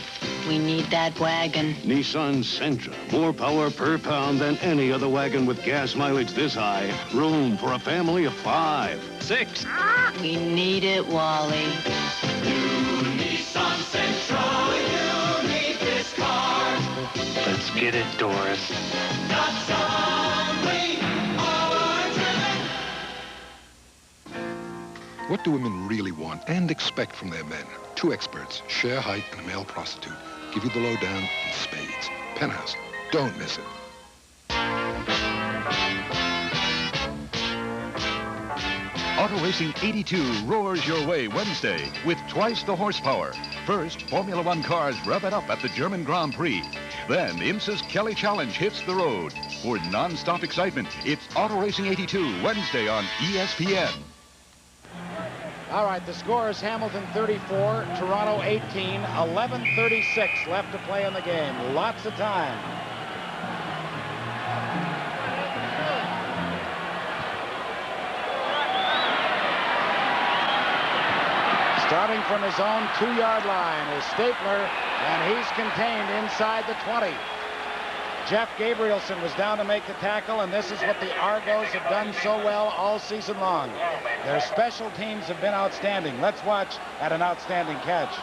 We need that wagon. Nissan Sentra. More power per pound than any other wagon with gas mileage this high. Room for a family of 5, 6. We need it, Wally. New Nissan Sentra, you need this car. Let's get it, Doris. Not only power-driven. What do women really want and expect from their men? 2 experts, Cher Height and a male prostitute, give you the lowdown in spades. Penthouse. Don't miss it. Auto Racing 82 roars your way Wednesday with twice the horsepower. First, Formula One cars rev it up at the German Grand Prix. Then, IMSA's Kelly Challenge hits the road. For non-stop excitement, it's Auto Racing 82 Wednesday on ESPN. All right, the score is Hamilton 34, Toronto 18, 11:36 left to play in the game. Lots of time. Starting from his own 2-yard line is Stapler, and he's contained inside the 20. Jeff Gabrielson was down to make the tackle, and this is what the Argos have done so well all season long. Their special teams have been outstanding. Let's watch at an outstanding catch.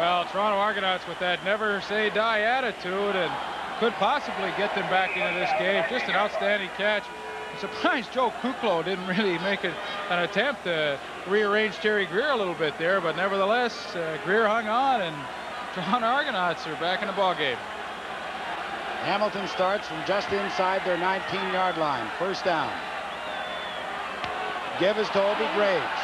Well, Toronto Argonauts with that never say die attitude and could possibly get them back into this game. Just an outstanding catch. I'm surprised Joe Kuklo didn't really make an attempt to rearrange Terry Greer a little bit there, but nevertheless, Greer hung on, and Toronto Argonauts are back in the ball game. Hamilton starts from just inside their 19-yard line. First down. Give is to Obi Graves.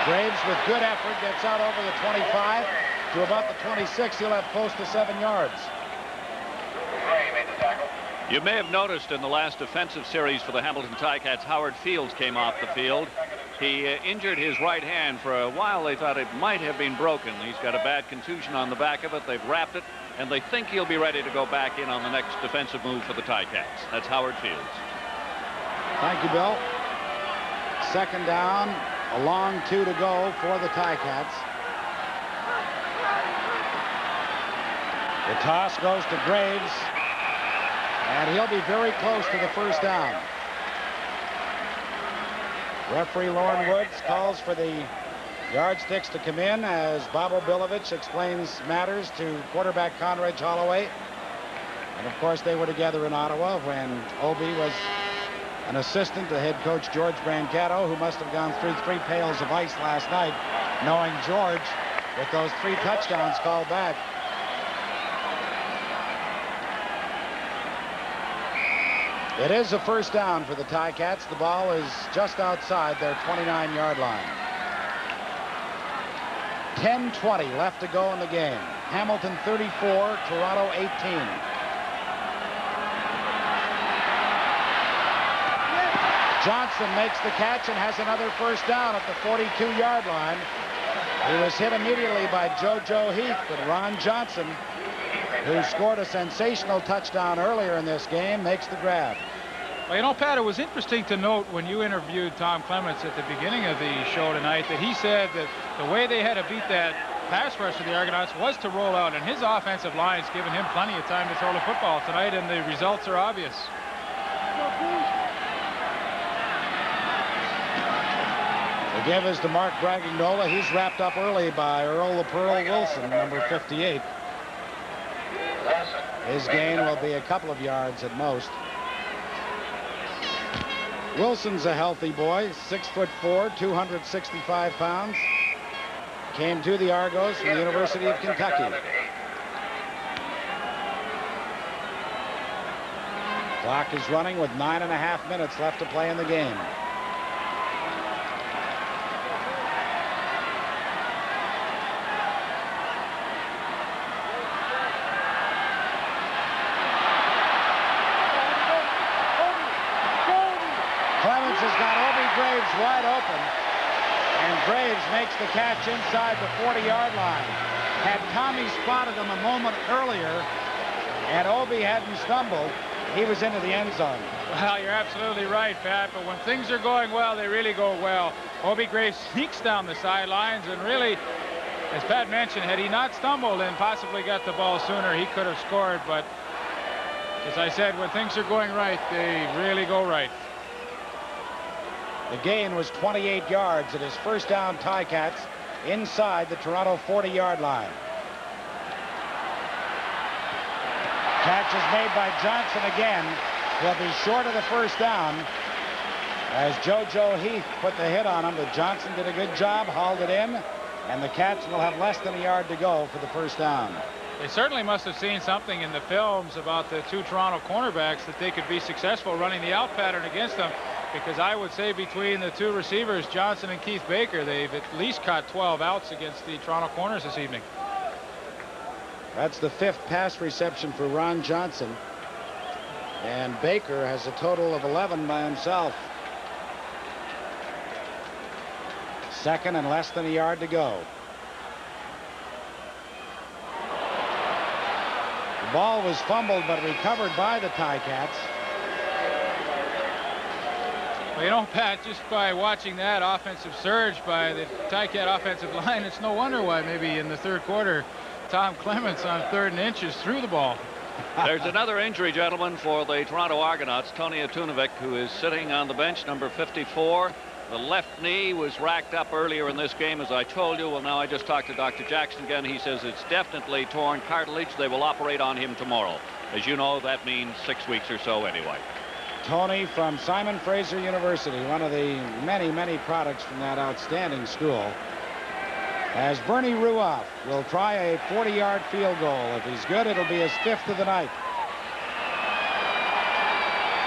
Graves with good effort gets out over the 25 to about the 26. He'll have close to 7 yards. You may have noticed in the last defensive series for the Hamilton Ticats, Howard Fields came off the field. He injured his right hand. For a while, they thought it might have been broken. He's got a bad contusion on the back of it. They've wrapped it, and they think he'll be ready to go back in on the next defensive move for the Ticats. That's Howard Fields. Thank you, Bill. Second down, a long 2 to go for the Ticats. The toss goes to Graves, and he'll be very close to the first down. Referee Lauren Woods calls for the yardsticks to come in as Bobo Bilovich explains matters to quarterback Conrad Holloway. And, of course, they were together in Ottawa when Obi was an assistant to head coach George Brancato, who must have gone through 3 pails of ice last night, knowing George with those 3 touchdowns called back. It is a first down for the Ticats. The ball is just outside their 29-yard line. 10:20 left to go in the game. Hamilton 34, Toronto 18. Johnson makes the catch and has another first down at the 42-yard line. He was hit immediately by JoJo Heath, but Ron Johnson, who scored a sensational touchdown earlier in this game, makes the grab. Well, you know, Pat, it was interesting to note when you interviewed Tom Clements at the beginning of the show tonight that he said that the way they had to beat that pass rush for the Argonauts was to roll out, and his offensive line's given him plenty of time to throw the football tonight, and the results are obvious. The give is to Mark Bragagnola. He's wrapped up early by Earl the Pearl Wilson, number 58. His gain will be a couple of yards at most. Wilson's a healthy boy, 6'4", 265 pounds. Came to the Argos from the University of Kentucky. Clock is running with 9.5 minutes left to play in the game. Clemens has got Obi Graves wide open, and Graves makes the catch inside the 40-yard line. Had Tommy spotted him a moment earlier and Obi hadn't stumbled, he was into the end zone. Well, you're absolutely right, Pat, but when things are going well, they really go well. Obi Graves sneaks down the sidelines, and really, as Pat mentioned, had he not stumbled and possibly got the ball sooner, he could have scored, but as I said, when things are going right, they really go right. The gain was 28 yards. It is first down Ticats inside the Toronto 40-yard line. Catch is made by Johnson again. He'll be short of the first down as JoJo Heath put the hit on him, but Johnson did a good job, hauled it in, and the Cats will have less than a yard to go for the first down. They certainly must have seen something in the films about the 2 Toronto cornerbacks that they could be successful running the out pattern against them, because I would say between the 2 receivers, Johnson and Keith Baker, they've at least caught 12 outs against the Toronto corners this evening. That's the 5th pass reception for Ron Johnson, and Baker has a total of 11 by himself. Second and less than a yard to go. The ball was fumbled but recovered by the Ticats. Well, you know, Pat, just by watching that offensive surge by the Ticat offensive line, it's no wonder why maybe in the third quarter Tom Clements on 3rd and inches threw the ball. There's another injury, gentlemen, for the Toronto Argonauts. Tony Atunovic, who is sitting on the bench, number 54. The left knee was racked up earlier in this game, as I told you. Well, now I just talked to Dr. Jackson again. He says it's definitely torn cartilage. They will operate on him tomorrow. As you know, that means 6 weeks or so anyway. Tony from Simon Fraser University, one of the many, many products from that outstanding school, as Bernie Ruoff will try a 40-yard field goal. If he's good, it'll be his 5th of the night.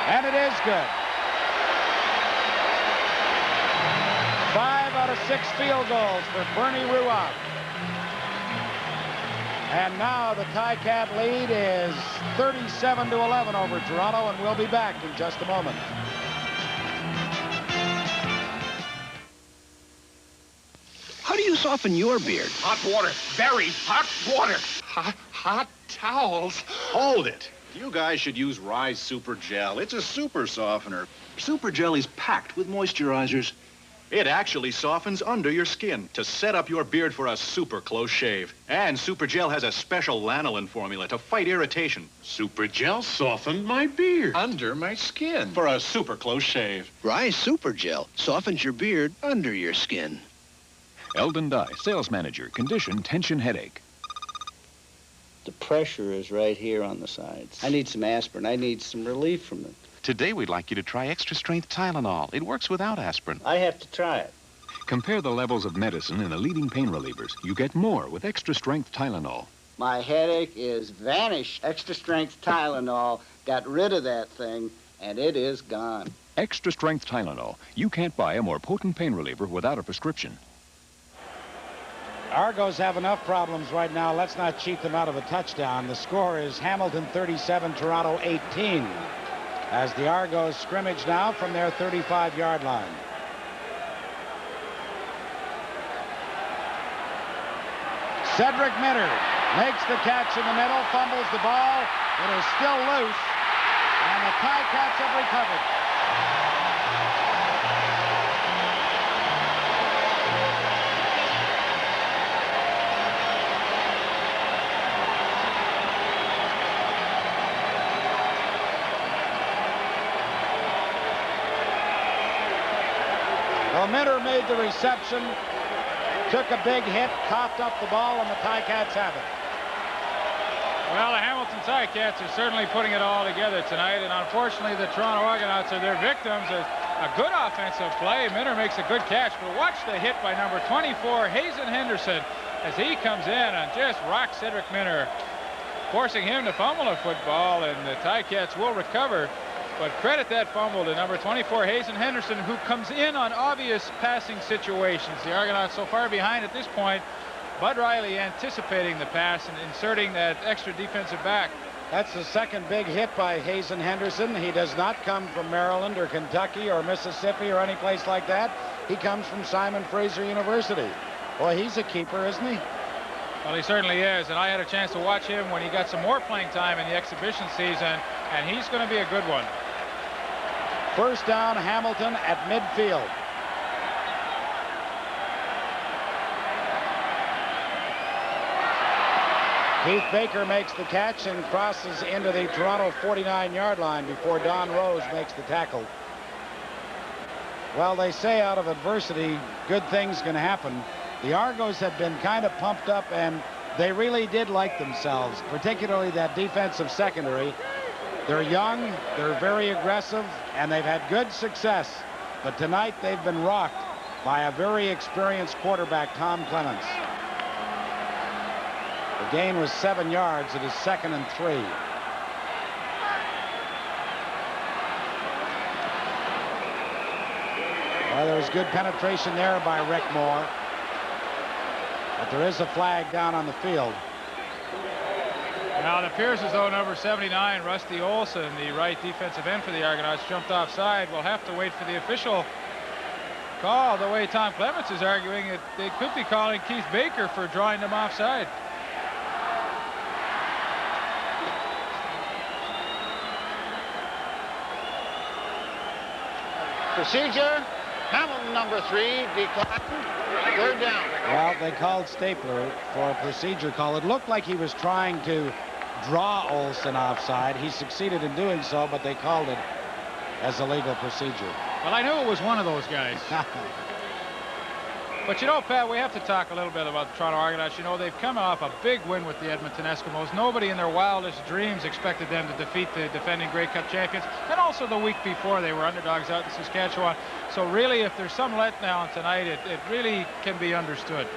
And it is good. 5 out of 6 field goals for Bernie Ruoff. And now the Ticat lead is 37-11 over Toronto, and we'll be back in just a moment. How do you soften your beard? Hot water. Very hot water. Hot towels. Hold it. You guys should use Rise Super Gel. It's a super softener. Super Gel is packed with moisturizers. It actually softens under your skin to set up your beard for a super close shave. And Super Gel has a special lanolin formula to fight irritation. Super Gel softened my beard. Under my skin. For a super close shave. Rise Super Gel softens your beard under your skin. Eldon Dye, sales manager, condition tension headache. The pressure is right here on the sides. I need some aspirin. I need some relief from it. Today, we'd like you to try extra-strength Tylenol. It works without aspirin. I have to try it. Compare the levels of medicine in the leading pain relievers. You get more with extra-strength Tylenol. My headache is vanished. Extra-strength Tylenol got rid of that thing, and it is gone. Extra-strength Tylenol. You can't buy a more potent pain reliever without a prescription. Argos have enough problems right now. Let's not cheat them out of a touchdown. The score is Hamilton 37, Toronto 18. As the Argos scrimmage now from their 35-yard line. Cedric Minter makes the catch in the middle, fumbles the ball. It is still loose, and the Ticats have recovered. Well, Minter made the reception, took a big hit, coughed up the ball, and the Ticats have it. Well, the Hamilton Ticats are certainly putting it all together tonight, and unfortunately the Toronto Argonauts are their victims. A good offensive play. Minter makes a good catch, but watch the hit by number 24, Hazen Henderson, as he comes in and just rocks Cedric Minter, forcing him to fumble a football, and the Ticats will recover. But credit that fumble to number 24, Hazen Henderson, who comes in on obvious passing situations. The Argonauts so far behind at this point. Bud Riley anticipating the pass and inserting that extra defensive back. That's the second big hit by Hazen Henderson. He does not come from Maryland or Kentucky or Mississippi or any place like that. He comes from Simon Fraser University. Boy, he's a keeper, isn't he? Well, he certainly is, and I had a chance to watch him when he got some more playing time in the exhibition season, and he's going to be a good one. First down, Hamilton at midfield. Keith Baker makes the catch and crosses into the Toronto 49-yard line before Don Rose makes the tackle. Well, they say out of adversity, good things can happen. The Argos have been kind of pumped up, and they really did like themselves, particularly that defensive secondary. They're young, they're very aggressive, and they've had good success. But tonight they've been rocked by a very experienced quarterback, Tom Clements. The gain was 7 yards. It is 2nd and 3. Well, there was good penetration there by Rick Moore. But there is a flag down on the field. Now, it appears as though number 79, Rusty Olson, the right defensive end for the Argonauts, jumped offside. We'll have to wait for the official call. The way Tom Clements is arguing it, they could be calling Keith Baker for drawing them offside. Procedure, Hamilton number 3 declined. 3rd down. Well, they called Stapler for a procedure call. It looked like he was trying to draw Olson offside. He succeeded in doing so, but they called it as a legal procedure. Well, I knew it was one of those guys. But, you know, Pat, we have to talk a little bit about the Toronto Argonauts. You know, they've come off a big win with the Edmonton Eskimos. Nobody in their wildest dreams expected them to defeat the defending Grey Cup champions. And also the week before, they were underdogs out in Saskatchewan. So really, if there's some letdown tonight, it really can be understood.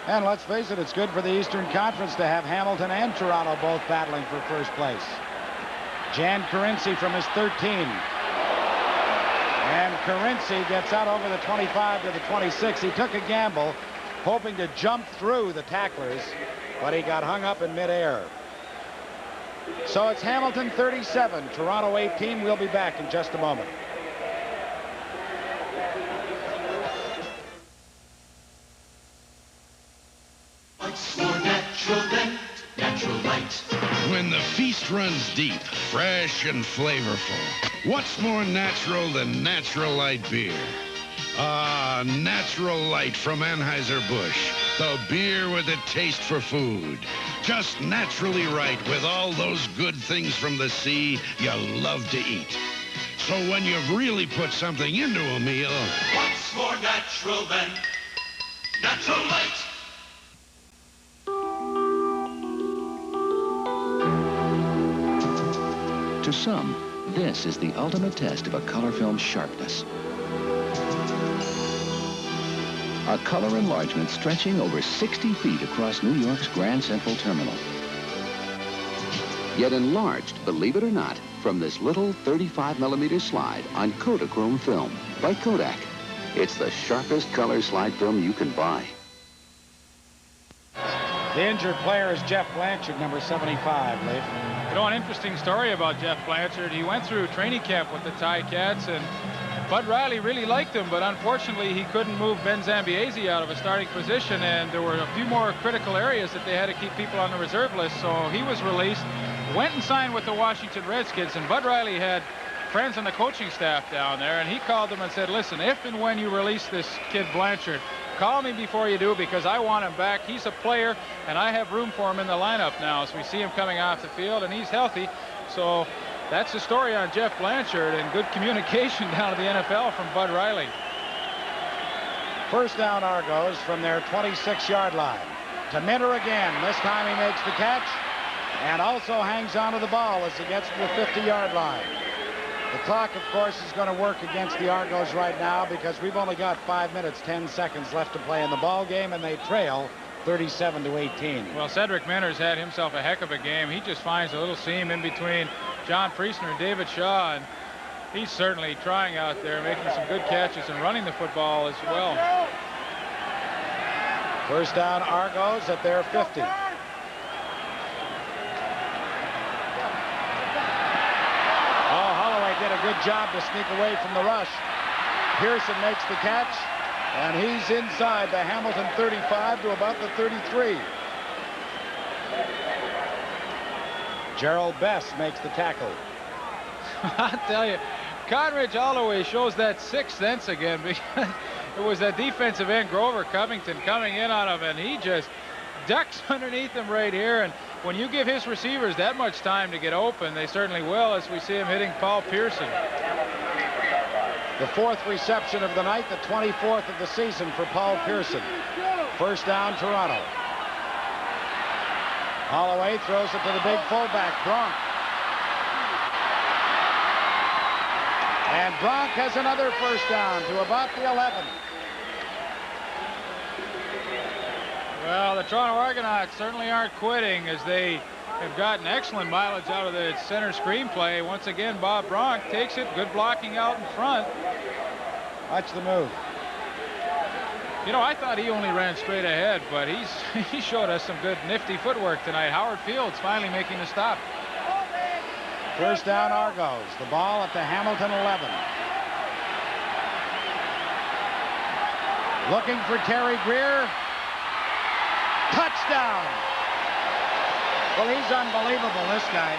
And let's face it, it's good for the Eastern Conference to have Hamilton and Toronto both battling for first place. Jan Carinci from his 13. And Carinci gets out over the 25 to the 26. He took a gamble, hoping to jump through the tacklers, but he got hung up in midair. So it's Hamilton 37, Toronto 18. We'll be back in just a moment. What's more natural than natural light? When the feast runs deep, fresh and flavorful, what's more natural than Natural Light beer? Ah, Natural Light from Anheuser-Busch, the beer with a taste for food. Just naturally right with all those good things from the sea you love to eat. So when you've really put something into a meal, What's more natural than natural light? To some, this is the ultimate test of a color film's sharpness. A color enlargement stretching over 60 feet across New York's Grand Central Terminal. Yet enlarged, believe it or not, from this little 35mm slide on Kodachrome film by Kodak. It's the sharpest color slide film you can buy. The injured player is Jeff Blanchard, number 75, Leif. You know, an interesting story about Jeff Blanchard. He went through training camp with the Ticats, and Bud Riley really liked him, but unfortunately he couldn't move Ben Zambiese out of a starting position, and there were a few more critical areas that they had to keep people on the reserve list, so he was released, went and signed with the Washington Redskins, and Bud Riley had friends on the coaching staff down there, and he called them and said, listen, if and when you release this kid Blanchard, call me before you do, because I want him back. He's a player, and I have room for him in the lineup now. So we see him coming off the field, and he's healthy. So that's the story on Jeff Blanchard, and good communication down at the NFL from Bud Riley. First down, Argos from their 26-yard line. To Minter again. This time he makes the catch and also hangs onto the ball as he gets to the 50-yard line. The clock, of course, is going to work against the Argos right now because we've only got 5 minutes, 10 seconds left to play in the ball game, and they trail 37-18. Well, Cedric Minter's had himself a heck of a game. He just finds a little seam in between John Priestner and David Shaw, and he's certainly trying out there, making some good catches and running the football as well. First down, Argos at their 50. Did a good job to sneak away from the rush. Pearson makes the catch, and he's inside the Hamilton 35 to about the 33. Gerald Best makes the tackle. I'll tell you, Conridge Holloway shows that sixth sense again, because it was that defensive end, Grover Covington, coming in on him, and he just ducks underneath him right here. And when you give his receivers that much time to get open, they certainly will, as we see him hitting Paul Pearson. The fourth reception of the night, the 24th of the season for Paul Pearson. First down, Toronto. Holloway throws it to the big fullback, Bronk. And Bronk has another first down to about the 11. Well, the Toronto Argonauts certainly aren't quitting, as they have gotten excellent mileage out of the center screenplay. Once again, Bob Bronk takes it. Good blocking out in front. Watch the move. You know, I thought he only ran straight ahead, but he showed us some good nifty footwork tonight. Howard Fields finally making the stop. First down, Argos. The ball at the Hamilton 11. Looking for Terry Greer. Touchdown. Well, he's unbelievable, this guy.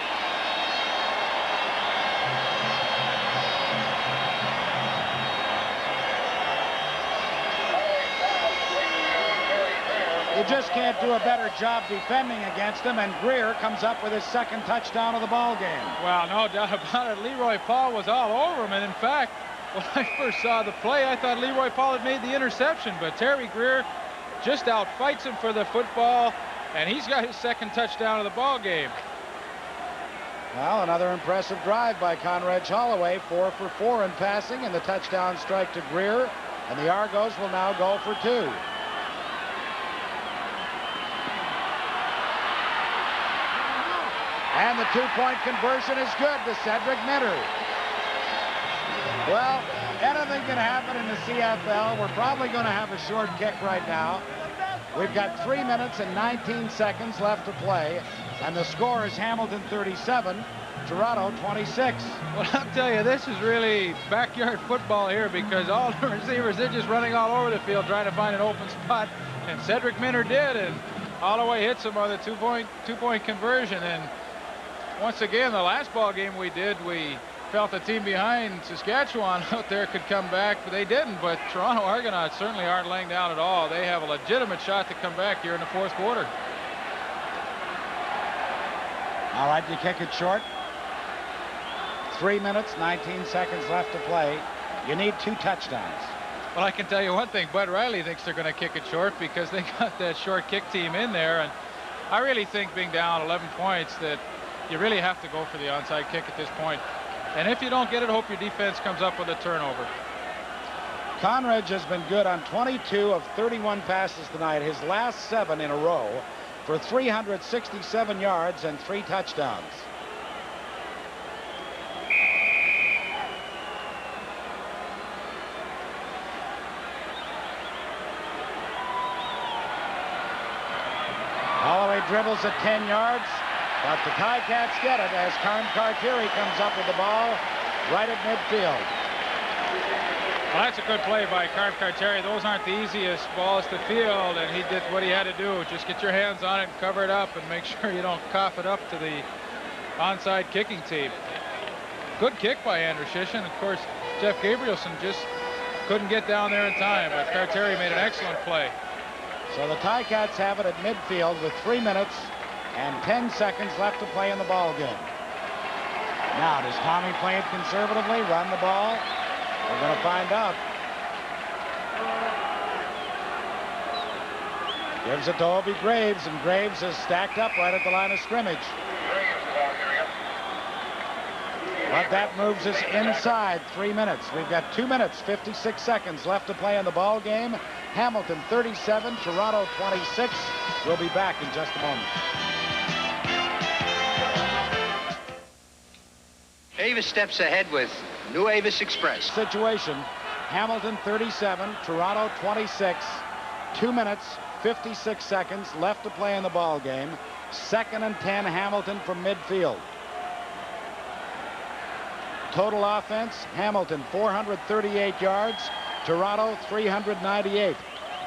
You just can't do a better job defending against him, and Greer comes up with his second touchdown of the ball game. Well, no doubt about it. Leroy Paul was all over him, and in fact, when I first saw the play, I thought Leroy Paul had made the interception, but Terry Greer just outfights him for the football, and he's got his second touchdown of the ball game. Well, another impressive drive by Conrad Holloway, 4 for 4 in passing, and the touchdown strike to Greer, and the Argos will now go for 2. And the two-point conversion is good to Cedric Minter. Well, anything can happen in the CFL. We're probably going to have a short kick right now. We've got 3 minutes and 19 seconds left to play, and the score is Hamilton 37, Toronto 26. Well, I'll tell you, this is really backyard football here, because all the receivers, they're just running all over the field trying to find an open spot, and Cedric Minter did, and Holloway hits him on the two-point conversion. And once again, the last ball game we did, we felt the team behind Saskatchewan out there could come back, but they didn't. But Toronto Argonauts certainly aren't laying down at all. They have a legitimate shot to come back here in the fourth quarter. All right, you kick it short. 3 minutes, 19 seconds left to play. You need 2 touchdowns. Well, I can tell you one thing. Bud Riley thinks they're going to kick it short because they got that short kick team in there. And I really think being down 11 points that you really have to go for the onside kick at this point. And if you don't get it, hope your defense comes up with a turnover. Conrad has been good on 22 of 31 passes tonight, his last 7 in a row, for 367 yards and 3 touchdowns. Holloway dribbles at 10 yards, but the Ticats get it as Cartieri comes up with the ball right at midfield. Well, that's a good play by Cartieri. Those aren't the easiest balls to field, and he did what he had to do. Just get your hands on it and cover it up and make sure you don't cough it up to the onside kicking team. Good kick by Andrushishyn. And of course, Jeff Gabrielson just couldn't get down there in time, but Cartieri made an excellent play. So the Ticats have it at midfield with 3 minutes and 10 seconds left to play in the ball game. Now, does Tommy play it conservatively, run the ball? We're going to find out. Gives it to Obi Graves, and Graves is stacked up right at the line of scrimmage. But that moves us inside 3 minutes. We've got 2 minutes, 56 seconds left to play in the ball game. Hamilton 37, Toronto 26. We'll be back in just a moment. Avis steps ahead with New Avis Express. Situation, Hamilton 37, Toronto 26. 2 minutes, 56 seconds left to play in the ball game. 2nd and 10, Hamilton from midfield. Total offense, Hamilton 438 yards, Toronto 398.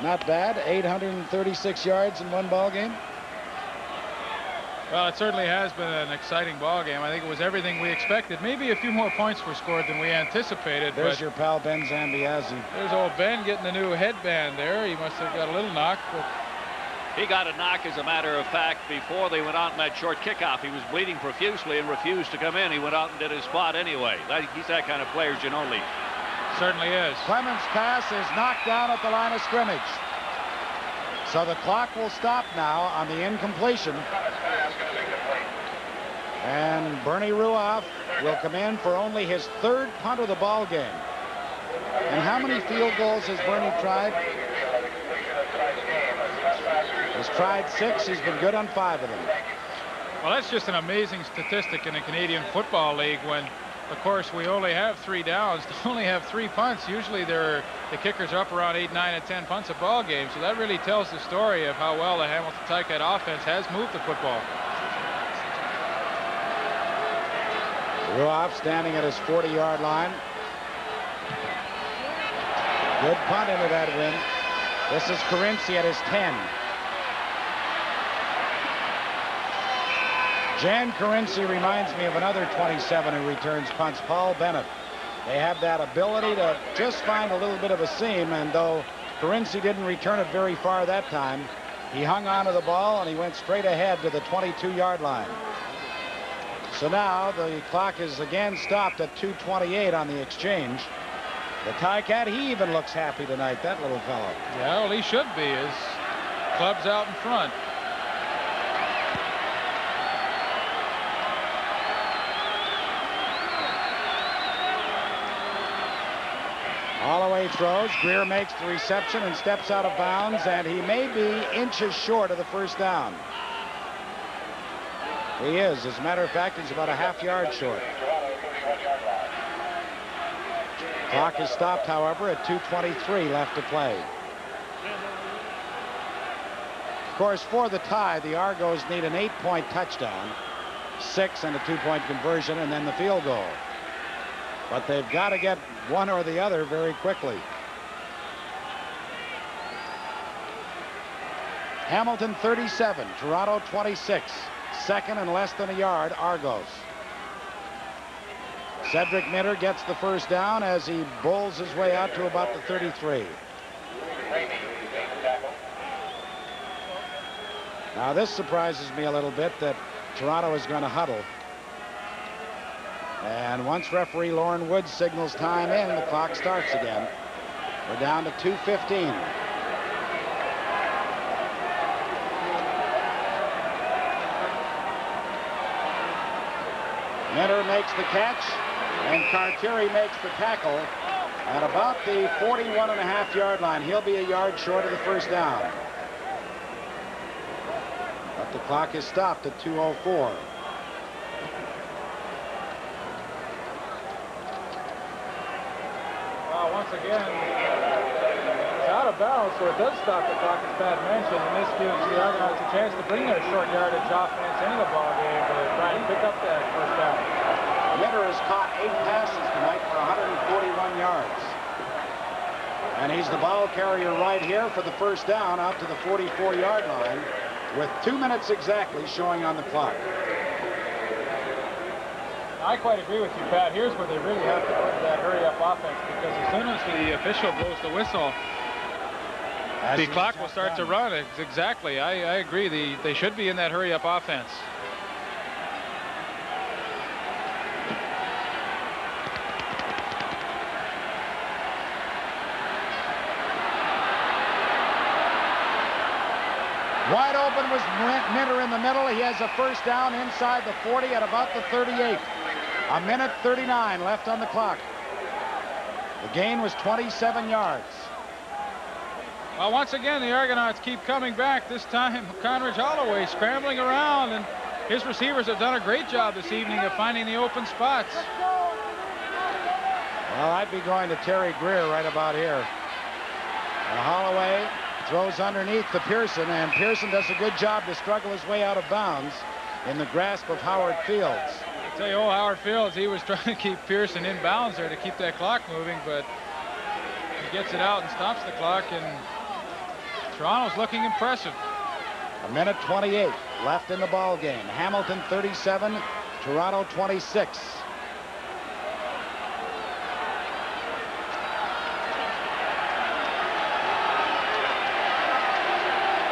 Not bad, 836 yards in one ball game. Well, it certainly has been an exciting ball game. I think it was everything we expected. Maybe a few more points were scored than we anticipated. There's your pal Ben Zambiazzi. There's old Ben getting a new headband there. He must have got a little knock. But he got a knock, as a matter of fact, before they went out in that short kickoff. He was bleeding profusely and refused to come in. He went out and did his spot anyway. He's that kind of player, Ginoli. Certainly is. Clemens' pass is knocked down at the line of scrimmage. So the clock will stop now on the incompletion. And Bernie Ruoff will come in for only his 3rd punt of the ball game. And how many field goals has Bernie tried? He's tried 6. He's been good on 5 of them. Well, that's just an amazing statistic in the Canadian Football League when, of course, we only have 3 downs, to only have 3 punts. Usually the kickers are up around 8, 9, and 10 punts a ball game. So that really tells the story of how well the Hamilton Ticat offense has moved the football. Ruoff standing at his 40-yard line. Good punt into that win. This is Carinci at his 10. Jan Carinci reminds me of another 27 who returns punts, Paul Bennett. They have that ability to just find a little bit of a seam, and though Carinci didn't return it very far that time, he hung onto the ball and he went straight ahead to the 22-yard line. So now the clock is again stopped at 2:28 on the exchange. The Ticat, he even looks happy tonight, that little fellow. Yeah, well, he should be. His club's out in front. Holloway throws. Greer makes the reception and steps out of bounds, and he may be inches short of the 1st down. He is. As a matter of fact, he's about a half-yard short. Clock is stopped, however, at 2:23 left to play. Of course, for the tie, the Argos need an 8-point touchdown, 6 and a 2-point conversion, and then the field goal. But they've got to get one or the other very quickly. Hamilton 37, Toronto 26. 2nd and less than a yard, Argos. Cedric Minter gets the 1st down as he bowls his way out to about the 33. Now this surprises me a little bit that Toronto is going to huddle. And once referee Lauren Woods signals time in, the clock starts again. We're down to 2:15. Minter makes the catch, and Cartieri makes the tackle at about the 41.5-yard line. He'll be a yard short of the first down. But the clock is stopped at 2:04. Once again, it's out of bounds, so it does stop the clock, as Pat mentioned, and this gives the Argonauts a chance to bring their short yardage offense into the ballgame to try and pick up that first down. Minter has caught 8 passes tonight for 141 yards. And he's the ball carrier right here for the first down out to the 44-yard line with 2 minutes exactly showing on the clock. I quite agree with you, Pat. Here's where they really have to put that hurry-up offense, because as soon as the official blows the whistle, the clock will start to run. Exactly. I agree. They should be in that hurry-up offense. Wide open was Minter in the middle. He has a first down inside the 40 at about the 38. A minute 39 left on the clock. The gain was 27 yards. Well, once again, the Argonauts keep coming back. This time, Conridge Holloway scrambling around, and his receivers have done a great job this evening of finding the open spots. Well, I'd be going to Terry Greer right about here. And Holloway throws underneath to Pearson, and Pearson does a good job to struggle his way out of bounds in the grasp of Howard Fields. I tell you, Howard Fields, he was trying to keep Pearson in bounds there to keep that clock moving, but he gets it out and stops the clock, and Toronto's looking impressive. A minute 28 left in the ball game. Hamilton 37, Toronto 26.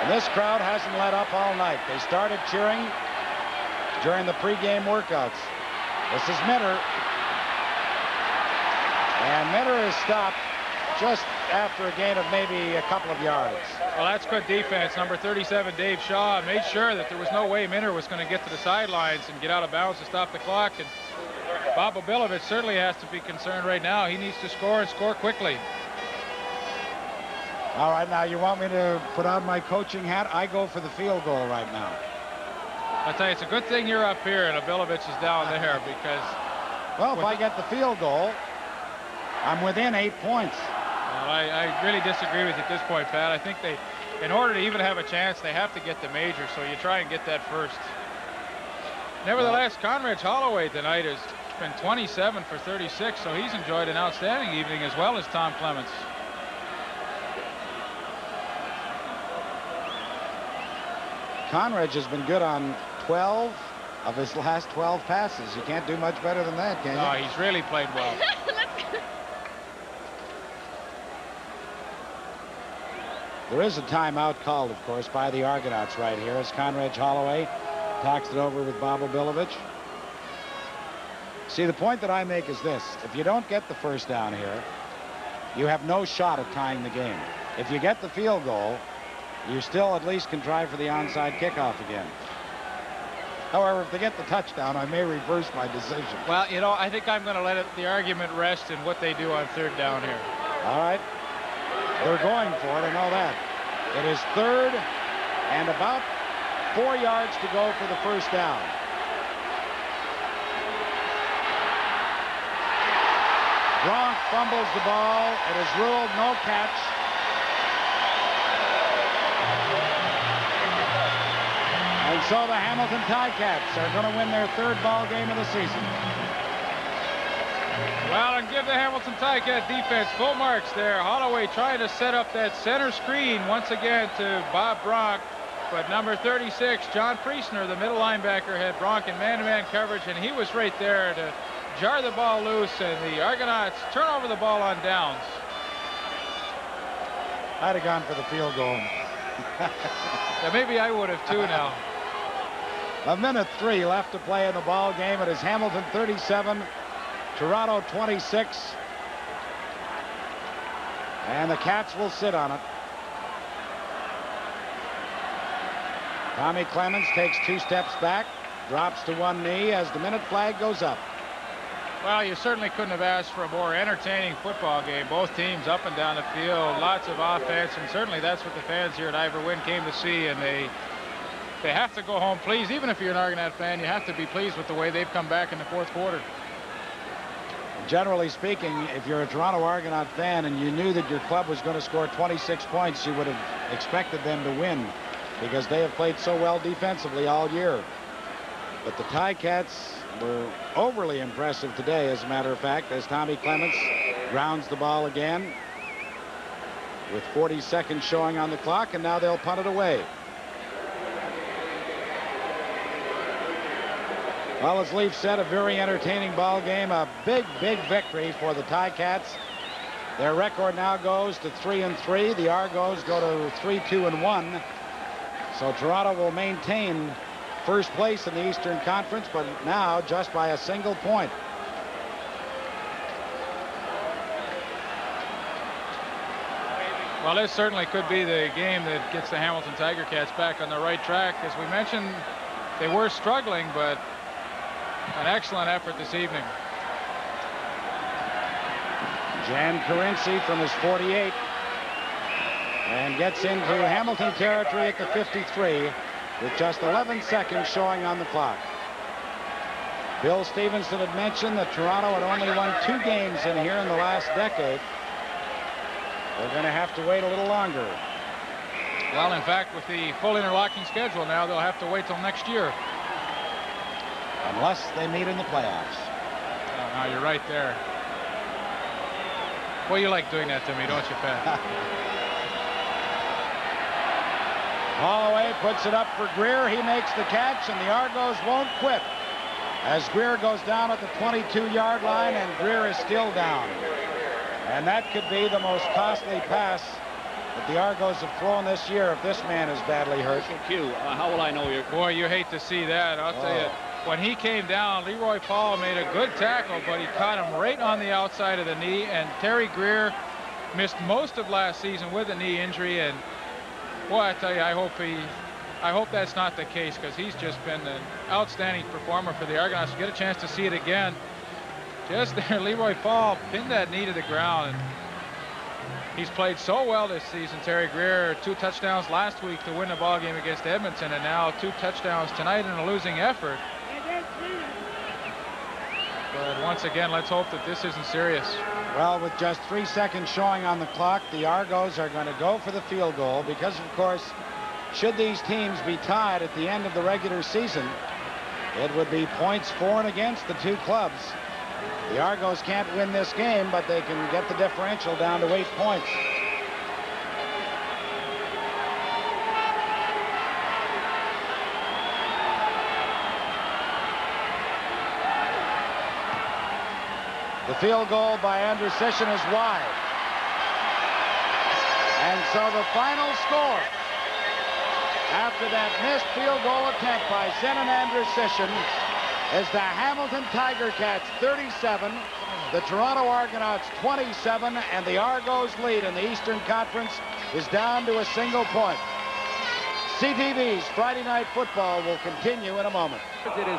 And this crowd hasn't let up all night. They started cheering during the pregame workouts. This is Minter. And Minter is stopped just after a gain of maybe a couple of yards. Well, that's good defense. Number 37, Dave Shaw, made sure that there was no way Minter was going to get to the sidelines and get out of bounds to stop the clock. And Bob Obilovich certainly has to be concerned right now. He needs to score and score quickly. All right, now you want me to put on my coaching hat? I go for the field goal right now. I tell you, it's a good thing you're up here and Obilovich is down there, because... Well, if I get the field goal, I'm within 8 points. Well, I really disagree with you at this point, Pat. I think they, in order to even have a chance, they have to get the major, so you try and get that first. Nevertheless, Conridge Holloway tonight has been 27 for 36, so he's enjoyed an outstanding evening, as well as Tom Clements. Conridge has been good on 12 of his last 12 passes. You can't do much better than that, can you? No, he's really played well. There is a timeout called, of course, by the Argonauts right here as Conridge Holloway talks it over with Bob Obilovich. See, the point that I make is this. If you don't get the first down here, you have no shot at tying the game. If you get the field goal, you still at least can try for the onside kickoff again. However, if they get the touchdown, I may reverse my decision. Well, you know, I think I'm going to let the argument rest in what they do on third down here. All right. They're going for it, I know that. It is third and about 4 yards to go for the first down. Gronk fumbles the ball. It is ruled no catch. And so the Hamilton Ticats are going to win their third ball game of the season. Well, and give the Hamilton Ticat defense full marks there. Holloway trying to set up that center screen once again to Bob Bronk. But number 36, John Priestner, the middle linebacker, had Bronk in man-to-man coverage, and he was right there to jar the ball loose, and the Argonauts turn over the ball on downs. I'd have gone for the field goal. Yeah, maybe I would have too now. A minute 3 left to play in the ball game. It is Hamilton 37, Toronto 26. And the Cats will sit on it. Tommy Clemens takes 2 steps back, drops to one knee as the minute flag goes up. Well, you certainly couldn't have asked for a more entertaining football game. Both teams up and down the field, lots of offense, and certainly that's what the fans here at Ivor Wynne came to see, and they have to go home pleased. Even if you're an Argonaut fan, you have to be pleased with the way they've come back in the fourth quarter. Generally speaking, if you're a Toronto Argonaut fan and you knew that your club was going to score 26 points, you would have expected them to win because they have played so well defensively all year. But the Ticats were overly impressive today, as a matter of fact, as Tommy Clements grounds the ball again with 40 seconds showing on the clock, and now they'll punt it away. Well, as Leaf said, a very entertaining ball game, a big victory for the Ticats. Their record now goes to 3-3. The Argos go to 3-2-1. So Toronto will maintain first place in the Eastern Conference, but now just by a single point. Well, this certainly could be the game that gets the Hamilton Tiger Cats back on the right track. As we mentioned, they were struggling, but an excellent effort this evening. Jan Carinci from his 48 and gets into Hamilton territory at the 53 with just 11 seconds showing on the clock. Bill Stevenson had mentioned that Toronto had only won 2 games in here in the last decade. They're going to have to wait a little longer. Well, in fact, with the full interlocking schedule now, they'll have to wait till next year. Unless they meet in the playoffs. Oh, no, you're right there. Well, you like doing that to me, don't you, Pat? Holloway puts it up for Greer. He makes the catch, and the Argos won't quit. As Greer goes down at the 22-yard line, and Greer is still down. And that could be the most costly pass that the Argos have thrown this year if this man is badly hurt. Q, how will I know you're... Boy, you hate to see that. I'll tell you, when he came down, Leroy Paul made a good tackle, but he caught him right on the outside of the knee, and Terry Greer missed most of last season with a knee injury, and boy, I tell you, I hope that's not the case, because he's just been an outstanding performer for the Argonauts. Get a chance to see it again. Just there, Leroy Paul pinned that knee to the ground, and he's played so well this season. Terry Greer, 2 touchdowns last week to win the ball game against Edmonton, and now 2 touchdowns tonight in a losing effort. But once again, let's hope that this isn't serious. Well, with just 3 seconds showing on the clock, the Argos are going to go for the field goal because, of course, should these teams be tied at the end of the regular season, it would be points for and against the 2 clubs. The Argos can't win this game, but they can get the differential down to 8 points. The field goal by Andrew Sisson is wide. And so the final score after that missed field goal attempt by Zenon Andrew Sisson is the Hamilton Tiger Cats 37, the Toronto Argonauts 27, and the Argos lead in the Eastern Conference is down to a single point. CTV's Friday Night Football will continue in a moment. It is